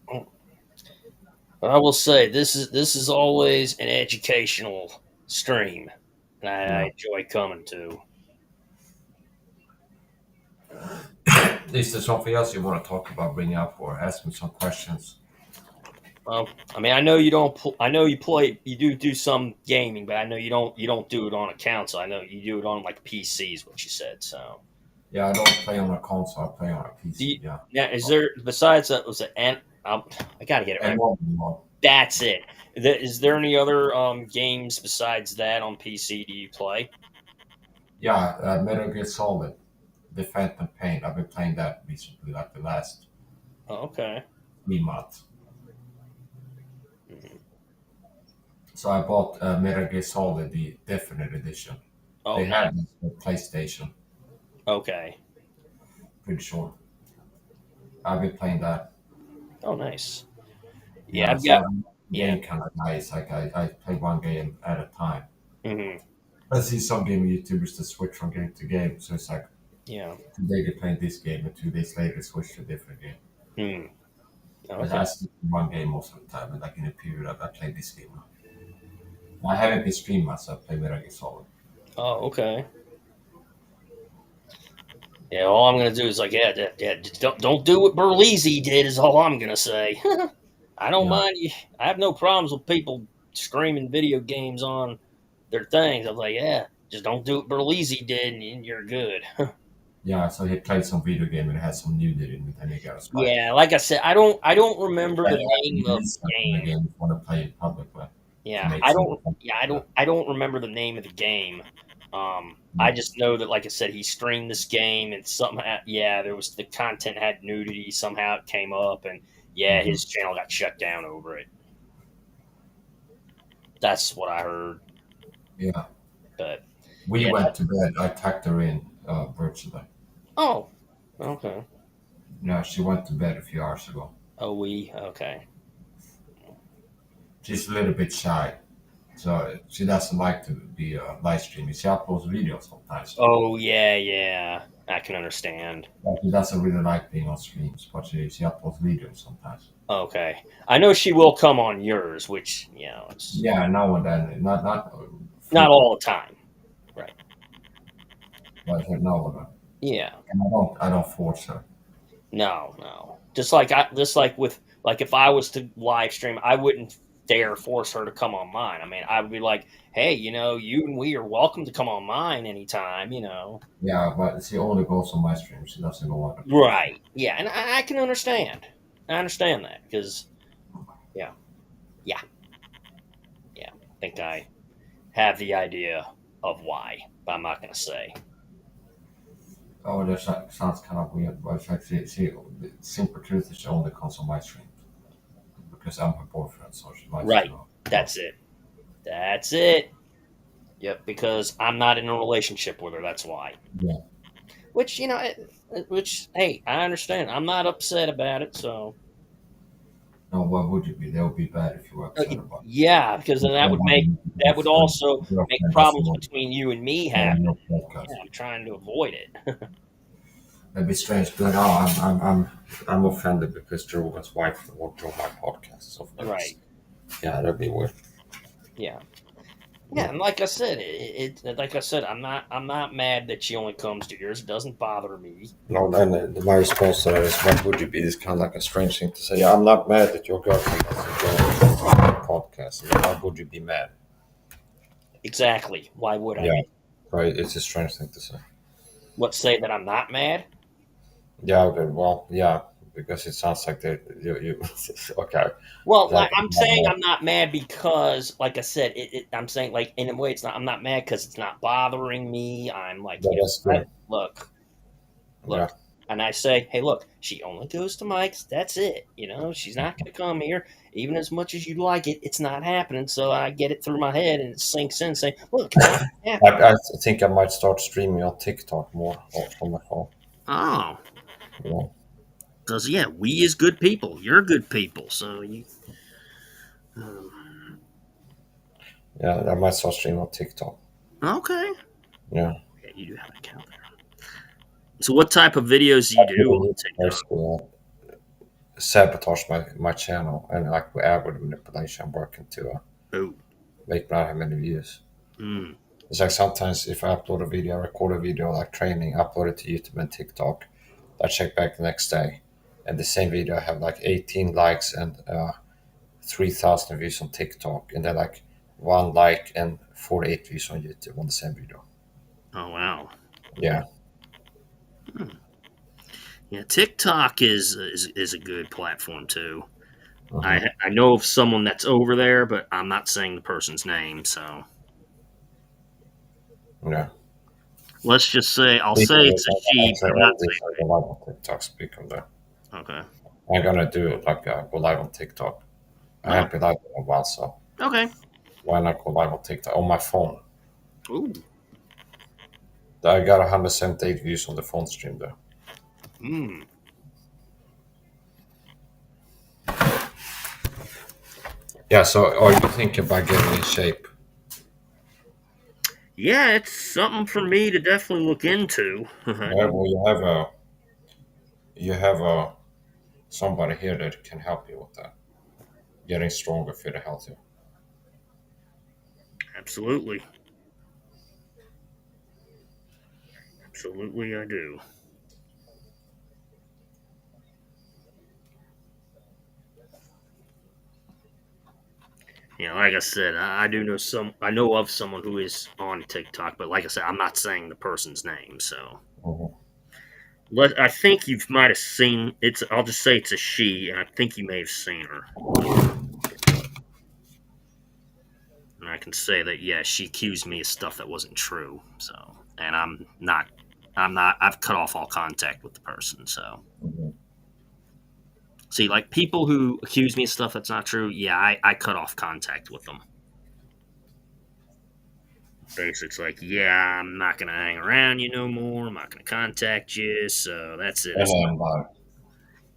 Well, but I will say this is always an educational stream, and I Yeah. enjoy coming to. Is there something else you want to talk about, bring up, or ask me some questions? I mean, I know you don't. I know you play. You do some gaming, but I know you don't do it on a console. I know you do it on like PCs. What you said. So, Yeah, I don't play on a console. I play on a do PC. you, Yeah. now is there besides that was it? And I gotta get it And right. one. That's it. Is there any other games besides that on PC do you play? Yeah, Metal Gear Solid, The Phantom Pain. I've been playing that recently, like the last Oh, okay. 3 months. Mhm. So I bought Metal Gear Solid, the Definite Edition. Oh, They nice. have this for PlayStation, Okay. pretty sure. I've been playing that. Oh, nice. Yeah, Yeah, I've so got. I'm Yeah. game kind of nice. Like I play one game at a time. Hmm. I see some game YouTubers that switch from game to game. So it's like Yeah. today they're playing this game and 2 days later they switch to a different game. Hmm. But Okay. I stick to one game most of the time, and like in a period I play this game now. I haven't been streaming myself play Metal Gear Solid. Oh, okay. Yeah, all I'm gonna do is like, yeah, just don't do what Berlizzi did. Is all I'm gonna say. I don't Yeah, mind. I have no problems with people streaming video games on their things. I was like, yeah, just don't do what Berlizzi did, and you're good. yeah. So he played some video game and it had some nudity in it, and he got a strike. Yeah, like I said, I don't remember And the they have to name of release the that in the game. game if you want to play it publicly to Yeah, make I sure. don't. Yeah, I don't remember the name of the game. I just know that, like I said, he streamed this game, and somehow, yeah, there was the content had nudity. Somehow it came up, and yeah, Mhm. his channel got shut down over it. That's what I heard. Yeah. But We yeah. went to bed. I tucked her in virtually. Oh, okay. No, she went to bed a few hours ago. Oh, okay. She's a little bit shy, so she doesn't like to be live streaming. She uploads videos sometimes, Oh, yeah. I can understand. but she doesn't really like being on streams. But she uploads videos sometimes. Okay. I know she will come on yours, which, it's Yeah, now and then, not not all the time. Right. but now and then. Yeah. And I don't force her. No. Just like with if I was to live stream, I wouldn't dare force her to come on mine. I mean, I would be like, hey, you and we are welcome to come on mine anytime. Yeah, but she only goes on my stream. She doesn't go on. Right. Yeah, and I can understand. I understand that because, yeah. I think I have the idea of why, but I'm not going to say. Oh, that sounds kind of weird, but it's like the simple truth is she only comes on my stream because I'm her boyfriend, so she likes Right. to know. That's it. That's it. Yep. Because I'm not in a relationship with her. That's why. Yeah. Which hey, I understand. I'm not upset about it. So No, why would you be? That would be bad if you were upset about it. yeah, because then that would also make problems between you and me happen. Yeah, I'm trying to avoid it. That'd be strange. Be like, oh, I'm offended because Jordan's wife won't join my podcast. So Right. Yeah, that'd be weird. Yeah. Yeah, and like I said, I'm not mad that she only comes to yours. It doesn't bother me. No, and my response to that is, why would you be? It's kind of like a strange thing to say. Yeah, I'm not mad that your girlfriend doesn't join my podcast. Why would you be mad? Exactly. Why would I? Yeah, right. It's a strange thing to say. What, say that I'm not mad? Yeah, well, yeah, because it sounds like that you okay. Well, That, I'm saying I'm not mad because, like I said, I'm saying, like, in a way, it's not. I'm not mad because it's not bothering me. I'm like, that's good. look, Yeah. and I say, hey, look, she only goes to Mike's. That's it. She's not going to come here, even as much as you like it. It's not happening. So I get it through my head and it sinks in, saying, look, it's not happening. I think I might start streaming on TikTok more on my phone. Oh, Yeah. because we is good people. You're good people, so you. Yeah, I might start streaming on TikTok. Okay. Yeah. Yeah, you do have an account there. So, what type of videos do you do on TikTok? Basically, sabotage my channel and like with ad manipulation, I'm working to make not have many views. Mm. It's like sometimes if I upload a video, record a video like training, upload it to YouTube and TikTok, I check back the next day, and the same video I have like 18 likes and 3,000 views on TikTok, and then like 1 like and 48 views on YouTube on the same video. Oh wow! Yeah. Yeah, TikTok is a good platform too. Uh-huh. I know of someone that's over there, but I'm not saying the person's name. So Yeah. let's just say I'll say it's a she. But I'm not saying. Go live on TikTok. Speak of that. Okay. I'm gonna do it like go live on TikTok. I haven't been live in a while, so Okay. why not go live on TikTok on my phone? Ooh. I got 178 views on the phone stream there. Mm. Yeah, so are you thinking about getting in shape? Yeah, it's something for me to definitely look into. Yeah, well, you have a somebody here that can help you with that. Getting stronger, fitter, healthier. Absolutely. Absolutely, I do. Like I said, I do know I know of someone who is on TikTok, but like I said, I'm not saying the person's name. So, I think you might have seen it's. I'll just say it's a she, and I think you may have seen her. And I can say that, yeah, she accused me of stuff that wasn't true. So, and I'm not. I've cut off all contact with the person. So. See, like people who accuse me of stuff that's not true, yeah, I cut off contact with them. Basically, it's like, yeah, I'm not gonna hang around you no more. I'm not gonna contact you. So that's it. And I'm live.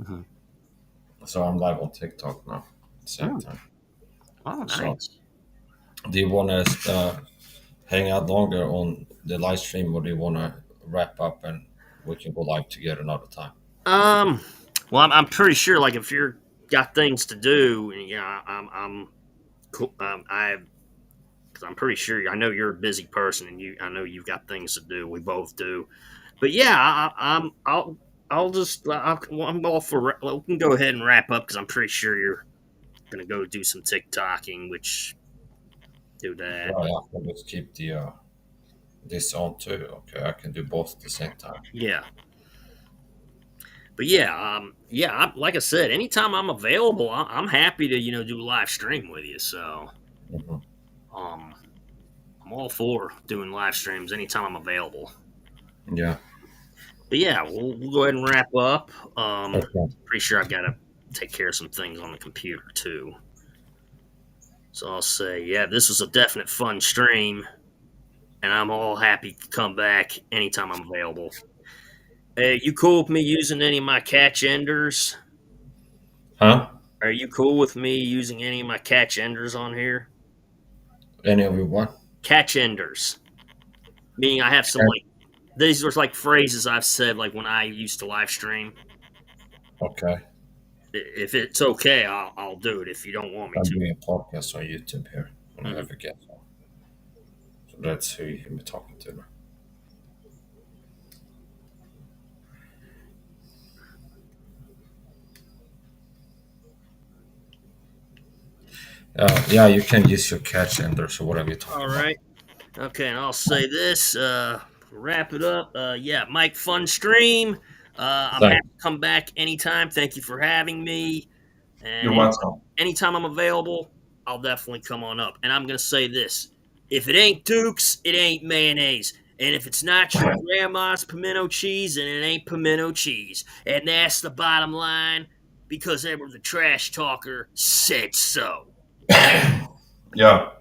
Mhm. So I'm live on TikTok now at the same Hmm. time. Oh, So nice. do you want to hang out longer on the live stream, or do you want to wrap up and we can go live together another time? Um, well, I'm pretty sure, like, if you're got things to do, you know, I'm cool. Because I'm pretty sure I know you're a busy person, and I know you've got things to do. We both do. But yeah, I'll just, I'm all for. We can go ahead and wrap up because I'm pretty sure you're gonna go do some TikToking, which do that. Right, I can just keep the this on too. Okay, I can do both at the same time. Yeah. But yeah, like I said, anytime I'm available, I'm happy to do live stream with you. So Hmm. um, I'm all for doing live streams anytime I'm available. Yeah. But yeah, we'll go ahead and wrap up. Okay. Pretty sure I've got to take care of some things on the computer too. So I'll say, yeah, this was a definite fun stream, and I'm all happy to come back anytime I'm available. Hey, you cool with me using any of my catch enders? Huh? Are you cool with me using any of my catch enders on here? Any of you want? Catch enders, meaning I have some Okay. like these are like phrases I've said like when I used to live stream. Okay. If it's okay, I'll do it. If you don't want me I'm to. doing a podcast on YouTube here, and I Mhm. have a guest. So that's who you can be talking to. Yeah, you can use your catch enders or whatever you're All talking about. right. Okay, and I'll say this. Wrap it up. Yeah, Mike, fun stream. I'm happy Thanks. to come back anytime. Thank you for having me. And You're welcome. anytime I'm available, I'll definitely come on up. And I'm gonna say this: if it ain't Duke's, it ain't mayonnaise. And if it's not your grandma's pimento cheese, then it ain't pimento cheese. And that's the bottom line because ever the trash talker said so. Yeah.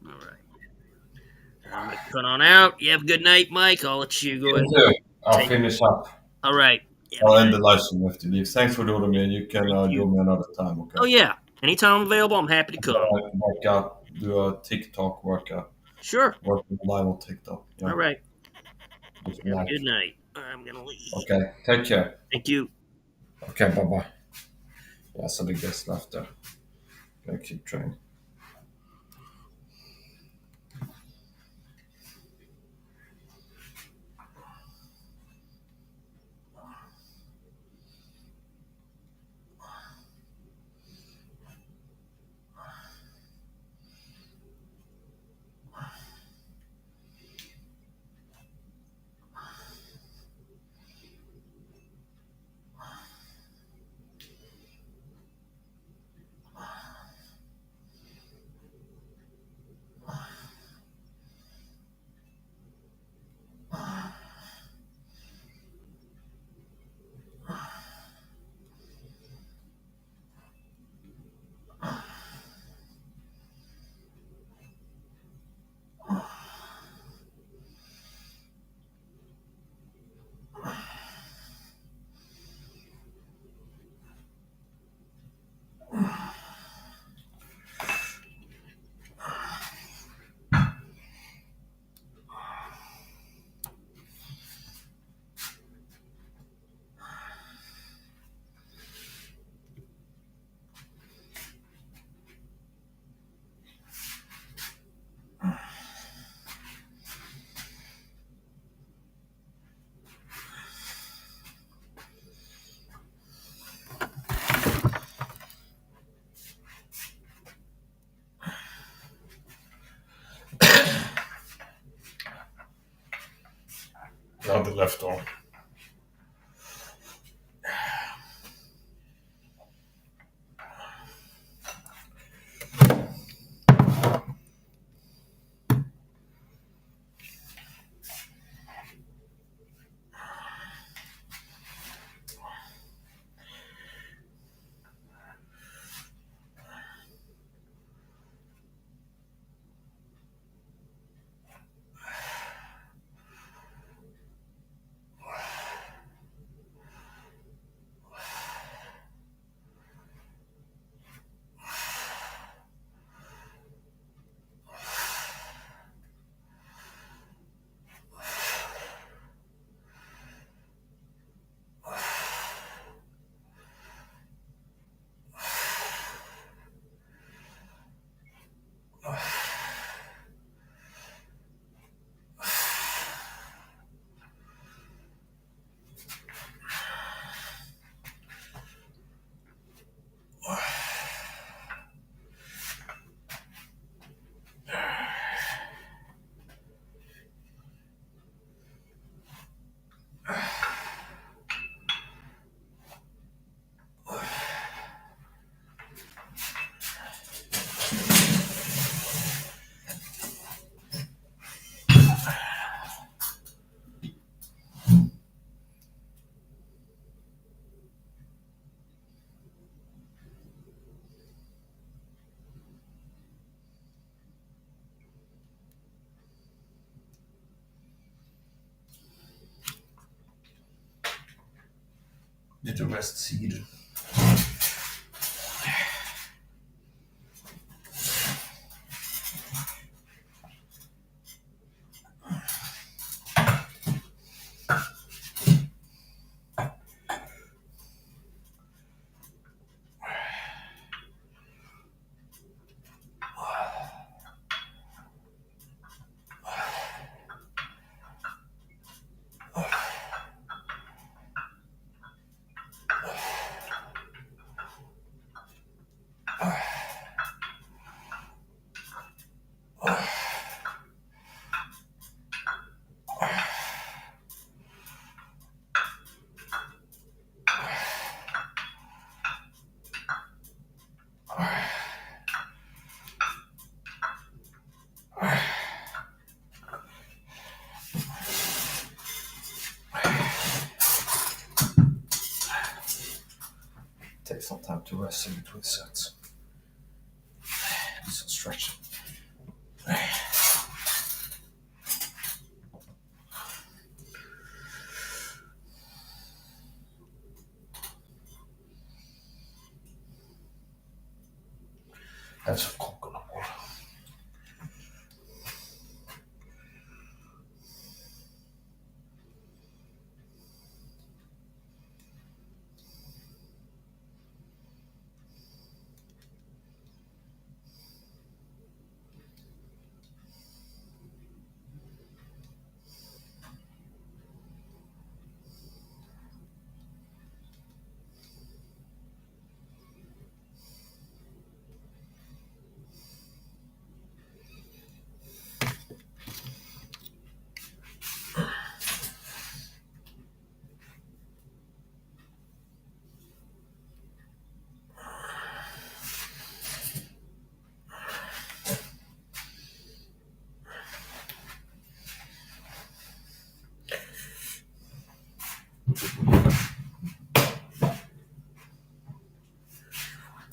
All right. I'm gonna cut on out. You have a good night, Mike. I'll let you go ahead You and too. I'll take. finish up. All right. You have a I'll good end the night. live stream after you leave. Thanks for doing me, and you can Thank you. join me another time, okay? Oh yeah. Anytime I'm available, I'm happy to come. I can work out, do a TikTok workout, Sure. working live on TikTok. Yeah, All right. with Have a Mike. good night. I'm gonna leave. Okay, take care. Thank you. Okay, bye bye. Yeah, so the guest left there. Gonna keep training. Now the left arm. Lite rest seed. Take some time to rest in between sets. Do some stretching. Have some coconut water.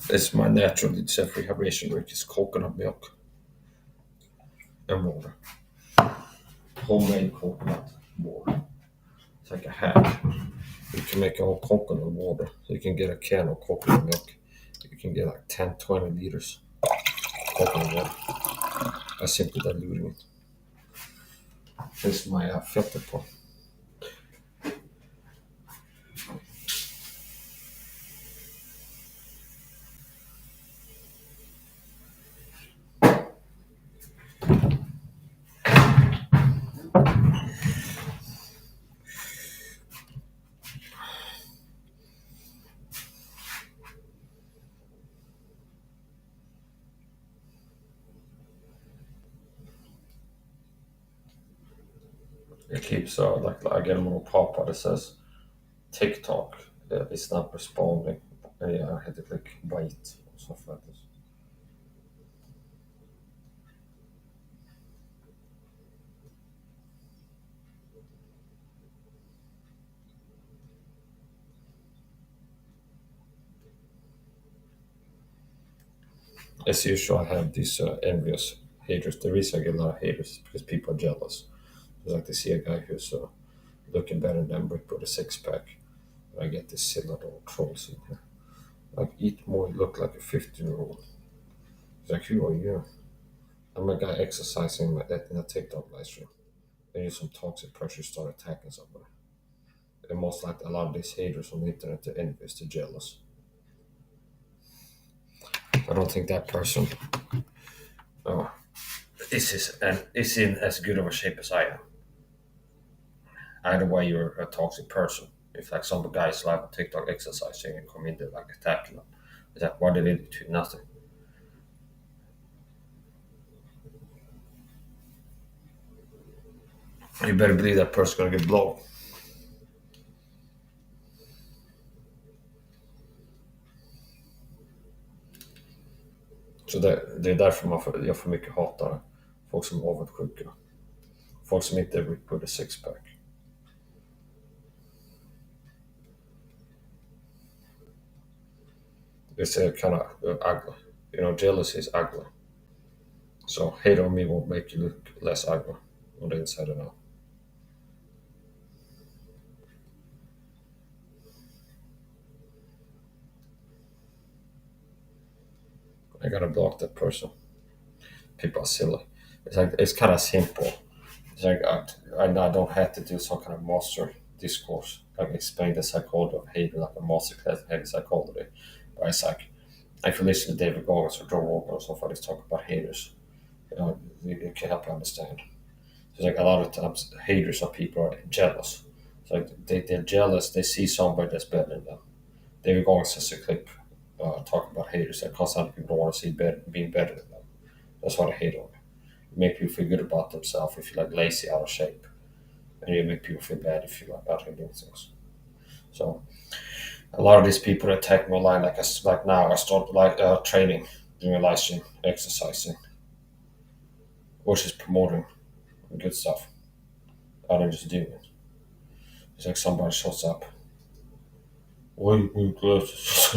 It's my natural self-free hydration drink. It's coconut milk and water. Homemade coconut water. It's like a hack. You can make your own coconut water. You can get a can of coconut milk. You can get like 10, 20 liters coconut water. I simply diluting it. This is my filter pot. It keeps like I get a little pop-up that says TikTok is not responding. I had to click wait or stuff like this. As usual, I have these envious haters. The reason I get a lot of haters is because people are jealous. It's like they see a guy who's looking better than them with a six-pack. I get these silly little trolls in here. Like, eat more, look like a 15-year-old. It's like, who are you? I'm a guy exercising in a TikTok live stream. Then you some toxic pressure start attacking somebody. And most likely a lot of these haters on the internet, they're envious, they're jealous. I don't think that person is in as good of a shape as I am. Either way, you're a toxic person. If like some guys live on TikTok exercising and come in there like attacking them, it's like what did they do? Nothing. You better believe that person's gonna get blown. Så det är därför jag får mycket hatare. Folk som är avundsjuka. Folk som inte är på the six-pack. It's kind of ugly. You know, jealousy is ugly. So hate on me won't make you look less ugly on the inside and out. I gotta block that person. People are silly. It's like it's kind of simple. It's like I don't have to do some kind of master discourse, like explain the psychology of hate like a master class in hate psychology. But it's like if you listen to David Goggins or Joe Rogan or so far, they talk about haters. You can help you understand. It's like a lot of times haters are people are jealous. It's like they're jealous. They see somebody that's better than them. David Goggins has a clip talking about haters that cause other people don't want to see being better than them. That's why they hate on you. Make people feel good about themselves if you're like lazy, out of shape, and you make people feel bad if you're like out here doing things. So a lot of these people attack me online. Like now, I start like training, doing a live stream, exercising, which is promoting good stuff. I don't just doing it. It's like somebody shows up. Why you wear glasses?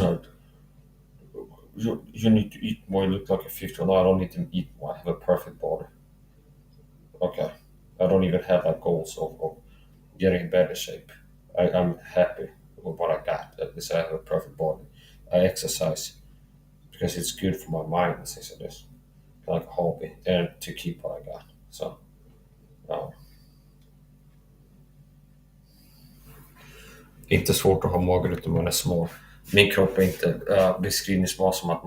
You need to eat more. You look like a 50. No, I don't need to eat more. I have a perfect body. Okay. I don't even have like goals of getting in better shape. I'm happy with what I got. At least I have a perfect body. I exercise because it's good for my mind and things like this. Like a hobby and to keep what I got. Så ja. Inte svårt att ha mage utan man är smal. Min kropp är inte beskrivningsbar som att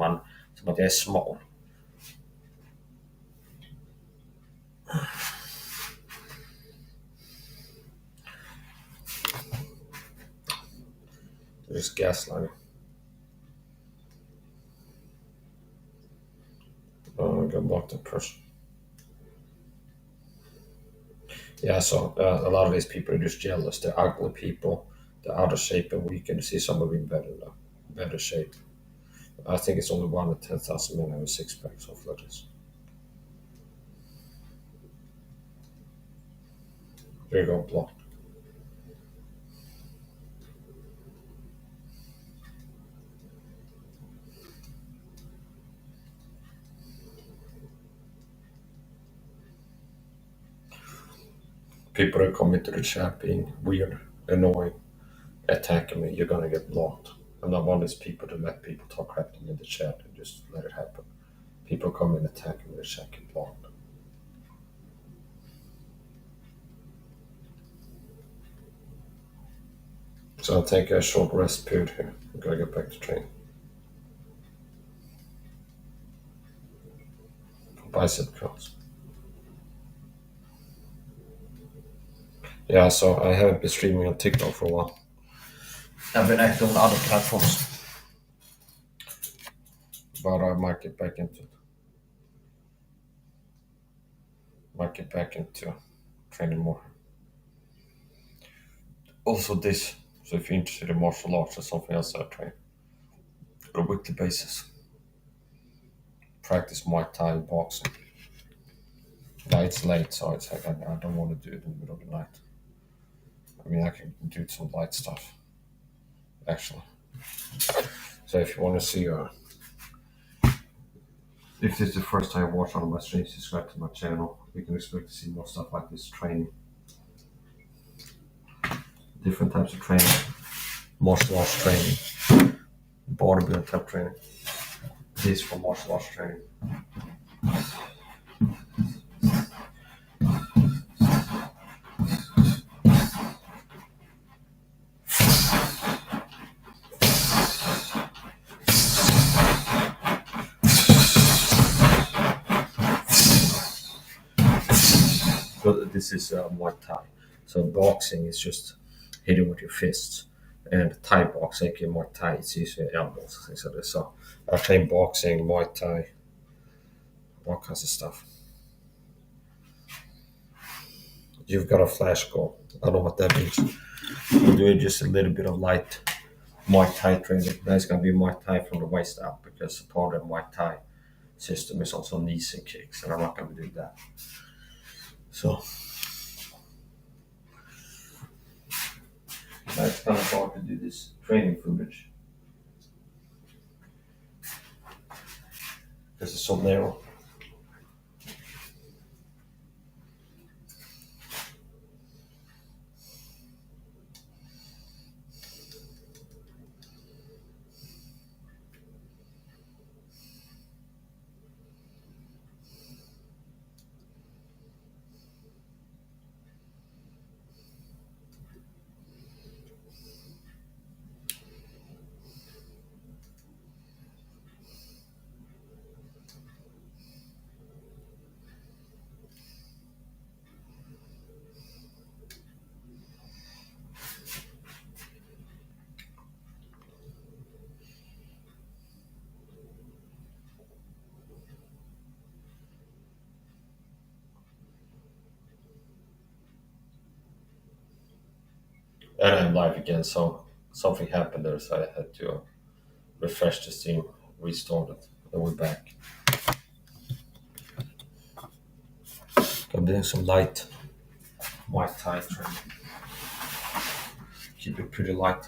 jag är smal. Just gaslighting. Oh, I got blocked in person. Yeah, so a lot of these people are just jealous. They're ugly people. They're out of shape and weak, and to see somebody in better shape. I think it's only 1 in 10,000 men have a six pack, something like this. There you go, blocked. People that come into the chat being weird, annoying, attacking me, you're gonna get blocked. I'm not one of these people to let people talk crap to me in the chat and just let it happen. People come and attack me in the chat, get blocked. So I'll take a short rest period here. I'm gonna get back to training. Bicep curls. Yeah, so I haven't been streaming on TikTok for a while. I've been active on other platforms. But I might get back into it. Might get back into training more. Also this. So if you're interested in martial arts or something else I train on a weekly basis. Practice Muay Thai and boxing. Now it's late, so it's like I don't want to do it in the middle of the night. I mean, I can do some light stuff, actually. So if you want to see, if this is the first time you watch one of my streams, subscribe to my channel. You can expect to see more stuff like this training. Different types of training. Martial arts training. Bodybuilding type training. This for martial arts training. But this is Muay Thai. So boxing is just hitting with your fists. And Thai boxing, aka Muay Thai, it's usually elbows and things like this. So I train boxing, Muay Thai, all kinds of stuff. You've got a flash goal. I don't know what that means. I'm doing just a little bit of light Muay Thai training. That's going to be Muay Thai from the waist up because part of the Muay Thai system is also knees and kicks, and I'm not going to do that. So it's kind of hard to do this training footage because it's so narrow. And I'm live again, so something happened there, so I had to refresh the stream, restart it, and we're back. I'm doing some light Muay Thai training. Keep it pretty light.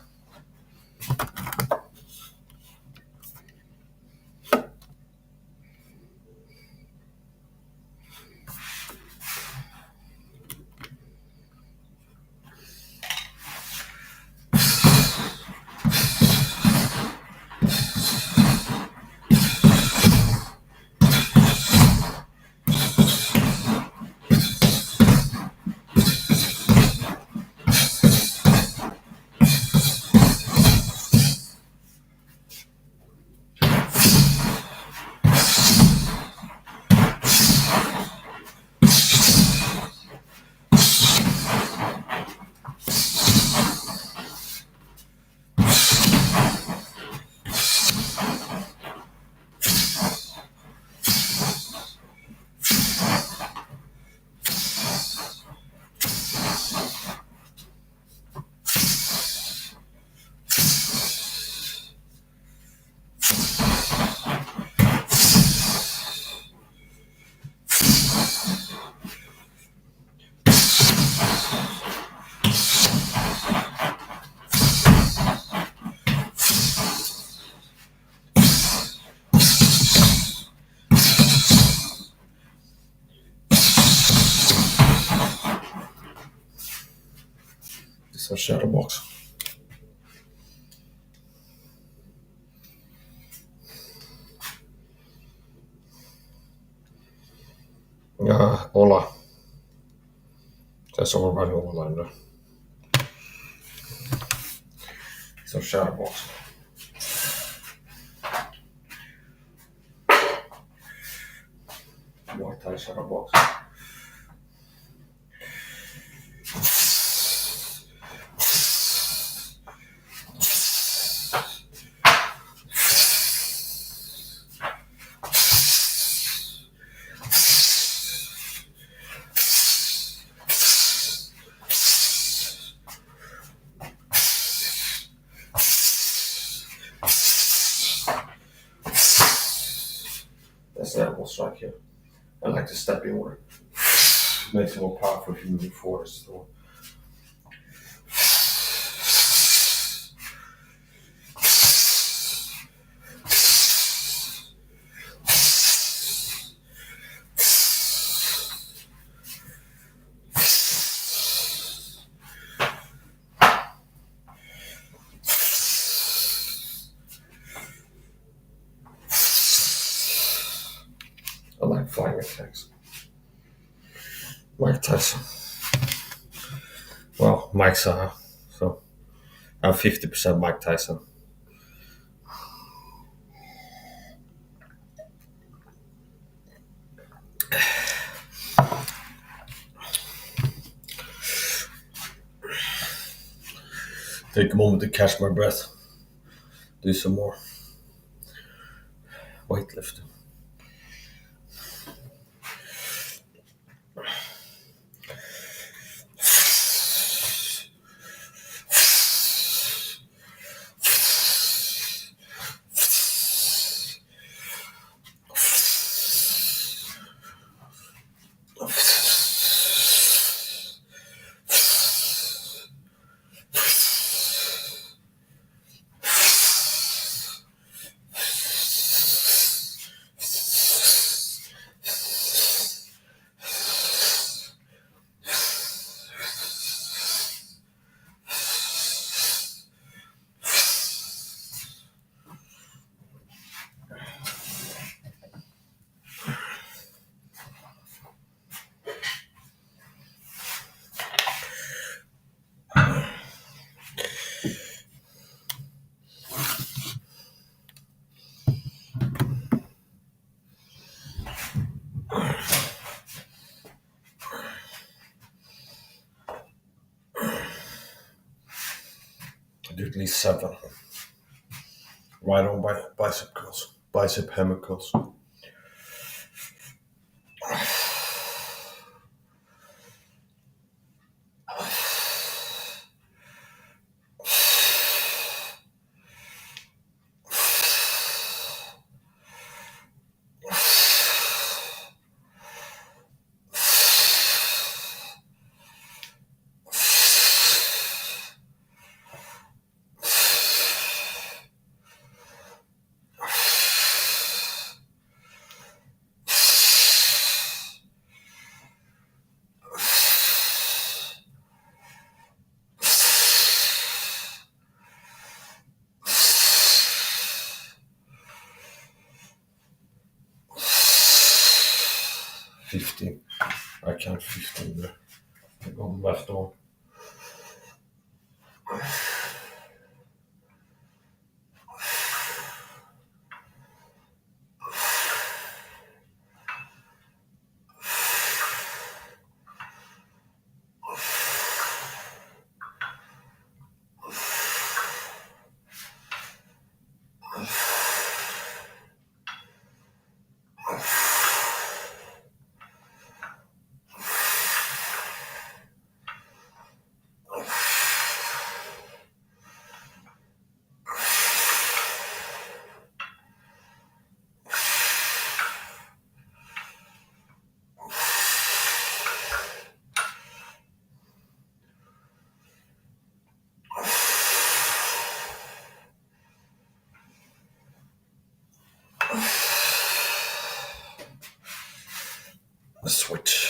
This is a shadow box. Hola. Tässä on vähän Hola. It's a shadow box. Muay Thai shadow box. That's the elbow strike here. I like to step in order. Makes it more powerful if you move forward. So. I like flying attacks. Mike Tyson. Well, Mike SAHA. So I'm 50% Mike Tyson. Take a moment to catch my breath. Do some more weightlifting. I do at least 7. Right on by bicep curls, bicep hammer curls. 15. I count 15 there. I go left on. Switch.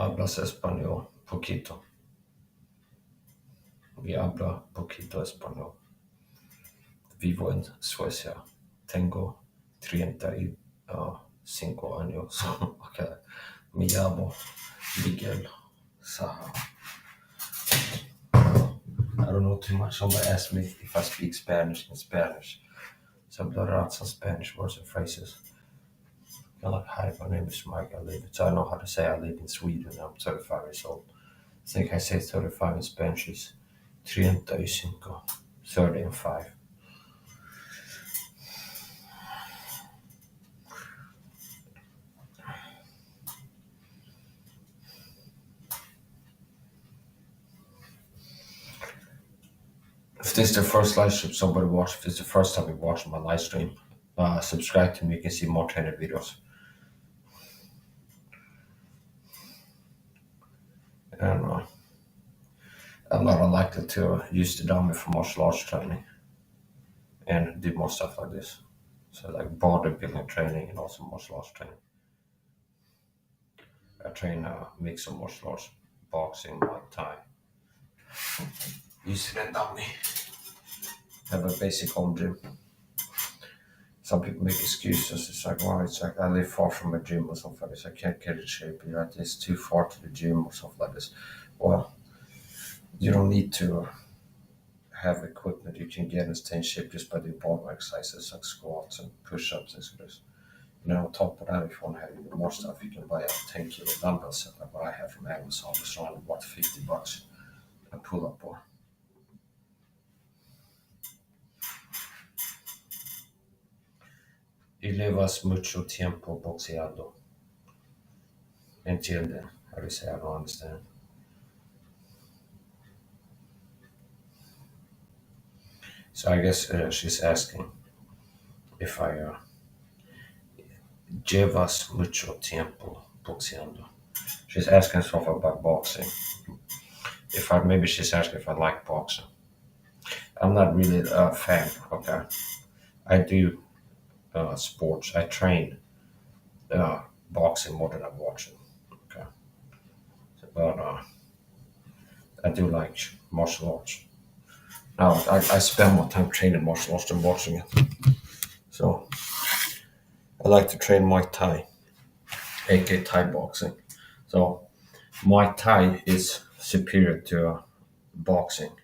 Hablas español, poquito. Vi habla poquito español. Vivo en Suecia. Tengo 35 años. Okay. Me llamo Miguel SAHA. I don't know too much. Somebody asked me if I speak Spanish in Spanish. So I'm learning out some Spanish words and phrases. I'm like, hi, my name is Mike. So I know how to say I live in Sweden. I'm 35 years old. think I say 35 in Spanish is 35, 30 and 5. If this is the first live stream somebody watched, if this is the first time you watch my live stream, subscribe to me, you can see more training videos. I don't know. I'm not unlikely to use the dummy for martial arts training and do more stuff like this. So like bodybuilding training and also martial arts training. I train a mix of martial arts, boxing, Muay Thai. Using a dummy. Have a basic home gym. Some people make excuses. It's like, well, it's like I live far from a gym or something like this. I can't get in shape. You're at this too far to the gym or something like this. Well, you don't need to have equipment. You can get and stay in shape just by doing body exercises like squats and push-ups and so this. And then on top of that, if you want to have even more stuff, you can buy a 10 kilo dumbbell set like what I have from Amazon. It's around about $50 a pull-up bar. Y llevas mucho tiempo boxeando. Entiende? How do you say? I don't understand. So I guess she's asking if I llevas mucho tiempo boxeando. She's asking stuff about boxing. Maybe she's asking if I like boxing. I'm not really a fan. Okay, I do sports. I train boxing more than I watch it. Okay, but I do like martial arts. Now I spend more time training martial arts than watching it. So I like to train Muay Thai, aka Thai boxing. So Muay Thai is superior to boxing.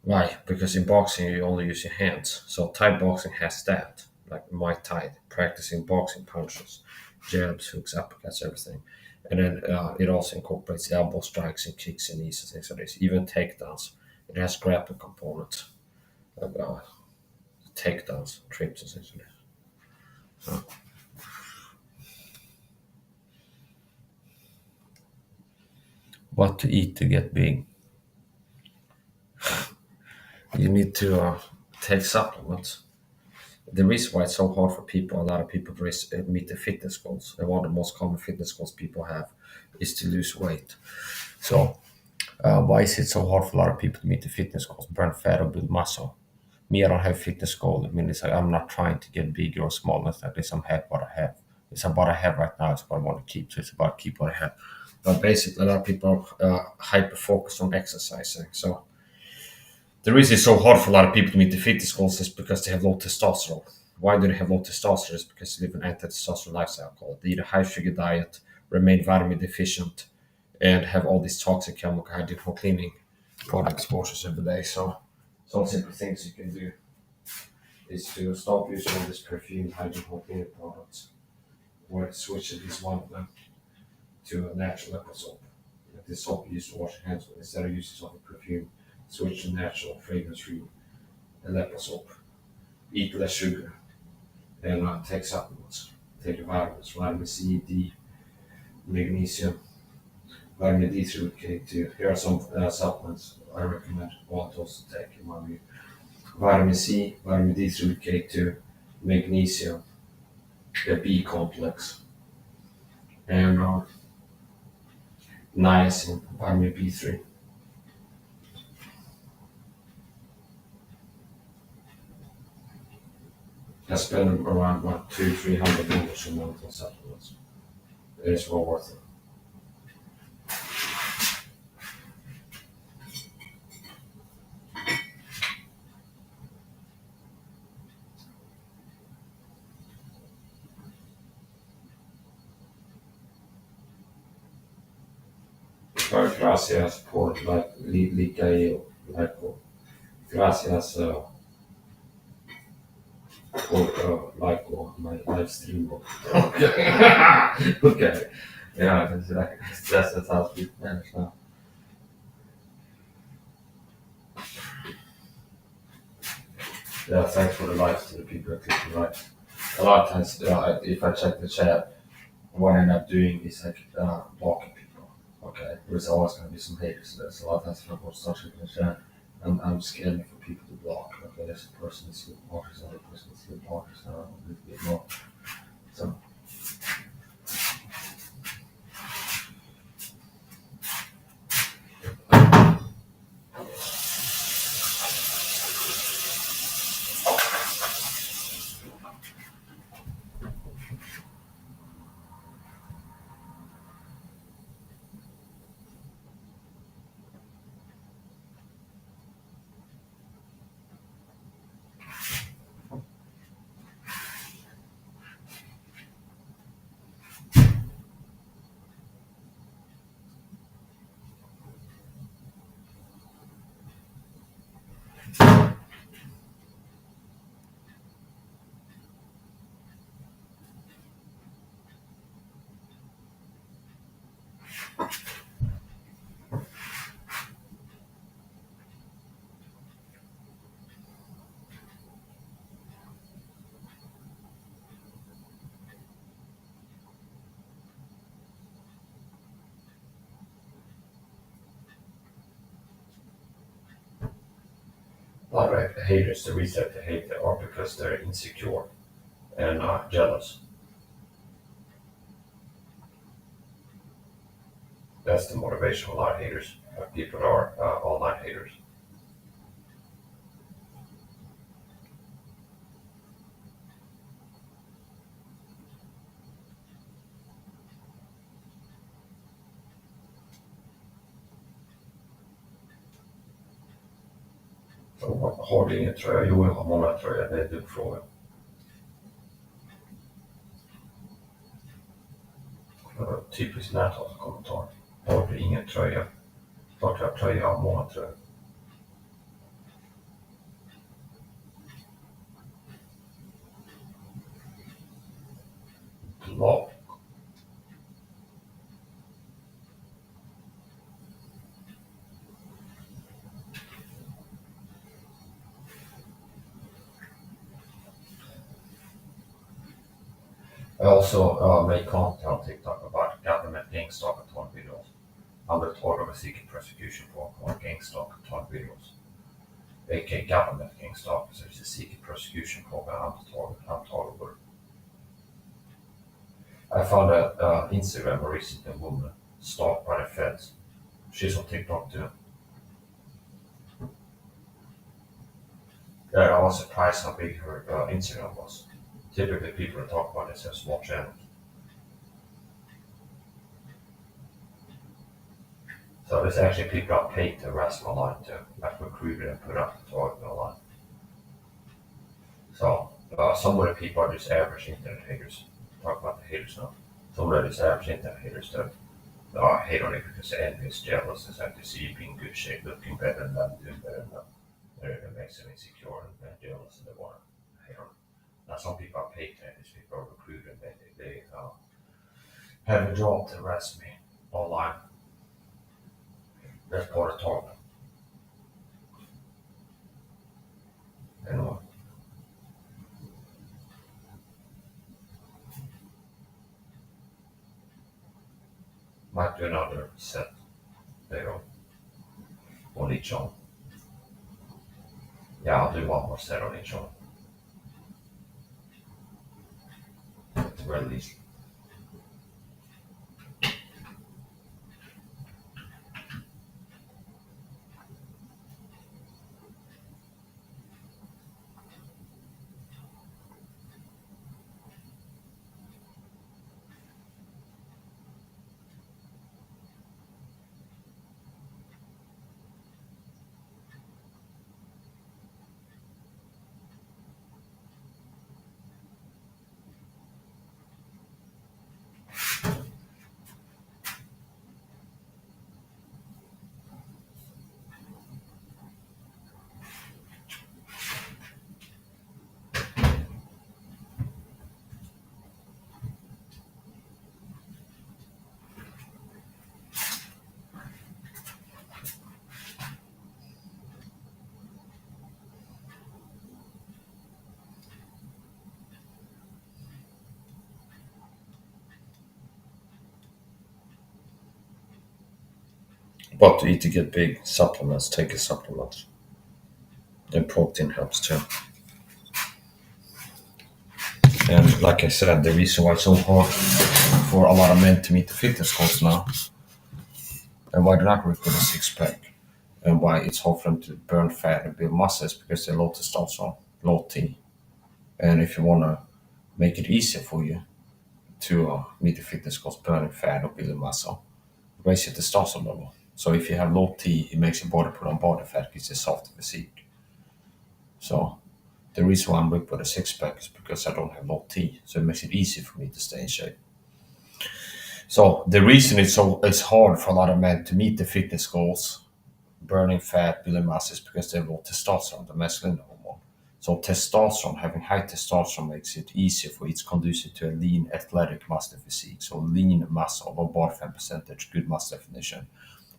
Why? Because in boxing you only use your hands. So Thai boxing has that, like Muay Thai, practicing boxing punches, jabs, hooks, uppercuts, everything. And then it also incorporates elbow strikes and kicks and knees and things like this, even takedowns. It has grappling components, like takedowns, trips and things like this. So, what to eat to get big? You need to take supplements. The reason why it's so hard for people, a lot of people to meet the fitness goals, and one of the most common fitness goals people have is to lose weight. So, why is it so hard for a lot of people to meet the fitness goals, burn fat or build muscle? Me, I don't have fitness goal. I mean, it's like I'm not trying to get bigger or smaller. It's like this, I'm happy what I have. It's about what I have right now. It's what I want to keep. So it's about keep what I have. But basically, a lot of people are hyper focused on exercising. So the reason it's so hard for a lot of people to meet the fitness goals is because they have low testosterone. Why do they have low testosterone? It's because they live an anti-testosterone lifestyle called. They eat a high sugar diet, remain vitamin deficient, and have all these toxic chemical hygiene cleaning product exposures every day. So some simple things you can do is to stop using all these perfume hygiene cleaning products, or switch at least one of them to a natural leopard soap. Like this soap you used to wash your hands with, instead of using something perfume, switch to natural fragrance-free leopard soap. Eat less sugar, and take supplements. Take your vitamins, vitamin C, D, magnesium, vitamin D3 with K2. Here are some supplements I recommend all those to take in my view. Vitamin C, vitamin D3 with K2, magnesium, the B complex, and niacin, vitamin B3. I spend around about $200-300 a month on supplements. It is well worth it. Gracias por Gracias por my live stream. Okay. Okay. Yeah, that's how I speak Spanish now. Yeah, thanks for the likes to the people that click the likes. A lot of times, if I check the chat, what I end up doing is like blocking people. Okay, there's always going to be some haters. There's a lot of times if I post such a chat, I'm scared for people to block. Okay, there's a person that's with blockers, another person that's with blockers, and I don't need to get more. So, a lot of haters, the reason they hate they are because they're insecure and jealous. That's the motivation of a lot of haters. People are online haters. Så har du ingen tröja? Jo, jag har många tröjor. Det är du frågan. Typiskt näthatskommentar. Har du ingen tröja? Klart jag har tröja, jag har många tröjor. Block. I also make content on TikTok about government gangstalkathon videos. Under tag of a secret prosecution program gangstalkathon videos. aka government gangstalkers, so it's a secret prosecution program I'm tolerable. I found a Instagram a recent woman stalked by the feds. She's on TikTok too. I was surprised how big her Instagram was. Typically, people that talk about this have small channels. So there's actually people that paid to harass them online to like recruited and put up the target online. So some of the people are just average internet haters. Talk about the haters now. Some of the just average internet haters that hate on it because they're envious, jealous, and like to see you being in good shape, looking better than them, doing better than them. It makes them insecure and jealous, and they want to hate on it. Now some people are paid to these people are recruited, they have a job to harass me online. That's part of talk. Anyway. Might do another set there on each one. Yeah, I'll do one more set on each one. At the very least. But to eat to get big, supplements, take a supplement. And protein helps too. And like I said, the reason why it's so hard for a lot of men to meet the fitness goals now, and why they're not with a six pack, and why it's hard for them to burn fat and build muscle is because they're low testosterone, low T. And if you want to make it easier for you to meet the fitness goals, burning fat or building muscle, raise your testosterone level. So if you have low T, it makes your body put on body fat, gives you soft physique. So the reason why I'm ripped with a six pack is because I don't have low T, so it makes it easy for me to stay in shape. So the reason it's hard for a lot of men to meet the fitness goals, burning fat, building muscle, is because they have low testosterone, the masculine hormone. So testosterone, having high testosterone makes it easier for it's conducive to a lean, athletic muscle physique. So lean muscle, low body fat percentage, good muscle definition.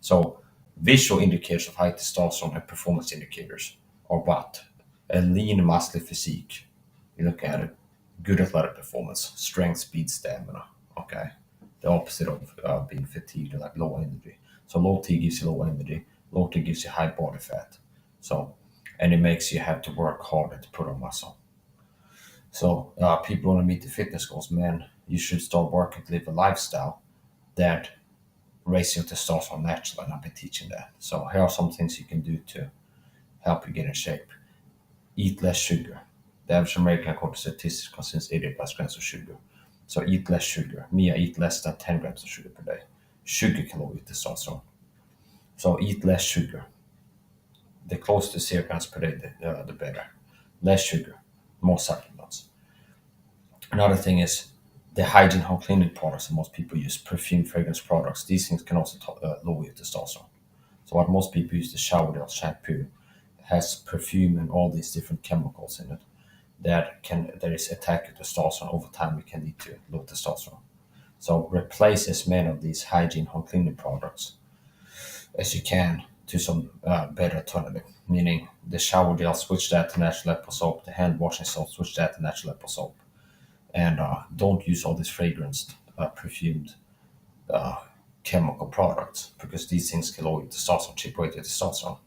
So visual indicators of high testosterone and performance indicators are what? A lean muscle physique. You look at it, good athletic performance, strength, speed, stamina. Okay, the opposite of being fatigued, like low energy. So low T gives you low energy, low T gives you high body fat. So, and it makes you have to work harder to put on muscle. So people want to meet the fitness goals, man. You should start working to live a lifestyle that raises your testosterone naturally, and I've been teaching that. So here are some things you can do to help you get in shape. Eat less sugar. The average American, according to statistics, consumes 80 plus grams of sugar. So eat less sugar. Me, I eat less than 10 grams of sugar per day. Sugar can lower your testosterone. So eat less sugar. The closer to 0 grams per day, the better. Less sugar, more supplements. Another thing is the hygiene home cleaning products that most people use, perfume, fragrance products. These things can also lower your testosterone. So what most people use, the shower gel shampoo, has perfume and all these different chemicals in it that is attack your testosterone over time. It can lead to low testosterone. So replace as many of these hygiene home cleaning products as you can to some better alternative. Meaning the shower gel, switch that to natural apple soap. The hand washing soap, switch that to natural apple soap. And don't use all these fragranced, perfumed chemical products because these things can lower your testosterone, chip away your testosterone.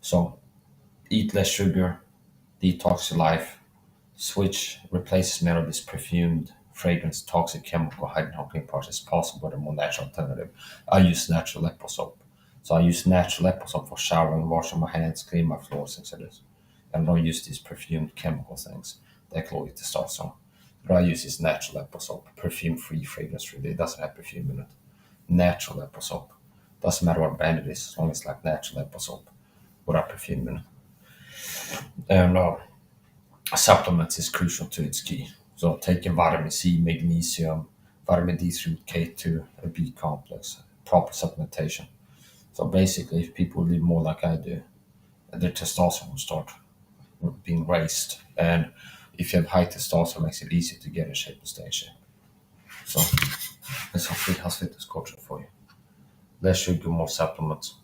So eat less sugar, detox your life, switch, replace as many of these perfumed, fragrance, toxic, chemical, hydrogen products as possible with a more natural alternative. I use natural apple soap. So I use natural apple soap for showering, washing my hands, clean my floors, things like this. And I don't use these perfumed chemical things that lower your testosterone. What I use is natural apple soap, perfume free, fragrance free. It doesn't have perfume in it. Natural apple soap. Doesn't matter what brand it is, as long as it's like natural apple soap without perfume in it. And supplements is crucial to its key. So taking vitamin C, magnesium, vitamin D3, K2, a B complex, proper supplementation. So basically, if people live more like I do, their testosterone will start being raised. And if you have high testosterone, it makes it easier to get in shape and stay in shape. So that's hopefully health fitness coaching for you. Less sugar, more supplements.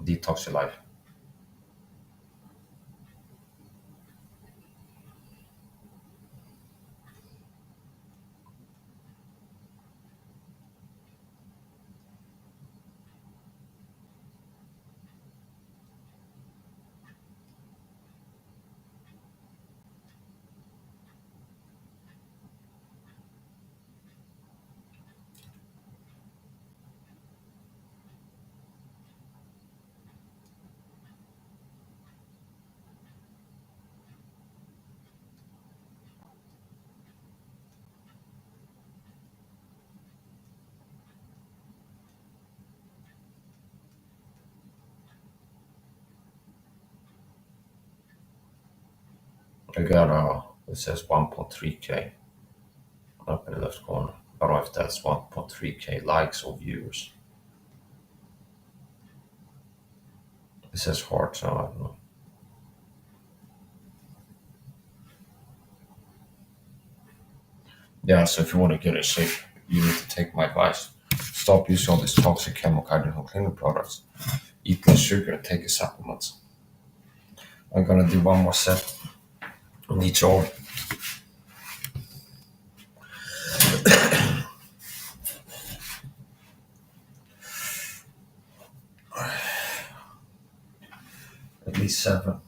Detox your life. I got it says 1.3K up in the left corner. I don't know if that's 1.3K likes or viewers. It says heart, so I don't know. Yeah, so if you want to get in shape, you need to take my advice. Stop using all these toxic chemical hydrogen cleaning products. Eat less sugar and take your supplements. I'm gonna do one more set on each arm. 37.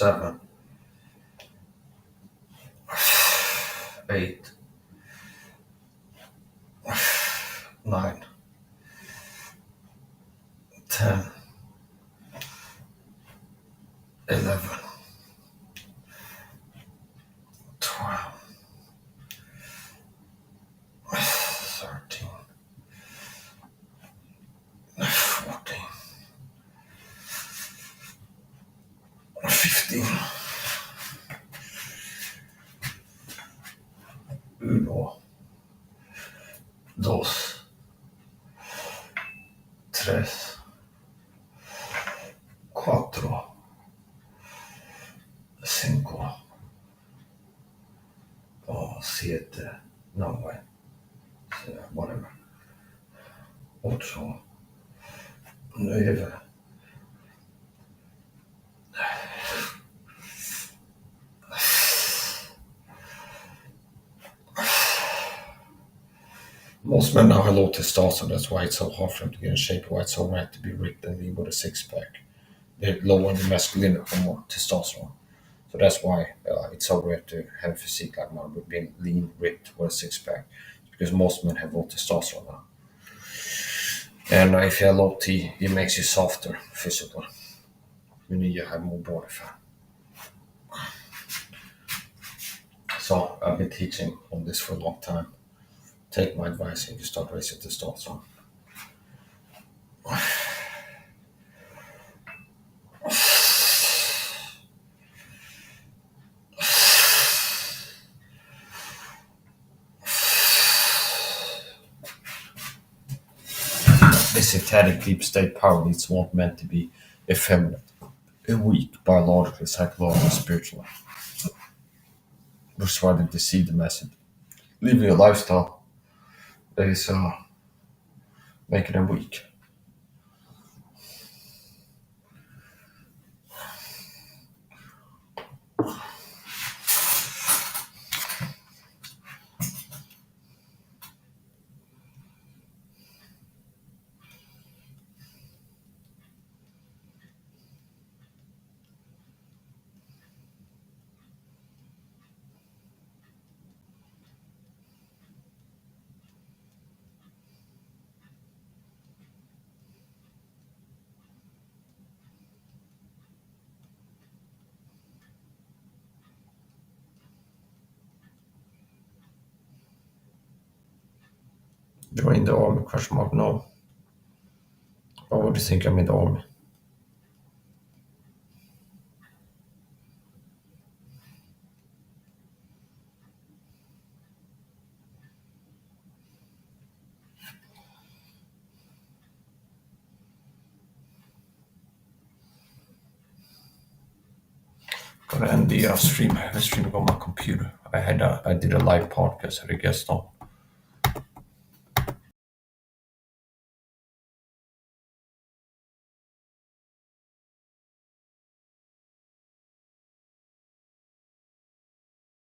7, 8, 9, 10, 11, 12, 13, 14, 15, 1, 2, 3, 4, 5, 7, 9, whatever, 8, 9. Most men now have low testosterone, that's why it's so hard for them to get in shape, why it's so rare to be ripped and leave with a six-pack. They're low on the masculine hormone, testosterone. So that's why it's so rare to have a physique like mine, with being lean, ripped with a six-pack. Because most men have low testosterone now. And if you have low T, it makes you softer physically. Meaning you have more body fat. So I've been teaching on this for a long time. Take my advice and you start raising testosterone. This satanic deep state power leads want men to be effeminate, weak, biologically, psychologically, spiritually. Which is why they deceive the message. Living a lifestyle that is making them weak. Join the army? Question mark. No. Why would you think I'm in the army? Gonna end the stream. I have a stream on my computer. I did a live podcast. Had a guest on.